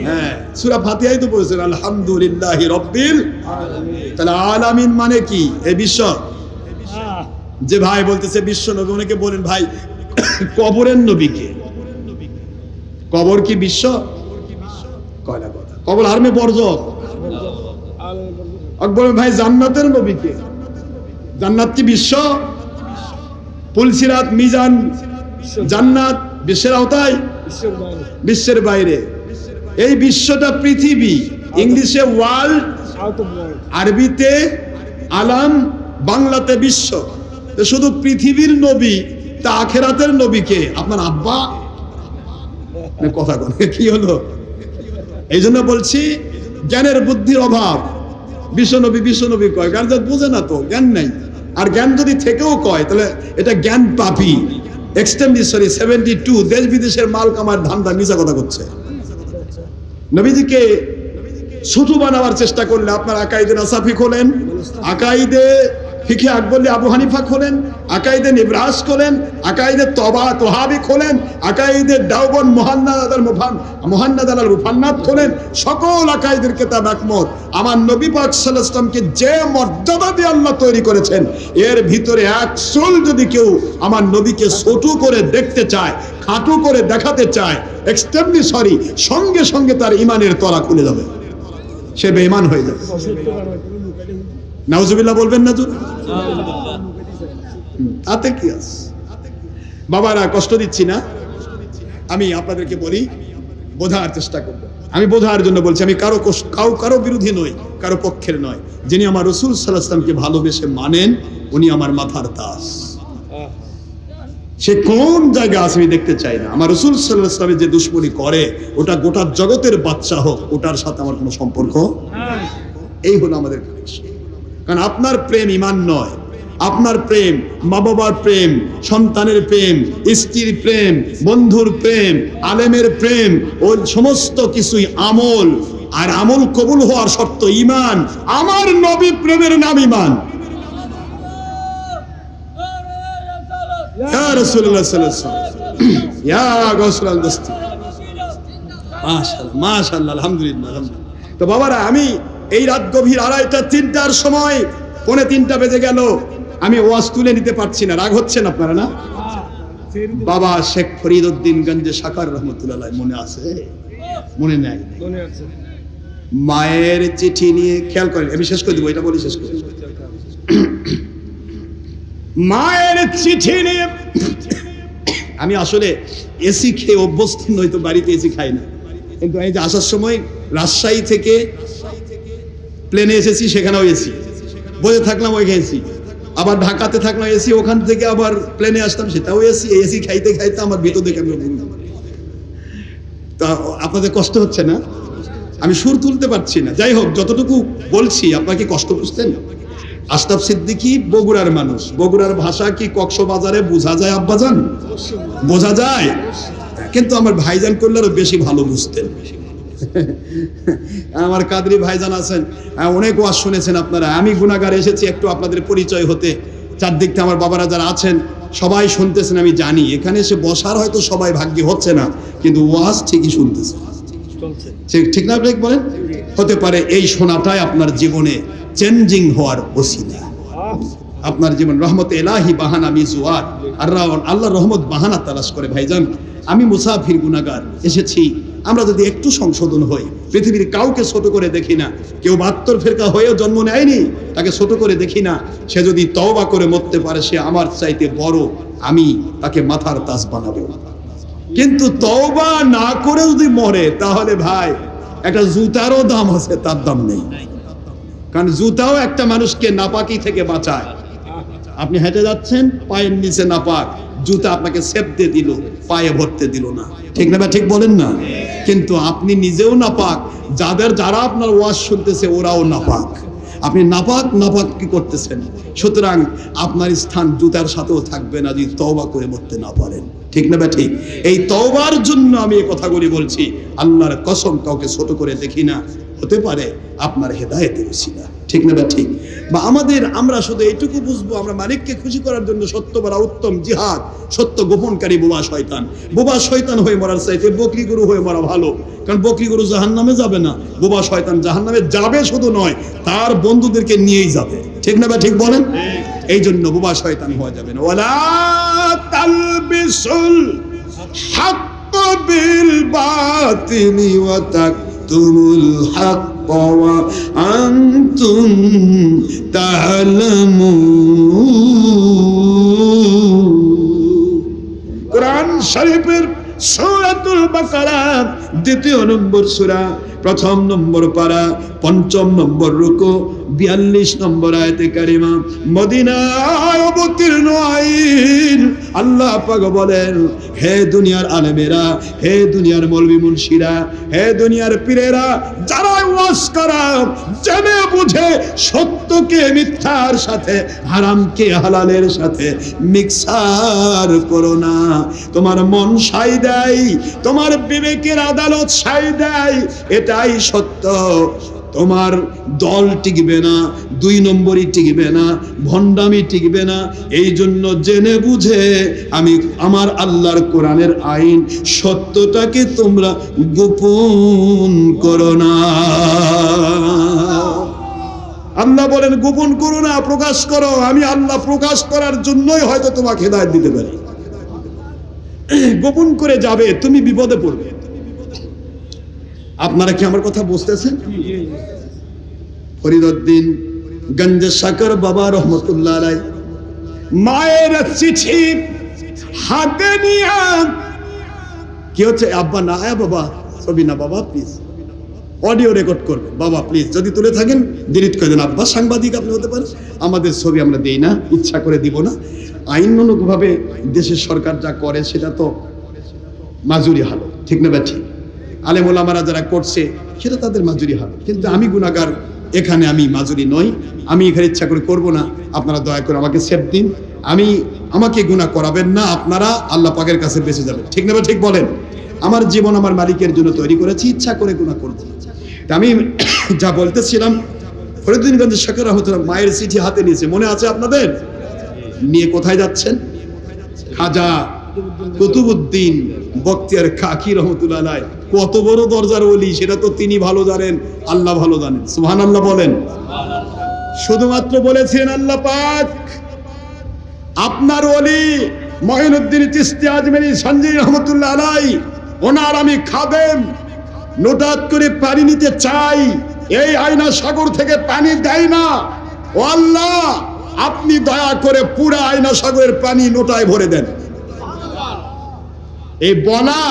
হ্যাঁ, সূরা ফাতিহায় তো বলেছেন আলহামদুলিল্লাহি রব্বিল আলামিন। তাহলে আলামিন মানে কি? এই বিশ্ব। যে ভাই বলতেছে বিশ্ব নবী, ওনাকে বলেন ভাই কবরের নবীকে, কবর কি বিশ্ব? কয়লা কথা। কবর হারমে বর্জক। আকবর ভাই জান্নাতের নবীকে, জান্নাত কি বিশ্ব? পুলসিরাত, মিজান, জান্নাত বিশ্বের আওতায়? বিশ্বের বাইরে। এই বিশ্বটা পৃথিবী, ইংলিশে ওয়ার্ল্ড, আরবিতে আলাম, বাংলাতে বিশ্ব। তো শুধু পৃথিবীর নবী, তা আখেরাতের নবীকে আপনার আব্বা? কথা বলে কি হলো? এই জন্য বলছি জ্ঞানের বুদ্ধির অভাব। বিশ্বনবী বিশ্বনবী কয়, জ্ঞান বোঝে না, তো জ্ঞান নাই। আর জ্ঞান যদি থেকেও কয় তাহলে এটা জ্ঞান পাপি। এক্সটেম্পোরারি 72 দেশ বিদেশের মাল কামার ধান্দা, মিছা কথা করছে। নবীজিকে ছোট বানাবার চেষ্টা করলে আপনার আকাইদে নাসাফি খোলেন, আকাইদে ফিকে আকবরলি আবু হানিফা খোলেন, আকাইদে নিবরাস খোলেন, আকাইদে তবা তোহাবি খোলেন, আকাইদে দাওবন মুহান্নাদ আল মুফান্নাদ খোলেন। সকল আকাইদের কিতাব একমত, আমার নবী পাক সাল্লাল্লাহু আলাইহি ওয়াসাল্লামকে যে মর্যাদা দিয়ে আল্লাহ তৈরি করেছেন, এর ভিতরে এক চুল যদি কেউ আমার নবীকে ছোট করে দেখতে চায়, খাটো করে দেখাতে চায়, এক্সটেম্পোরারি, সঙ্গে সঙ্গে তার ঈমানের তলা খুলে যাবে, সে বেঈমান হয়ে যাবে। নাউজুবিল্লাহ বলবেন না তো? তাতে কি আছে? বাবারা, কষ্ট দিচ্ছি না, আমি আপনাদেরকে বলি, বোঝার চেষ্টা করব। আমি বোঝার জন্য বলছি, আমি কারো বিরোধী নই, কারো পক্ষের নয়। যিনি আমার রাসূল সাল্লাল্লাহু আলাইহি ওয়াসাল্লামকে ভালোবেসে মানেন, উনি আমার মাথার তাজ। সে কোন জায়গা আছে আমি দেখতে চাই না। আমার রাসূল সাল্লাল্লাহু আলাইহি ওয়াসাল্লামের যে দুশমনি করে, ওটা গোটা জগতের বাদশা হোক, ওটার সাথে আমার কোনো সম্পর্ক। এই হলো আমাদের কানেকশন। কারণ আপনার প্রেম ঈমান নয়, আপনার প্রেম মা বাবার প্রেম, সন্তানের প্রেম, স্ত্রীর প্রেম, বন্ধুর প্রেম, আলেমের প্রেম, ওই সমস্ত কিছুই আমল। আর আমল কবুল হওয়ার শর্ত ঈমান। আমার নবী প্রেমের নাম ঈমান। ইয়া রাসূলুল্লাহ সাল্লাল্লাহু আলাইহি ওয়াসাল্লাম, ইয়া গাউসুল দস্তি। মাশাআল্লাহ মাশাআল্লাহ, আলহামদুলিল্লাহ আলহামদুলিল্লাহ। তো বাবারা, আমি এই রাত গভীর 2:30-3টার সময়, 2:45 বেজে গেল, আমি ওয়াজ তুলে নিতে পারছি না। রাগ হচ্ছেন আপনারা না? বাবা শেখ ফরিদউদ্দিন গঞ্জে সাকার রহমতুল্লাহ আলাইহি, মনে আছে? মনে নাই? মায়ের চিঠি নিয়ে, খেয়াল করেন, আমি শেষ করে দেবো, এটা বলি শেষ করে। মায়ের চিঠি নিয়ে, আমি আসলে এসি খেয়ে অভ্যস্ত নই, তো বাড়িতে এসি খাই না। কিন্তু এই যে আসার সময় রাজশাহী থেকে প্লেনে এসেছি, সেখানেও এসি, বসে থাকলাম ওইখানে এসি, আবার ঢাকাতে থাকলাম এসি, ওখান থেকে আবার প্লেনে আসতাম, সেটাও এসি। এসি খাইতে খাইতে আমার ভিতর দেখে আমি, তা আপনাদের কষ্ট হচ্ছে না? আমি সুর তুলতে পারছি না। যাই হোক, যতটুকু বলছি আপনাকে কষ্ট বুঝতেন। আশরাফ সিদ্দিকী বগুড়ার মানুষ, বগুড়ার ভাষা কি কক্সবাজারে বোঝা যায় আব্বাজান? বোঝা যায়, কিন্তু আমার ভাইজান করলে আরো বেশি ভালো বুঝতেন। আমার কাদরি ভাইজান আছেন, অনেক ওয়াজ শুনেছেন আপনারা। আমি গুনাহগার এসেছি একটু আপনাদের পরিচয় হতে। চারদিক থেকে আমার বাবারা যারা আছেন সবাই শুনতেছেন, আমি জানি। এখানে এসে বসার হয়তো সবাই ভাগ্যে হচ্ছে না, কিন্তু ওয়াজ ঠিকই শুনতেছে। ঠিক না? ঠিক বলেন। হতে পারে এই শোনাটাই আপনার জীবনে চেঞ্জিং হওয়ার ওসিলা। আপনার জীবন রহমতে ইলাহি বাহানা মিজুয়ার, আর আল্লাহর রহমত বাহানা তালাশ করে। ভাইজান, আমি মুসাফির গুনাহগার এসেছি। আমরা যদি একটু সংশোধন হই, পৃথিবীর কাউকে ছোট করে দেখি না। কেউ 72 ফেরকা হয়েও জন্ম নেয়নি, তাকে ছোট করে দেখি না। সে যদি তওবা করে মরতে পারে, সে আমার চাইতে বড়, আমি তাকে মাথার তাজ বানাবো। কিন্তু তওবা না করে যদি মরে, তাহলে ভাই একটা জুতারও দাম আছে, তার দাম নেই। কারণ জুতাও একটা মানুষকে নাপাকি থেকে বাঁচায়। আপনি হেঁটে যাচ্ছেন, পায়ের নিচে নাপাক, জুতা আপনাকে সেপ দিয়ে দিল, পায়ে ভরতে দিল না। ঠিক না? ঠিক বলেন না? কিন্তু আপনি নিজেও নাপাক, যারা আপনার ওয়াজ শুনতেছে ওরাও নাপাক। আপনি নাপাক কি করতেছেন? সুতরাং আপনার স্থান জুতার সাথেও থাকবে না যদি তওবা করে মরতে না পারেন। ঠিক না? ঠিক। এই তওবার জন্য আমি এই কথাগুলি বলছি। আল্লাহর কসম, কাউকে ছোট করে দেখি না। হতে পারে আপনার হেদায়েতের ওসিলা। ঠিক না? ঠিক। বা আমরা শুধু এইটুকু বুঝবো, আমরা মালিককে খুশি করার জন্য সত্য বলা উত্তম জিহাদ। সত্য গোপনকারী বোবা শয়তান হয়ে মরার চাইতে বকরি গরু হয়ে মরা ভালো। কারণ বকরি গরু জাহান্নামে যাবে না, বোবা শয়তান জাহান্নামে যাবে, শুধু নয় তার বন্ধুদেরকে নিয়েই যাবে। ঠিক না? ঠিক বলেন। এই জন্য বোবা শয়তান হওয়া যাবে না। ওয়ালা তালবিসুল হাক্ক বিল বাতিলি ওয়া তুমুল হক ওয়া আনতুম তা'লামুন। কোরআন শরীফের সূরাতুল বাকারা 2 নম্বর সূরা, 1 নম্বর পারা, 5 নম্বর রুকু, 42 নম্বর আয়াতে কারিমা, মদিনায় অবতীর্ণ আইন। আল্লাহ পাক বলেন, হে দুনিয়ার আলেমেরা, হে দুনিয়ার মৌলভী মুন্সিরা, হে দুনিয়ার পীরেরা, যারা ওয়াজ করা জেনে বুঝে সত্যকে মিথ্যার সাথে, হারামকে হালালের সাথে মিক্সার করো না। তোমার মন সাই দেয়, তোমার বিবেকের আদালত সাই দেয়, এটাই সত্য। তোমার দল টিকবে না, 2 নম্বরই টিকবে না, ভণ্ডামি টিকবে না। এই জন্য জেনে বুঝে আমি আমার আল্লাহর কোরআনের আইন সত্যটাকে তোমরা গোপন করো না। আল্লাহ বলেন গোপন করো না, প্রকাশ করো। আমি আল্লাহ প্রকাশ করার জন্যই হয়তো তোমাকে হিদায়াত দিতে পারি। গোপন করে যাবে, তুমি বিপদে পড়বে। আপনারা কি আমার কথা বুঝতেছেন? ফরিদউদ্দিন গঞ্জে সাকর বাবা রহমতুল্লাহ আলাইহি মায়ের চিঠি হাতে নিয়ে, কি হচ্ছে আব্বা না আয়া বাবা, ছবি না বাবা প্লিজ, অডিও রেকর্ড করবে বাবা প্লিজ, যদি তুলে থাকেন ডিলিট করে দেন। আব্বা সাংবাদিক আপনি হতে পারেন, আমাদের ছবি আমরা দেই না, ইচ্ছা করে দিব না। আইনানুগভাবে দেশের সরকার যা করে সেটা তো মাজুরি হালত, ঠিক না ব্যাঠি? আলেম ওলামারা যারা করছে সেটা তাদের মাজুরি হালত, কিন্তু আমি গুনাহগার, এখানে আমি মাজুরি নই। আমি এখানে ইচ্ছা করে করব না। আপনারা দয়া করে আমাকে সেভ দিন, আমাকে গুনাহ করাবেন না। আপনারা আল্লাহ পাকের কাছে বেঁচে যাবেন, ঠিক না? ঠিক বলেন। আমার জীবন আমার মালিকের জন্য তৈরি করেছি, ইচ্ছা করে গুনাহ করব না। আমি যা বলতেছিলাম, ফরিদউদ্দিন গঞ্জ শাকর রহমতুল্লাহ মায়ের চিঠি হাতে নিয়েছে, মনে আছে আপনাদের? নিয়ে কোথায় যাচ্ছেন? খাজা কুতুবউদ্দিন বখতিয়ার কাকি রহমতুল্লাহ আলাইহি কত বড় দরজার ওলি, সেটা তো তিনি ভালো জানেন, আল্লাহ ভালো জানেন। সুবহানাল্লাহ বলেন। শুধুমাত্র বলেছেন আল্লাহ পাক আপনার ওলি মঈনুদ্দিন চিশতি আজমেরি সঞ্জীব রহমতুল্লাহ আলাইহি, ওনার আমি খাদেম, নোটাত করে পানি নিতে চাই, এই আয়না সাগর থেকে পানি দেয় না। ও আল্লাহ, আপনি দয়া করে পুরো আয়না সাগরের পানি নোটায় ভরে দেন। এই বলা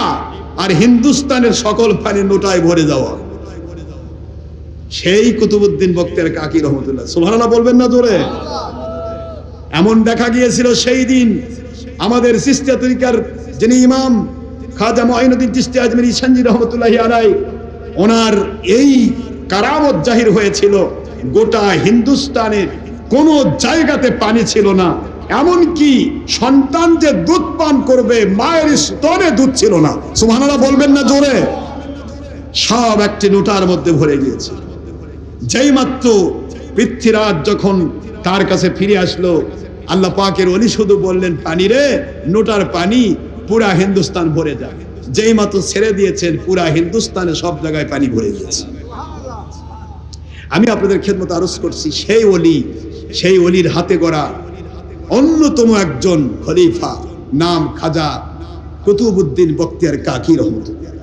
আর হিন্দুস্তানের সকল পানি নোটায় ভরে যাওয়া, সেই কুতুবউদ্দিন বখতিয়ার কাকি রহমতুল্লাহ। সুবহানাল্লাহ বলবেন না জোরে? এমন দেখা গিয়েছিল সেই দিন আমাদের চিশতিয়া তরিকার যিনি ইমাম খাজা মুঈনুদ্দিন চিশতি আজমেরী সঞ্জীব রহমতুল্লাহি আলাইহি, ওনার এই কারামত জাহির হয়েছিল। গোটা হিন্দুস্তানের কোন জায়গাতে পানি ছিল না, এমনকি সন্তান যে দুধ পান করবে মায়ের স্তনে দুধ ছিল না। সুবহানাল্লাহ বলবেন না জোরে? সব একটি নোটার মধ্যে ভরে গিয়েছে। যেই মাত্র পৃথ্বীরাজ যখন তার কাছে ফিরে আসলো, আল্লাহ পাকের ওলি শুধু বললেন, পানি রে, নোটার পানি পুরা হিন্দুস্তান ভরে যাবে। যেই মাত্র ছেড়ে দিয়েছেন, পুরা হিন্দুস্তানে সব জায়গায় পানি ভরে গিয়েছে। আমি আপনাদের খেদমত আরজ করছি, সেই ওলি, সেই ওলির হাতে গড়া অন্যতম একজন খলিফা, নাম খাজা কুতুবউদ্দিন বখতিয়ার কাকি রহমতুল্লাহ।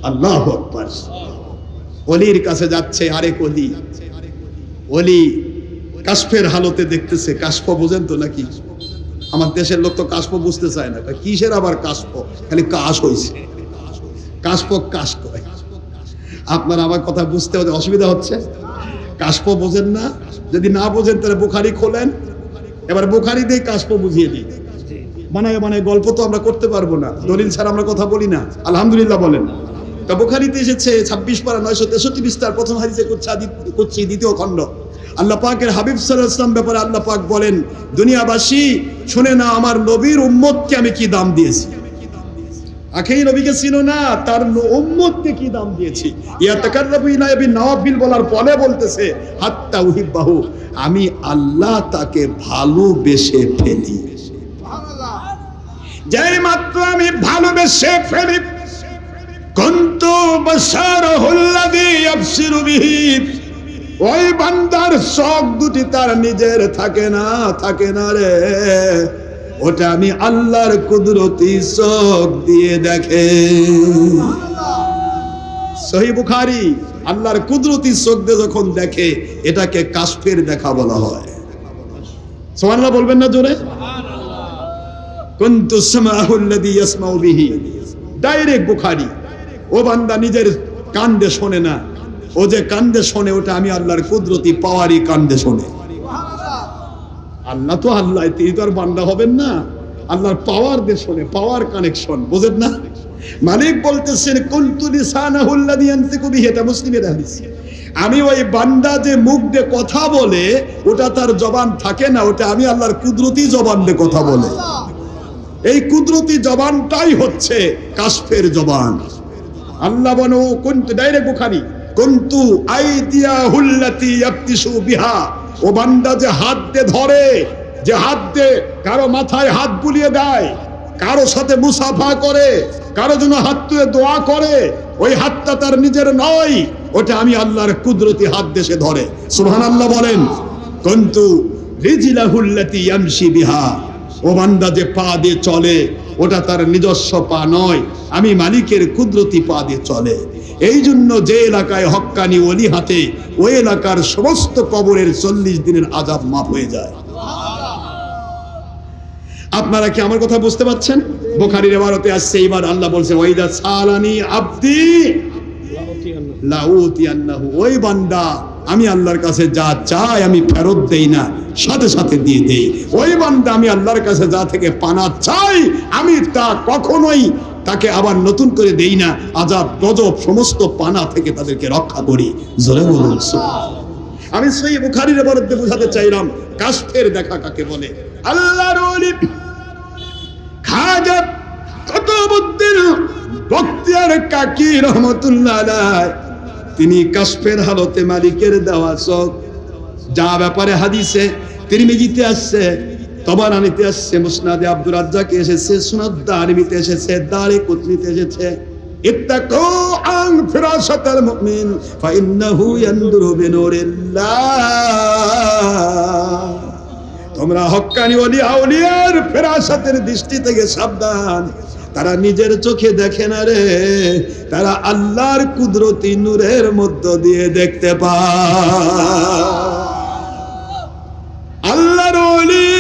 আল্লাহু আকবার। ওলির কাছে যাচ্ছে আরেক ওলি, ওলি কাশফের হালতে দেখতেছে। কাশফ বোঝেন তো নাকি? আমার দেশের লোক তো কাশফ বুঝতে চায় না, কিসের আবার কাশফ, খালি কাশ হইছে, কাশফ কাশ করে। আপনার আমার কথা বুঝতে হতে অসুবিধা হচ্ছে? কাশফ বোঝেন না? যদি না বোঝেন তাহলে বুখারী খোলেন, এবার বুখারী দিয়ে কাশফ বুঝিয়ে দিই। বানায় গল্প তো আমরা করতে পারবো না, দলিল ছাড়া আমরা কথা বলি না, আলহামদুলিল্লাহ বলেন। তা বুখারীতে এসেছে 26 পারা 963 পৃষ্ঠার প্রথম হাদিসে কুদসি 2য় খণ্ড। আল্লাহ পাকের হাবিব সাল্লাল্লাহু আলাইহি ওয়াসাল্লাম ব্যাপারে আল্লাহ পাক বলেন, দুনিয়াবাসী শুনে না আমার নবীর উম্মতকে আমি কি দাম দিয়েছি। আখেই নবীকে চিনো না, তার উম্মতকে কি দাম দিয়েছি। ইয়াতাকাররাবু ইলাইয়া বিন-নওয়াফিল বলার পরে বলতেছে, হাত্তা উহিব্বাহু, আমি আল্লাহ তাকে ভালোবেসে ফেলি। সুবহানাল্লাহ। যেই মাত্র আমি ভালোবেসে ফেলি, কুনতু বাশারাহুল্লাযী ইয়াবশিরু বিহি, ওই বান্দার চোখ দুটি তার নিজের থাকে না রে, ওটা আমি আল্লাহর কুদরতি চোখ দিয়ে দেখে। সহিহ বুখারী, আল্লাহর কুদরতি চোখ দিয়ে যখন দেখে এটাকে কাশফের দেখা বলা হয়। সুবহানাল্লাহ বলবেন না জোরে? কুনতু সামাহু আল্লাযী ইয়াসমাউ বিহি, ডাইরেক্ট বুখারী। ও বান্দা নিজের কান দিয়ে শোনে না, ও যে কান দিয়ে শোনে ওটা আমি আল্লাহর কুদরতি পাওয়ারই কান দিয়ে শোনে। আল্লাহ তো আল্লাহ, তিনি তো আর বান্দা হবেন না, আল্লাহর পাওয়ার দিয়ে শোনে, পাওয়ার কানেকশন, বুঝেন না? মালিক বলতেছেন কুনতু লিসানাহু আল্লাযী ইয়ানতিকু বিহি, এটা মুসলিমের হাদিস। আমি ওই বান্দা যে মুখ দিয়ে কথা বলে ওটা তার জবান থাকে না, ওটা আমি আল্লাহর কুদরতি জবান দিয়ে কথা বলে। এই কুদরতি জবানটাই হচ্ছে কাশফের জবান। আল্লাহ বনো কুনতু, ডাইরেক্ট বুখারী, কুনতু আইদিয়াহুল্লাতী ইয়াবতিশু বিহা, ও বান্দা যে হাত দিয়ে ধরে, যে হাত দিয়ে কারো মাথায় হাত বুলিয়ে দেয়, কারো সাথে মুসাফা করে, কারো জন্য হাত তুলে দোয়া করে, ওই হাতটা তার নিজের নয়, ওটা আমি আল্লাহর কুদরতি হাত দেশে ধরে। সুবহানাল্লাহ বলেন। কুনতু রিজলাহুল্লাতী ইয়ামশি বিহা, ও বান্দা যে পা দিয়ে চলে ওটা তার নিজস্ব পা নয়, আমি মালিকের কুদরতি পা দিয়ে চলে। এই জন্য যে এলাকায় হক্কানি ওলি হাতে, ওই এলাকার সমস্ত কবরের 40 দিনের আযাব মাফ হয়ে যায়। আপনারা কি আমার কথা বুঝতে পারছেন? বুখারীর ইবারতে আসছে, এবার আল্লাহ বলছে ওয়াইদা সালানি আব্দি লাউতিয়ান্নাহু, ওই বান্দা আমি আল্লাহর কাছে যা চাই আমি ফেরত দেই না, সাথে সাথে দিয়ে দেই। ওই বান্দা আমি আল্লাহর কাছে যা থেকে পানা চাই আমি তা কখনোই তাকে আবার নতুন করে দেই না, আযাব গজব সমস্ত পানা থেকে তাদেরকে রক্ষা করি। জোরে বলুন সুবহানাল্লাহ। আমি সহিহ বুখারীর ইবারতে বোঝাতে চাইলাম কাশফের দেখা কাকে বলে। আল্লাহর ওলি খাজা কুতুবউদ্দিন বখতিয়ার কাকি রহমাতুল্লাহ আলাইহি, তিনি কাশফের হালতে মালিকের দেওয়া চোখ, যা ব্যাপারে হাদিসে তিরমিজিতে আসছে, তবারানীতে আসছে, মুসনাদে আব্দুর রাজ্জাকে এসেছে, সুনাদ দারিমিতে এসেছে, দারিকুতনিতে এসেছে, ইত্তাকু আন ফিরাসাতাল মুমিন ফাইন্নাহু ইয়ানদুরু বিনুরিল্লাহ, তোমরা হক্কানি ওলি আউলিয়ার ফিরাসাতের দৃষ্টি থেকে সাবধান, তারা নিজের চোখে দেখে না রে, তারা আল্লাহর কুদরতি নূরের মধ্য দিয়ে দেখতে পায়। আল্লাহর ওলি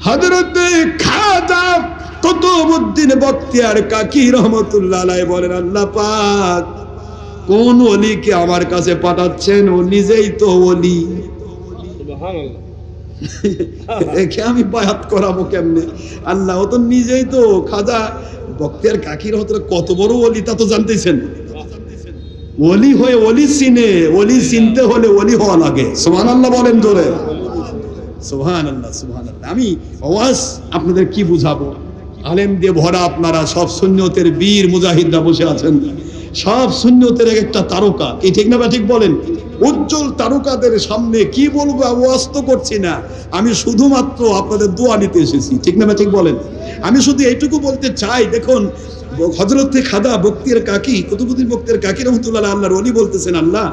হযরত খাজা কুতুবউদ্দিন বখতিয়ার কাকি রহমাতুল্লাহ আলাইহি বলেন, আল্লাহ পাক কোন ওলিকে আমার কাছে পাঠাচ্ছেন? ও নিজেই তো ওলি। সুবহানাল্লাহ। একে আমি বায়াত করাবো কেমনে? আল্লাহ ও তো নিজেই তো। খাজা বখতিয়ার কাকির হতে কত বড় ওলি তা তো জানতেছেন। ওলি হয়ে ওলি চিনে, ওলি চিনতে হলে ওলি হওয়া লাগে। সুবহানাল্লাহ বলেন জোরে। সুবহানাল্লাহ সুবহানাল্লাহ। আমি ওয়াজ আপনাদের কি বুঝাবো? আলেম দিয়ে ভরা আপনারা, সব সুন্নতের বীর মুজাহিদরা বসে আছেন, সব সুন্নতের একটা তারকা, কি ঠিক না? ঠিক বলেন। উজ্জ্বল তারকাদের সামনে কি বলবো? ওয়াজ তো করছি না, আমি শুধুমাত্র আপনাদের দোয়া নিতে এসেছি, ঠিক না? ঠিক বলেন। আমি শুধু এইটুকু বলতে চাই, দেখুন হযরত খাজা বখতিয়ার কাকি কুতুবউদ্দিন বখতিয়ার কাকি রহমাতুল্লাহ আল্লাহর ওলি বলতেছেন, আল্লাহ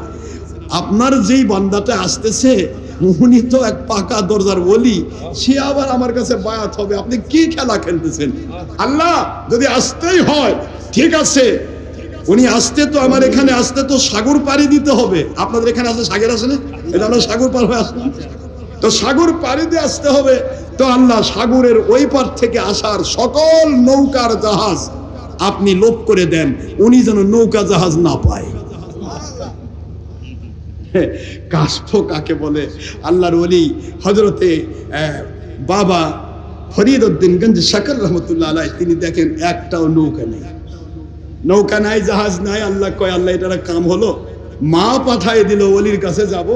আপনার যেই বান্দাটা আসতেছে উনি তো এক পাকা দরজার ওলি, সে আবার আমার কাছে বায়াত হবে, আপনি কি খেলা খেলতেছেন? আল্লাহ যদি আসতেই হয় ঠিক আছে, উনি আসতে তো আমার এখানে আসতে তো সাগর পাড়ি দিতে হবে। আপনাদের এখানে আছে সাগর আছে না? এটা আমরা সাগর পার হয়ে আসলাম, তো সাগর পাড়ি দিয়ে আসতে হবে। তো আল্লাহ সাগরের ওই পার থেকে আসার সকল নৌকার জাহাজ আপনি লোপ করে দেন, উনি যেন নৌকা জাহাজ না পায়। কাশফ কাকে বলে? আল্লাহর ওলি হযরতে বাবা ফরিদউদ্দিন গঞ্জ শাকর রহমাতুল্লাহ আলাইহি, তিনি দেখেন একটাও নৌকা নেই, নৌকা নাই, জাহাজ নাই। আল্লাহ কয়, আল্লাহ এটা কাম হলো? মা পাঠায় দিল ওলির কাছে যাব,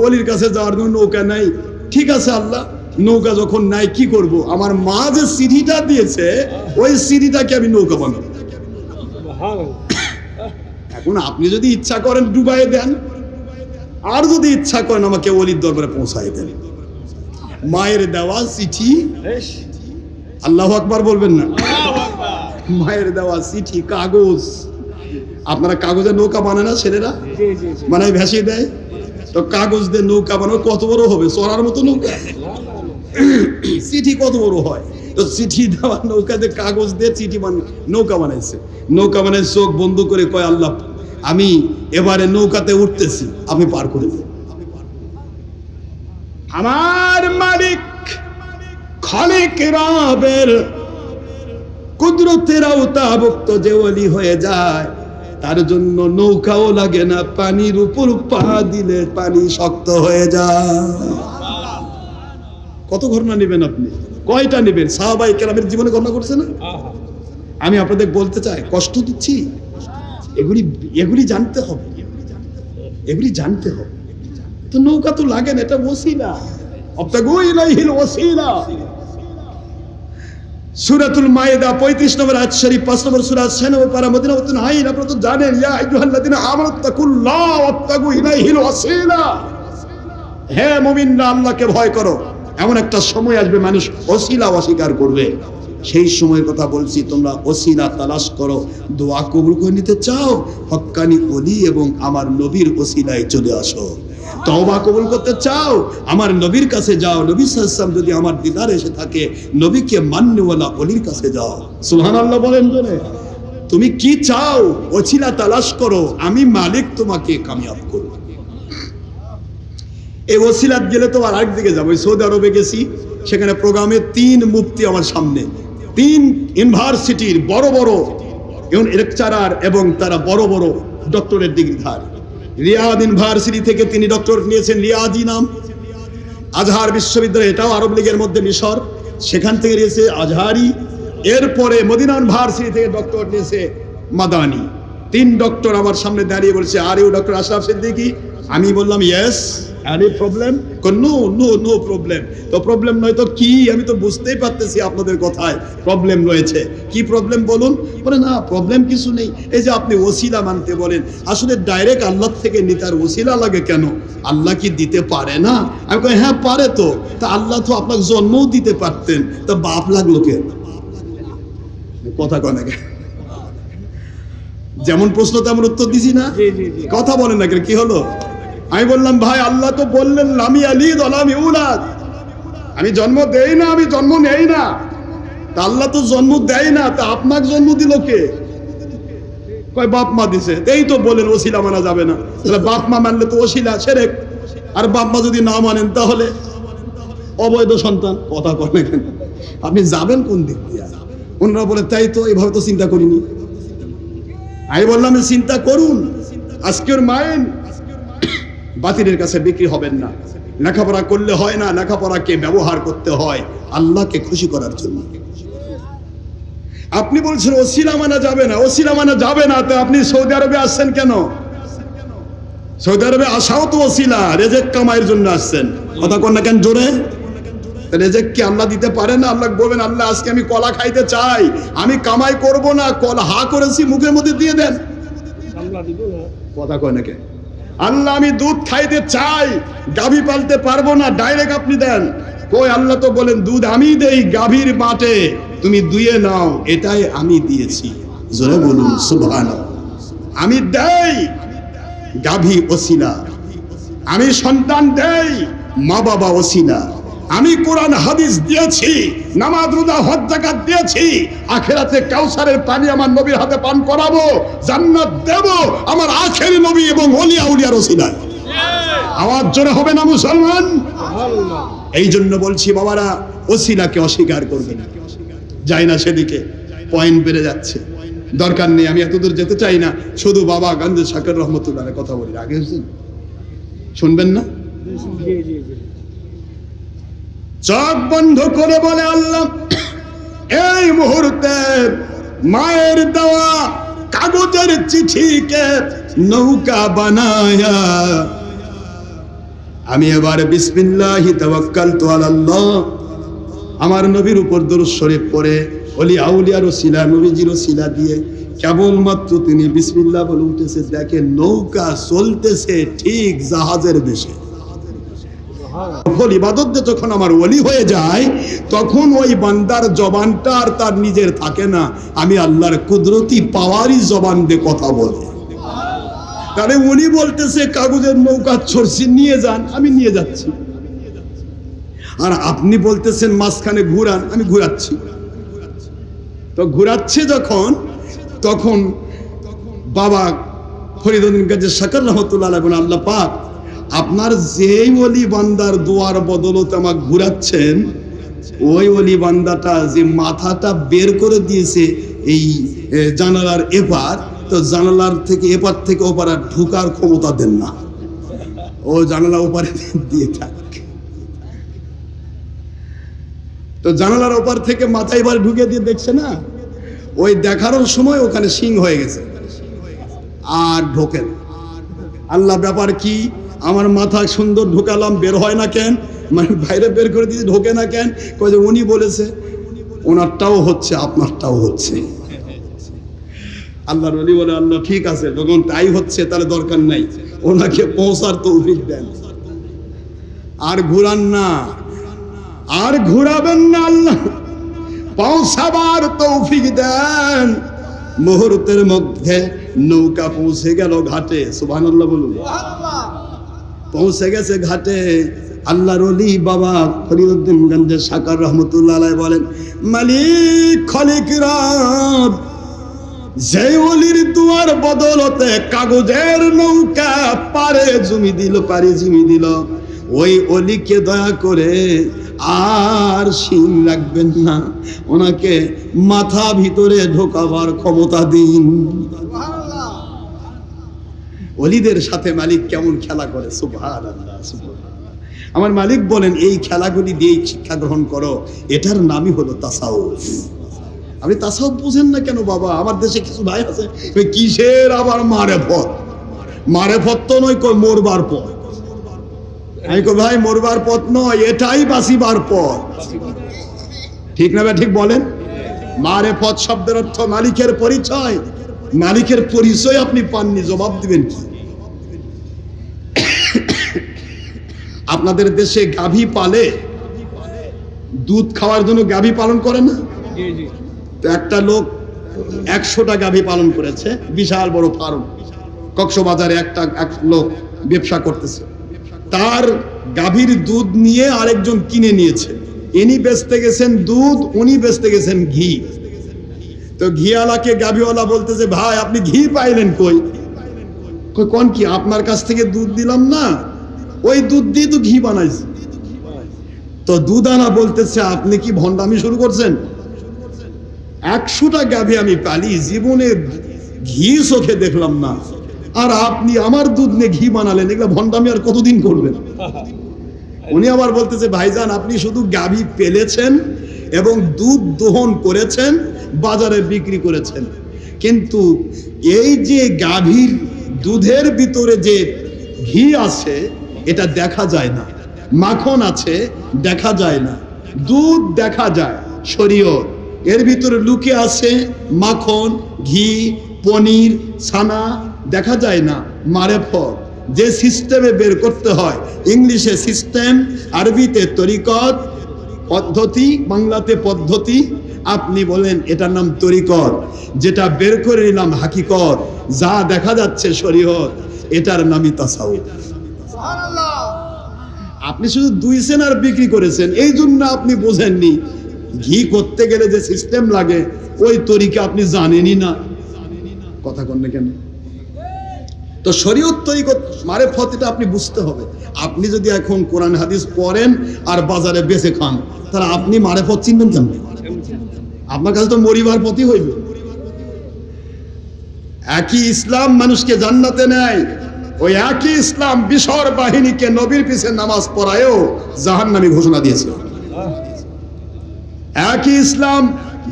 ওলির কাছে যাওয়ার জন্য নৌকা নাই। ঠিক আছে আল্লাহ, নৌকা যখন নাই কি করব? আমার মা যে সিঁড়িটা দিয়েছে ওই সিঁড়িটাকে আমি নৌকা বানাবো। এখন আপনি যদি ইচ্ছা করেন ডুবাই দেন, আর যদি ইচ্ছা করেন আমাকে ওলির দরবারে পৌঁছায় দেন। মায়ের দেওয়া চিঠি, আল্লাহু আকবার বলবেন না? মায়ের দেওয়া চিঠি, কাগজ। আপনারা কাগজের নৌকা বানায় না ছেলেরা? বানায় ভেসিয়ে দেয়। তো কাগজ দিয়ে নৌকা বানানো কত বড় হবে? চড়ার মতো নৌকা। চিঠি কত বড় হয়? তো চিঠি দেওয়া নৌকাতে কাগজ দিয়ে চিঠি নৌকা বানাইছে। নৌকা বানায় চোখ বন্ধ করে কয়, আল্লাহ আমি এবারে নৌকাতে উঠতেছি, আমি পার করে দেব। আমার মালিক খালিক রাবের কুদরতের আওতাভুক্ত যে ওলি হয়ে যায়, তার জন্য নৌকাও লাগে না, পানির উপর পা দিলে পানি শক্ত হয়ে যায়। কত ঘটনা নেবেন আপনি? কয়টা নেবেন? সাহাবায়ে কেরামের জীবনে ঘটনা করছে না? আমি আপনাদের বলতে চাই, কষ্ট দিচ্ছি, এগুলি জানতে হবে, এগুলি জানতে হবে। তো নৌকা তো লাগে না, এটা ওসিলা। আবতাগু ইলাইহিল ওসিলা। সূরাতুল মায়েদা 35 নম্বর আয়াত শরীফ, 5 নম্বর সূরা 96 পারা মদিনাতুন আইন। আপনারা তো জানেন, ইয়া আইয়ুহাল্লাযিনা আমানুত্তাকুল্লাহ ওয়াবতাগু ইলাইহিল ওসিলা। হে মুমিনরা, আল্লাহকে ভয় করো। এমন একটা সময় আসবে মানুষ ওসিলা অস্বীকার করবে, সেই সময়ের কথা বলছি। তোমরা ওসিলা তালাশ করো, দোয়া কবুল করে নিতে চাও, হক্কানি ওলি এবং আমার নবীর ওসিলায় চলে আসো। তওবা কবুল করতে চাও, আমার নবীর কাছে যাও। নবী সাল্লাল্লাহু আলাইহি ওয়াসাল্লাম যদি আমার দিদার এসে থাকে, নবীকে মান্যওয়ালা ওলির কাছে যাও। সুবহানাল্লাহ বলেন জোরে। তুমি কি চাও? ওসিলা তালাশ করো, আমি মালিক তোমাকে কামিয়াব করব। এই ওসিলাত গেলে তো আর আরেকদিকে যাবো। সৌদি আরবে গেছি, সেখানে প্রোগ্রামে 3 মুফতি আমার সামনে, 3 ইউনিভার্সিটির বড় বড় লেকচারার এবং তারা বড় বড় ডক্টরেট ডিগ্রিধারী। রিয়াদ ইউনিভার্সিটি থেকে তিনি ডক্টরেট নিয়েছেন, রিয়াদি নাম। আজহার বিশ্ববিদ্যালয়, এটাও আরব লীগের মধ্যে মিশর, সেখান থেকে নিয়েছে আজহারি। এরপরে মদিনা ইউনিভার্সিটি থেকে ডক্টরেট নিয়েছে মাদানি। 3 ডক্টর আমার সামনে দাঁড়িয়ে বলছে, are you doctor Ashraf Siddiqui? আমি বললাম ইয়েস। আরে problem? No no no problem. তো প্রবলেম নয় তো কি? আমি তো বুঝতেই পারতেছি আপনাদের কথায় প্রবলেম রয়েছে। কি প্রবলেম বলুন? বলে না, প্রবলেম কিছু নেই। এই যে আপনি ওসিলা মানতে বলেন, আসলে ডাইরেক্ট আল্লাহ থেকে নিতে আর ওসিলা লাগে কেন? আল্লাহ কি দিতে পারে না? আমি কই হ্যাঁ পারে তো। তা আল্লাহ তো আপনাকে জন্মও দিতে পারতেন, তা বাপ লাগলো কেন? কথা কয় না কেন? যেমন প্রশ্ন তেমন উত্তর দিছি না? কথা বলেন না কেন? কি হলো? আমি বললাম ভাই, আল্লাহ তো বললেন লামি আলিদ ওয়ালাম ইউলাদ, আমি জন্ম দেই না, আমি জন্ম নেই না। তা আল্লাহ তো জন্ম দেয় না, তা আপনাকে জন্ম দিল কে? কয় বাপ মা দিছে। এই তো বলেন ওসিলা মানা যাবে না। তাহলে বাপ মা মানলে তো ওসিলা শিরক, আর বাপ মা যদি না মানেন তাহলে অবৈধ সন্তান। কথা কয় না কেন? আপনি যাবেন কোন দিক দিয়ে? ওনারা বলে তাই তো, এইভাবে তো চিন্তা করিনি। আমি বললাম চিন্তা করুন। আজকের মাইন্ড বাতিলের কাছে বিক্রি হবেন না। লেখাপড়া করলে হয় না, লেখাপড়াকে ব্যবহার করতে হয় আল্লাহকে খুশি করার জন্য। আপনি বলছেন ওসিলা মানা যাবে না, ওসিলা মানা যাবে না, তো আপনি সৌদি আরবে আসছেন কেন? সৌদি আরবে আসাও তো ওসিলা, রেজেক কামাইয়ের জন্য আসছেন। কথা কন না কেন জোরে? রেজেক কি আল্লাহ দিতে পারে না? আল্লাহ বলবেন, আল্লাহ আজকে আমি কলা খাইতে চাই, আমি কামাই করব না, কলা হা করেছি মুখের মধ্যে দিয়ে দেন। কথা কয় না কেন? আল্লাহ আমি দুধ খাইতে চাই, গাভী পালতে পারবো না, ডাইরেক্ট আপনি দেন। কই আল্লাহ তো বলেন দুধ আমি দেই, গাভীর মাঠে তুমি দুয়ে নাও, এটাই আমি দিয়েছি। জোরে বলুন সুবহানাল্লাহ। আমি দেই, গাভী ওসিলা। আমি সন্তান দেই, মা বাবা ওসিলা। আমি কোরআন হাদিস দিয়েছি, নামাজ রোজা হজ যাকাত দিয়েছি, আখিরাতে কাউসারের পানি আমার নবীর হাতে পান করাবো, জান্নাত দেব আমার আখেরি নবী এবং ওলিয়া উলিয়ার ওসিলায়। আওয়াজ জোরে হবে না মুসলমান? এই জন্য বলছি বাবারা, ওসিলাকে অস্বীকার করবেন না। যাই না সেদিকে, পয়েন্ট বেড়ে যাচ্ছে, দরকার নেই। আমি এতদূর যেতে চাই না। শুধু বাবা গান্ধী শাকির রহমতুল্লাহ কথা বলি, আগে শুনবেন না? চোখ বন্ধ করে বলে আল্লাহ, এই মুহূর্তে মায়ের দেওয়া কাগজের চিঠিকে নৌকা বানায়া আমি এবার বিসমিল্লাহি তাওয়াক্কালতু আলাল্লাহ আমার নবীর উপর দরুদ শরীফ পড়ে ওলি আউলিয়ার ওসিলা, নবীজির ওসিলা দিয়ে কেবলমাত্র তিনি বিসমিল্লাহ বলে উঠেছে, দেখে নৌকা চলতেছে ঠিক জাহাজের বেশে। ইবাদত যখন আমার ওলি হয়ে যায়, তখন ওই বান্দার জবানটা আর তার নিজের থাকে না, আমি আল্লাহর কুদরতি পাওয়ারই জবান দিয়ে কথা বলে। তাহলে উনি বলতেছে কাগজের নৌকা ছড়ছি, নিয়ে যান, আমি নিয়ে যাচ্ছি। আর আপনি বলতেছেন মাঝখানে ঘুরান, আমি ঘুরাচ্ছি। তো ঘুরাচ্ছে যখন, তখন বাবা ফরিদউদ্দিন গাজী শাকর রহমতুল্লাহ আলাইহি বলেন, আল্লাহ পাক আপনার যেই ওলি বান্দার দোয়ার বদলতে আমাকে ঘুরাচ্ছেন, ওই ওলি বান্দাটা যে মাথাটা বের করে দিয়েছে এই জানালার এপার, তো জানালার থেকে এপার থেকে ওপার আর ঢুকার ক্ষমতা দেন না, ও জানালা ওপারে দিয়ে থাক। তো জানালার ওপার থেকে মাথা এবার ঢুকে দিয়ে দেখছে না, ওই দেখানোর সময় ওখানে সিং হয়ে গেছে আর ঢোকেন। আল্লাহ ব্যাপার কি, আমার মাথা সুন্দর ঢুকালাম, বের হয় না কেন, মানে বাইরে বের করে দিয়েছে, ঢোকে না কেন? কই যে উনি বলেছে ওনারটাও হচ্ছে আপনারটাও হচ্ছে। আল্লাহর ওলি বলে, আল্লাহ ঠিক আছে, যখন তাই হচ্ছে তাহলে দরকার নাই, ওনাকে পৌঁছার তৌফিক দেন, আর ঘুরান না, আর ঘুরাবেন না, আল্লাহ পৌঁছাবার তৌফিক দেন। মুহূর্তের মধ্যে নৌকা পৌঁছে গেল ঘাটে, সুবহানাল্লাহ বলুন। পৌঁছে গেছে ঘাটে। আল্লাহর ওলি বাবা ফরিদউদ্দিন গাজী শাকর রহমতুল্লাহ আলাইহি বলেন, মালিক খলিক রব, যে ওলির দুয়ার বদলতে কাগজের নৌকা পারে জমি দিল, পারে জমি দিল, ওই ওলিকে দয়া করে আর শিং রাখবেন না, ওনাকে মাথা ভিতরে ঢোকাবার ক্ষমতা দিন। ওলিদের সাথে মালিক কেমন খেলা করে, সুবহানাল্লাহ সুবহানাল্লাহ। আমার মালিক বলেন, এই খেলাগুলি দিয়ে শিক্ষা গ্রহণ করো, এটার নামই হলো তাসাউফ। আপনি তাসাউফ বুঝেন না কেন বাবা? আমার দেশে কিছু ভাই আছে, কিসের আবার মারেফত, মারেফত তো নয়, কই মরবার পথ। আমি কই ভাই মরবার পথ নয়, এটাই বাঁচিবার পথ, ঠিক না ভাই? ঠিক বলেন। মারেফত শব্দের অর্থ মালিকের পরিচয়, মালিকের পরিচয় আপনি পাননি, জবাব দিবেন কি? আপনাদের দেশে গাভী পালে, দুধ খাওয়ার জন্য গাভী পালন করে না? তো একটা লোক 100টা গাভী পালন করেছে, বিশাল বড় ফার্ম, কক্সবাজারে এক লোক ব্যবসা করতেছে। তার গাভীর দুধ নিয়ে আরেকজন কিনে নিয়েছে, ইনি বেচতে গেছেন দুধ, উনি বেচতে গেছেন ঘি। তো ঘিওয়ালাকে গাভীওয়ালা বলতেছে, ভাই আপনি ঘি পাইলেন কই? কোন কি, আপনার কাছ থেকে দুধ দিলাম না, ওই দুধ দিয়ে তো ঘি বানাইছে। তো দুধানা বলতেছে, আপনি কি ভণ্ডামি শুরু করছেন? 100টা গাভী আমি পালি, জীবনে ঘি চোখে দেখলাম না, আর আপনি আমার দুধ নিয়ে ঘি বানালেন, এগুলো ভণ্ডামি আর কতদিন করবেন? উনি আবার বলতেছে, ভাইজান আপনি শুধু গাভী পেলেছেন এবং দুধ দহন করেছেন, বাজারে বিক্রি করেছেন, কিন্তু এই যে গাভীর দুধের ভিতরে যে ঘি আছে এটা দেখা যায় না, মাখন আছে দেখা যায় না, দুধ দেখা যায় শরীয়ত, এর ভিতরে লুকে আছে মাখন, ঘি, পনির, ছানা দেখা যায় না। মারেফত যে সিস্টেমে বের করতে হয়, ইংলিশে সিস্টেম, আরবিতে তরিকত, পদ্ধতি, বাংলাতে পদ্ধতি, আপনি বলেন এটার নাম তরিকত, যেটা বের করে নিলাম হাকিকত, যা দেখা যাচ্ছে শরীয়ত, এটার নামই তাসাউফ। আপনি শুধু দুইছেন আর বিক্রি করেছেন, এই জন্য আপনি বোঝেননি ঘি করতে গেলে যে সিস্টেম লাগে ওই তরিকা আপনি জানেনই না। কথা কন না কেন? তো শরীয়ত তরিকত মারেফত এটা আপনি বুঝতে হবে। আপনি যদি এখন কোরআন হাদিস পড়েন আর বাজারে বেচে খান, তাহলে আপনি মারেফত চিনবেন কেমন? আপনার কাছে তো মরিবার পথই হইবে। একই ইসলাম মানুষকে জান্নাতে নেয়, ওই একই ইসলাম বিশর বাহিনীকে নবীর পিছে নামাজ পড়ায়ও জাহান্নামী ঘোষণা দিয়েছে। একই ইসলাম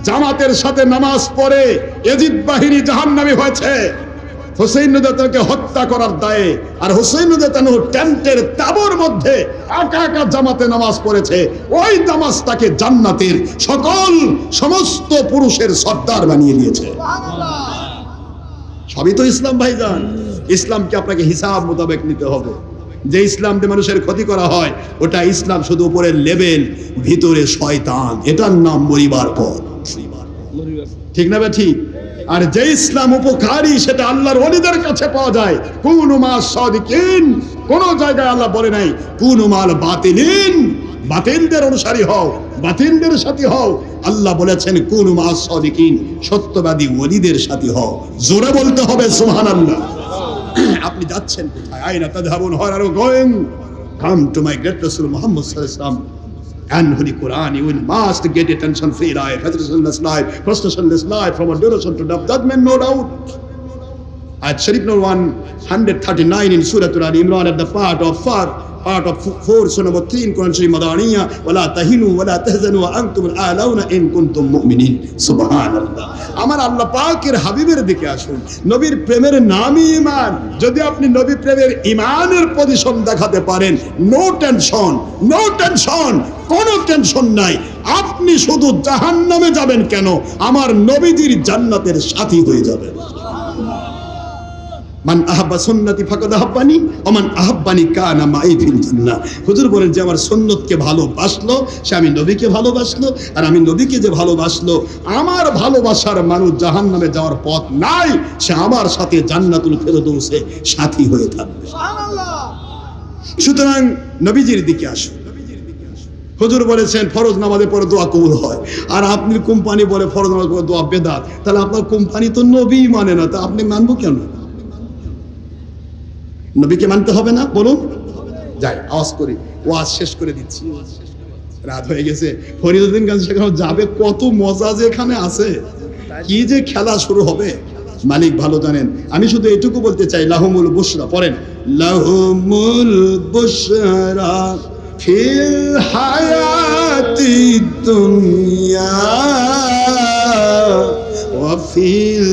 জামাতের সাথে নামাজ পড়ে এজিদ বাহিনী জাহান্নামী হয়েছে হুসাইন রাদিয়াল্লাহু হত্যা করার দায়ে, আর হুসাইন রাদিয়াল্লাহু টেন্টের তাঁবুর মধ্যে একা একা জামাতে নামাজ পড়েছে, ওই নামাজটাকে জান্নাতের সমস্ত পুরুষের সর্দার বানিয়ে দিয়েছে। সবই তো ইসলাম ভাইজান। ইসলামকে আপনাকে হিসাব মোতাবেক নিতে হবে। যে ইসলাম দিয়ে মানুষের ক্ষতি করা হয় ওটা ইসলাম শুধু উপরের লেভেল, ভিতরে শয়তান, এটার নাম মরিবার পথ, ঠিক না ভাই? ঠিক। আর যে ইসলাম উপকারী সেটা আল্লাহর ওলিদের কাছে পাওয়া যায়। কুনু মা সাদিকিন, কোন জায়গায় আল্লাহ বলে নাই কুনু মাল বাতিলিন, বাতিলদের অনুসারী হও, বাতিলদের সাথী হও। আল্লাহ বলেছেন কুনু মা'আস সাদিকিন, সত্যবাদী ওলিদের সাথী হও। জোরে বলতে হবে সুবহানাল্লাহ। আপনি যাচ্ছেন কোথায়? আইনা তাযহাবুন, where are you going? Come to my great Rasul Muhammad sallallahu alaihi wasallam and Holy Quran. You will must get a tension-free life, hesitation-less life, frustration-less life, from adoration to judgment, no doubt. Ayat Sharif number 139 in Surah Al-Imran at the part of 4, Surah number 3 in Quran Sharif Madaniya, wala tahinu wala tahzanu wa antum al-a'launa in kuntum mu'minin. Subhanallah. আমার আল্লাহ পাকের হাবিবের দিকে আসুন। নবীর প্রেমের নামই ঈমান। যদি আপনি নবী প্রেমের ঈমানের পজিশন দেখাতে পারেন, নো টেনশন, নো টেনশন, কোনো টেনশন নাই। আপনি শুধু জাহান্নামে যাবেন কেন, আমার নবীজির জান্নাতের সাথী হয়ে যাবেন। মান আহাব্বা সুন্নতি ফাকাদ আহাব্বানি ওয়া মান আহাব্বানি কানা মাই ফিল জান্নাহ। হুজুর বলেন যে আমার সুন্নতকে ভালোবাসলো সে আমি নবীকে ভালোবাসলো, আর আমি নবীকে যে ভালোবাসলো, আমার ভালোবাসার মানুষ জাহান্নামে যাওয়ার পথ নাই, সে আমার সাথে জান্নাতুল ফেরদৌসে সাথী হয়ে থাকবে। সুবহানাল্লাহ। সুতরাং নবীজির দিকে আসুন। হুজুর বলেছেন ফরজ নামাজে পড়ে দোয়া কবুল হয়, আর আপনি কোম্পানি বলে ফরজ নামাজ পড়ে দোয়া বেদাত। তাহলে আপনার কোম্পানি তো নবী মানে না, তা আপনি মানবো কেন? নবীকে মানতে হবে না? বলুন। যাই আওয়াজ করি, ওয়াজ শেষ করে দিচ্ছি, রাত হয়ে গেছে। ফরিদউদ্দিন গাজী সেখানে যাবে, কত মজা যে এখানে আছে, কি যে খেলা শুরু হবে মালিক ভালো জানেন। আমি শুধু এটুকু বলতে চাই, লাহুমুল বুশরা পড়েন, লাহুমুল বুশরা ফিল হায়াতি দুনিয়া ওয়া ফিল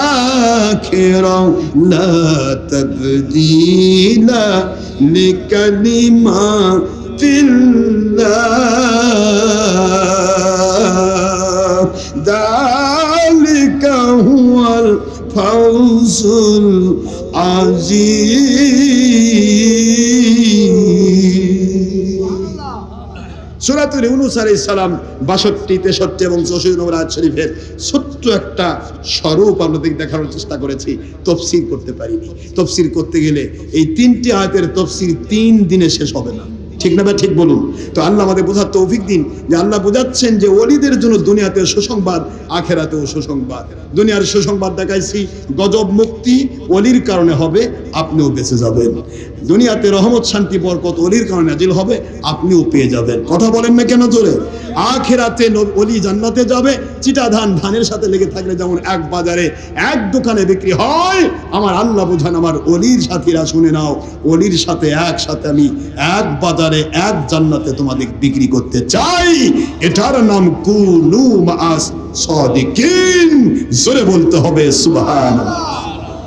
আখিরা লা তাবদীলা লিকালিমাতিল্লাহ যালিকা হুয়াল ফাওজুল আযীম। সূরাতুল ইউনূস আলাইহিস সালাম 62, 63 এবং 64 নম্বর আয়াত শরীফের ছোট্ট একটা স্বরূপ আপনাদের দেখানোর চেষ্টা করেছি, তাফসীর করতে পারিনি। তাফসীর করতে গেলে এই 3টি আয়াতের তাফসীর 3 দিনে শেষ হবে না, ঠিক না? ঠিক বলুন। তো আল্লাহ আমাদের বোঝার তৌফিক দিন যে আল্লাহ বোঝাচ্ছেন যে ওলিদের জন্য দুনিয়াতে সুসংবাদ, আখেরাতেও সুসংবাদ। দুনিয়ার সুসংবাদ দেখাইছি, গজব মুক্তি ওলির কারণে হবে, আপনিও বেঁচে যাবেন। দুনিয়াতে রহমত শান্তি বরকত ওলির কারণে নাজিল হবে, আপনিও পেয়ে যাবেন। কথা বলেন না কেন জোরে? আখেরাতে ওলি জান্নাতে যাবে। চিটা ধান ধানের সাথে লেগে থাকলে যেমন এক বাজারে এক দোকানে বিক্রি হয়, আমার আল্লাহ বোঝান আমার ওলির সাথীরা শুনে নাও, ওলির সাথে একসাথে আমি এক বাজারে এক জান্নাতে তোমাদের বিক্রি করতে চাই। এটার নাম কুনু মা'আস সাদিকিন। জোরে বলতে হবে সুবহানাল্লাহ।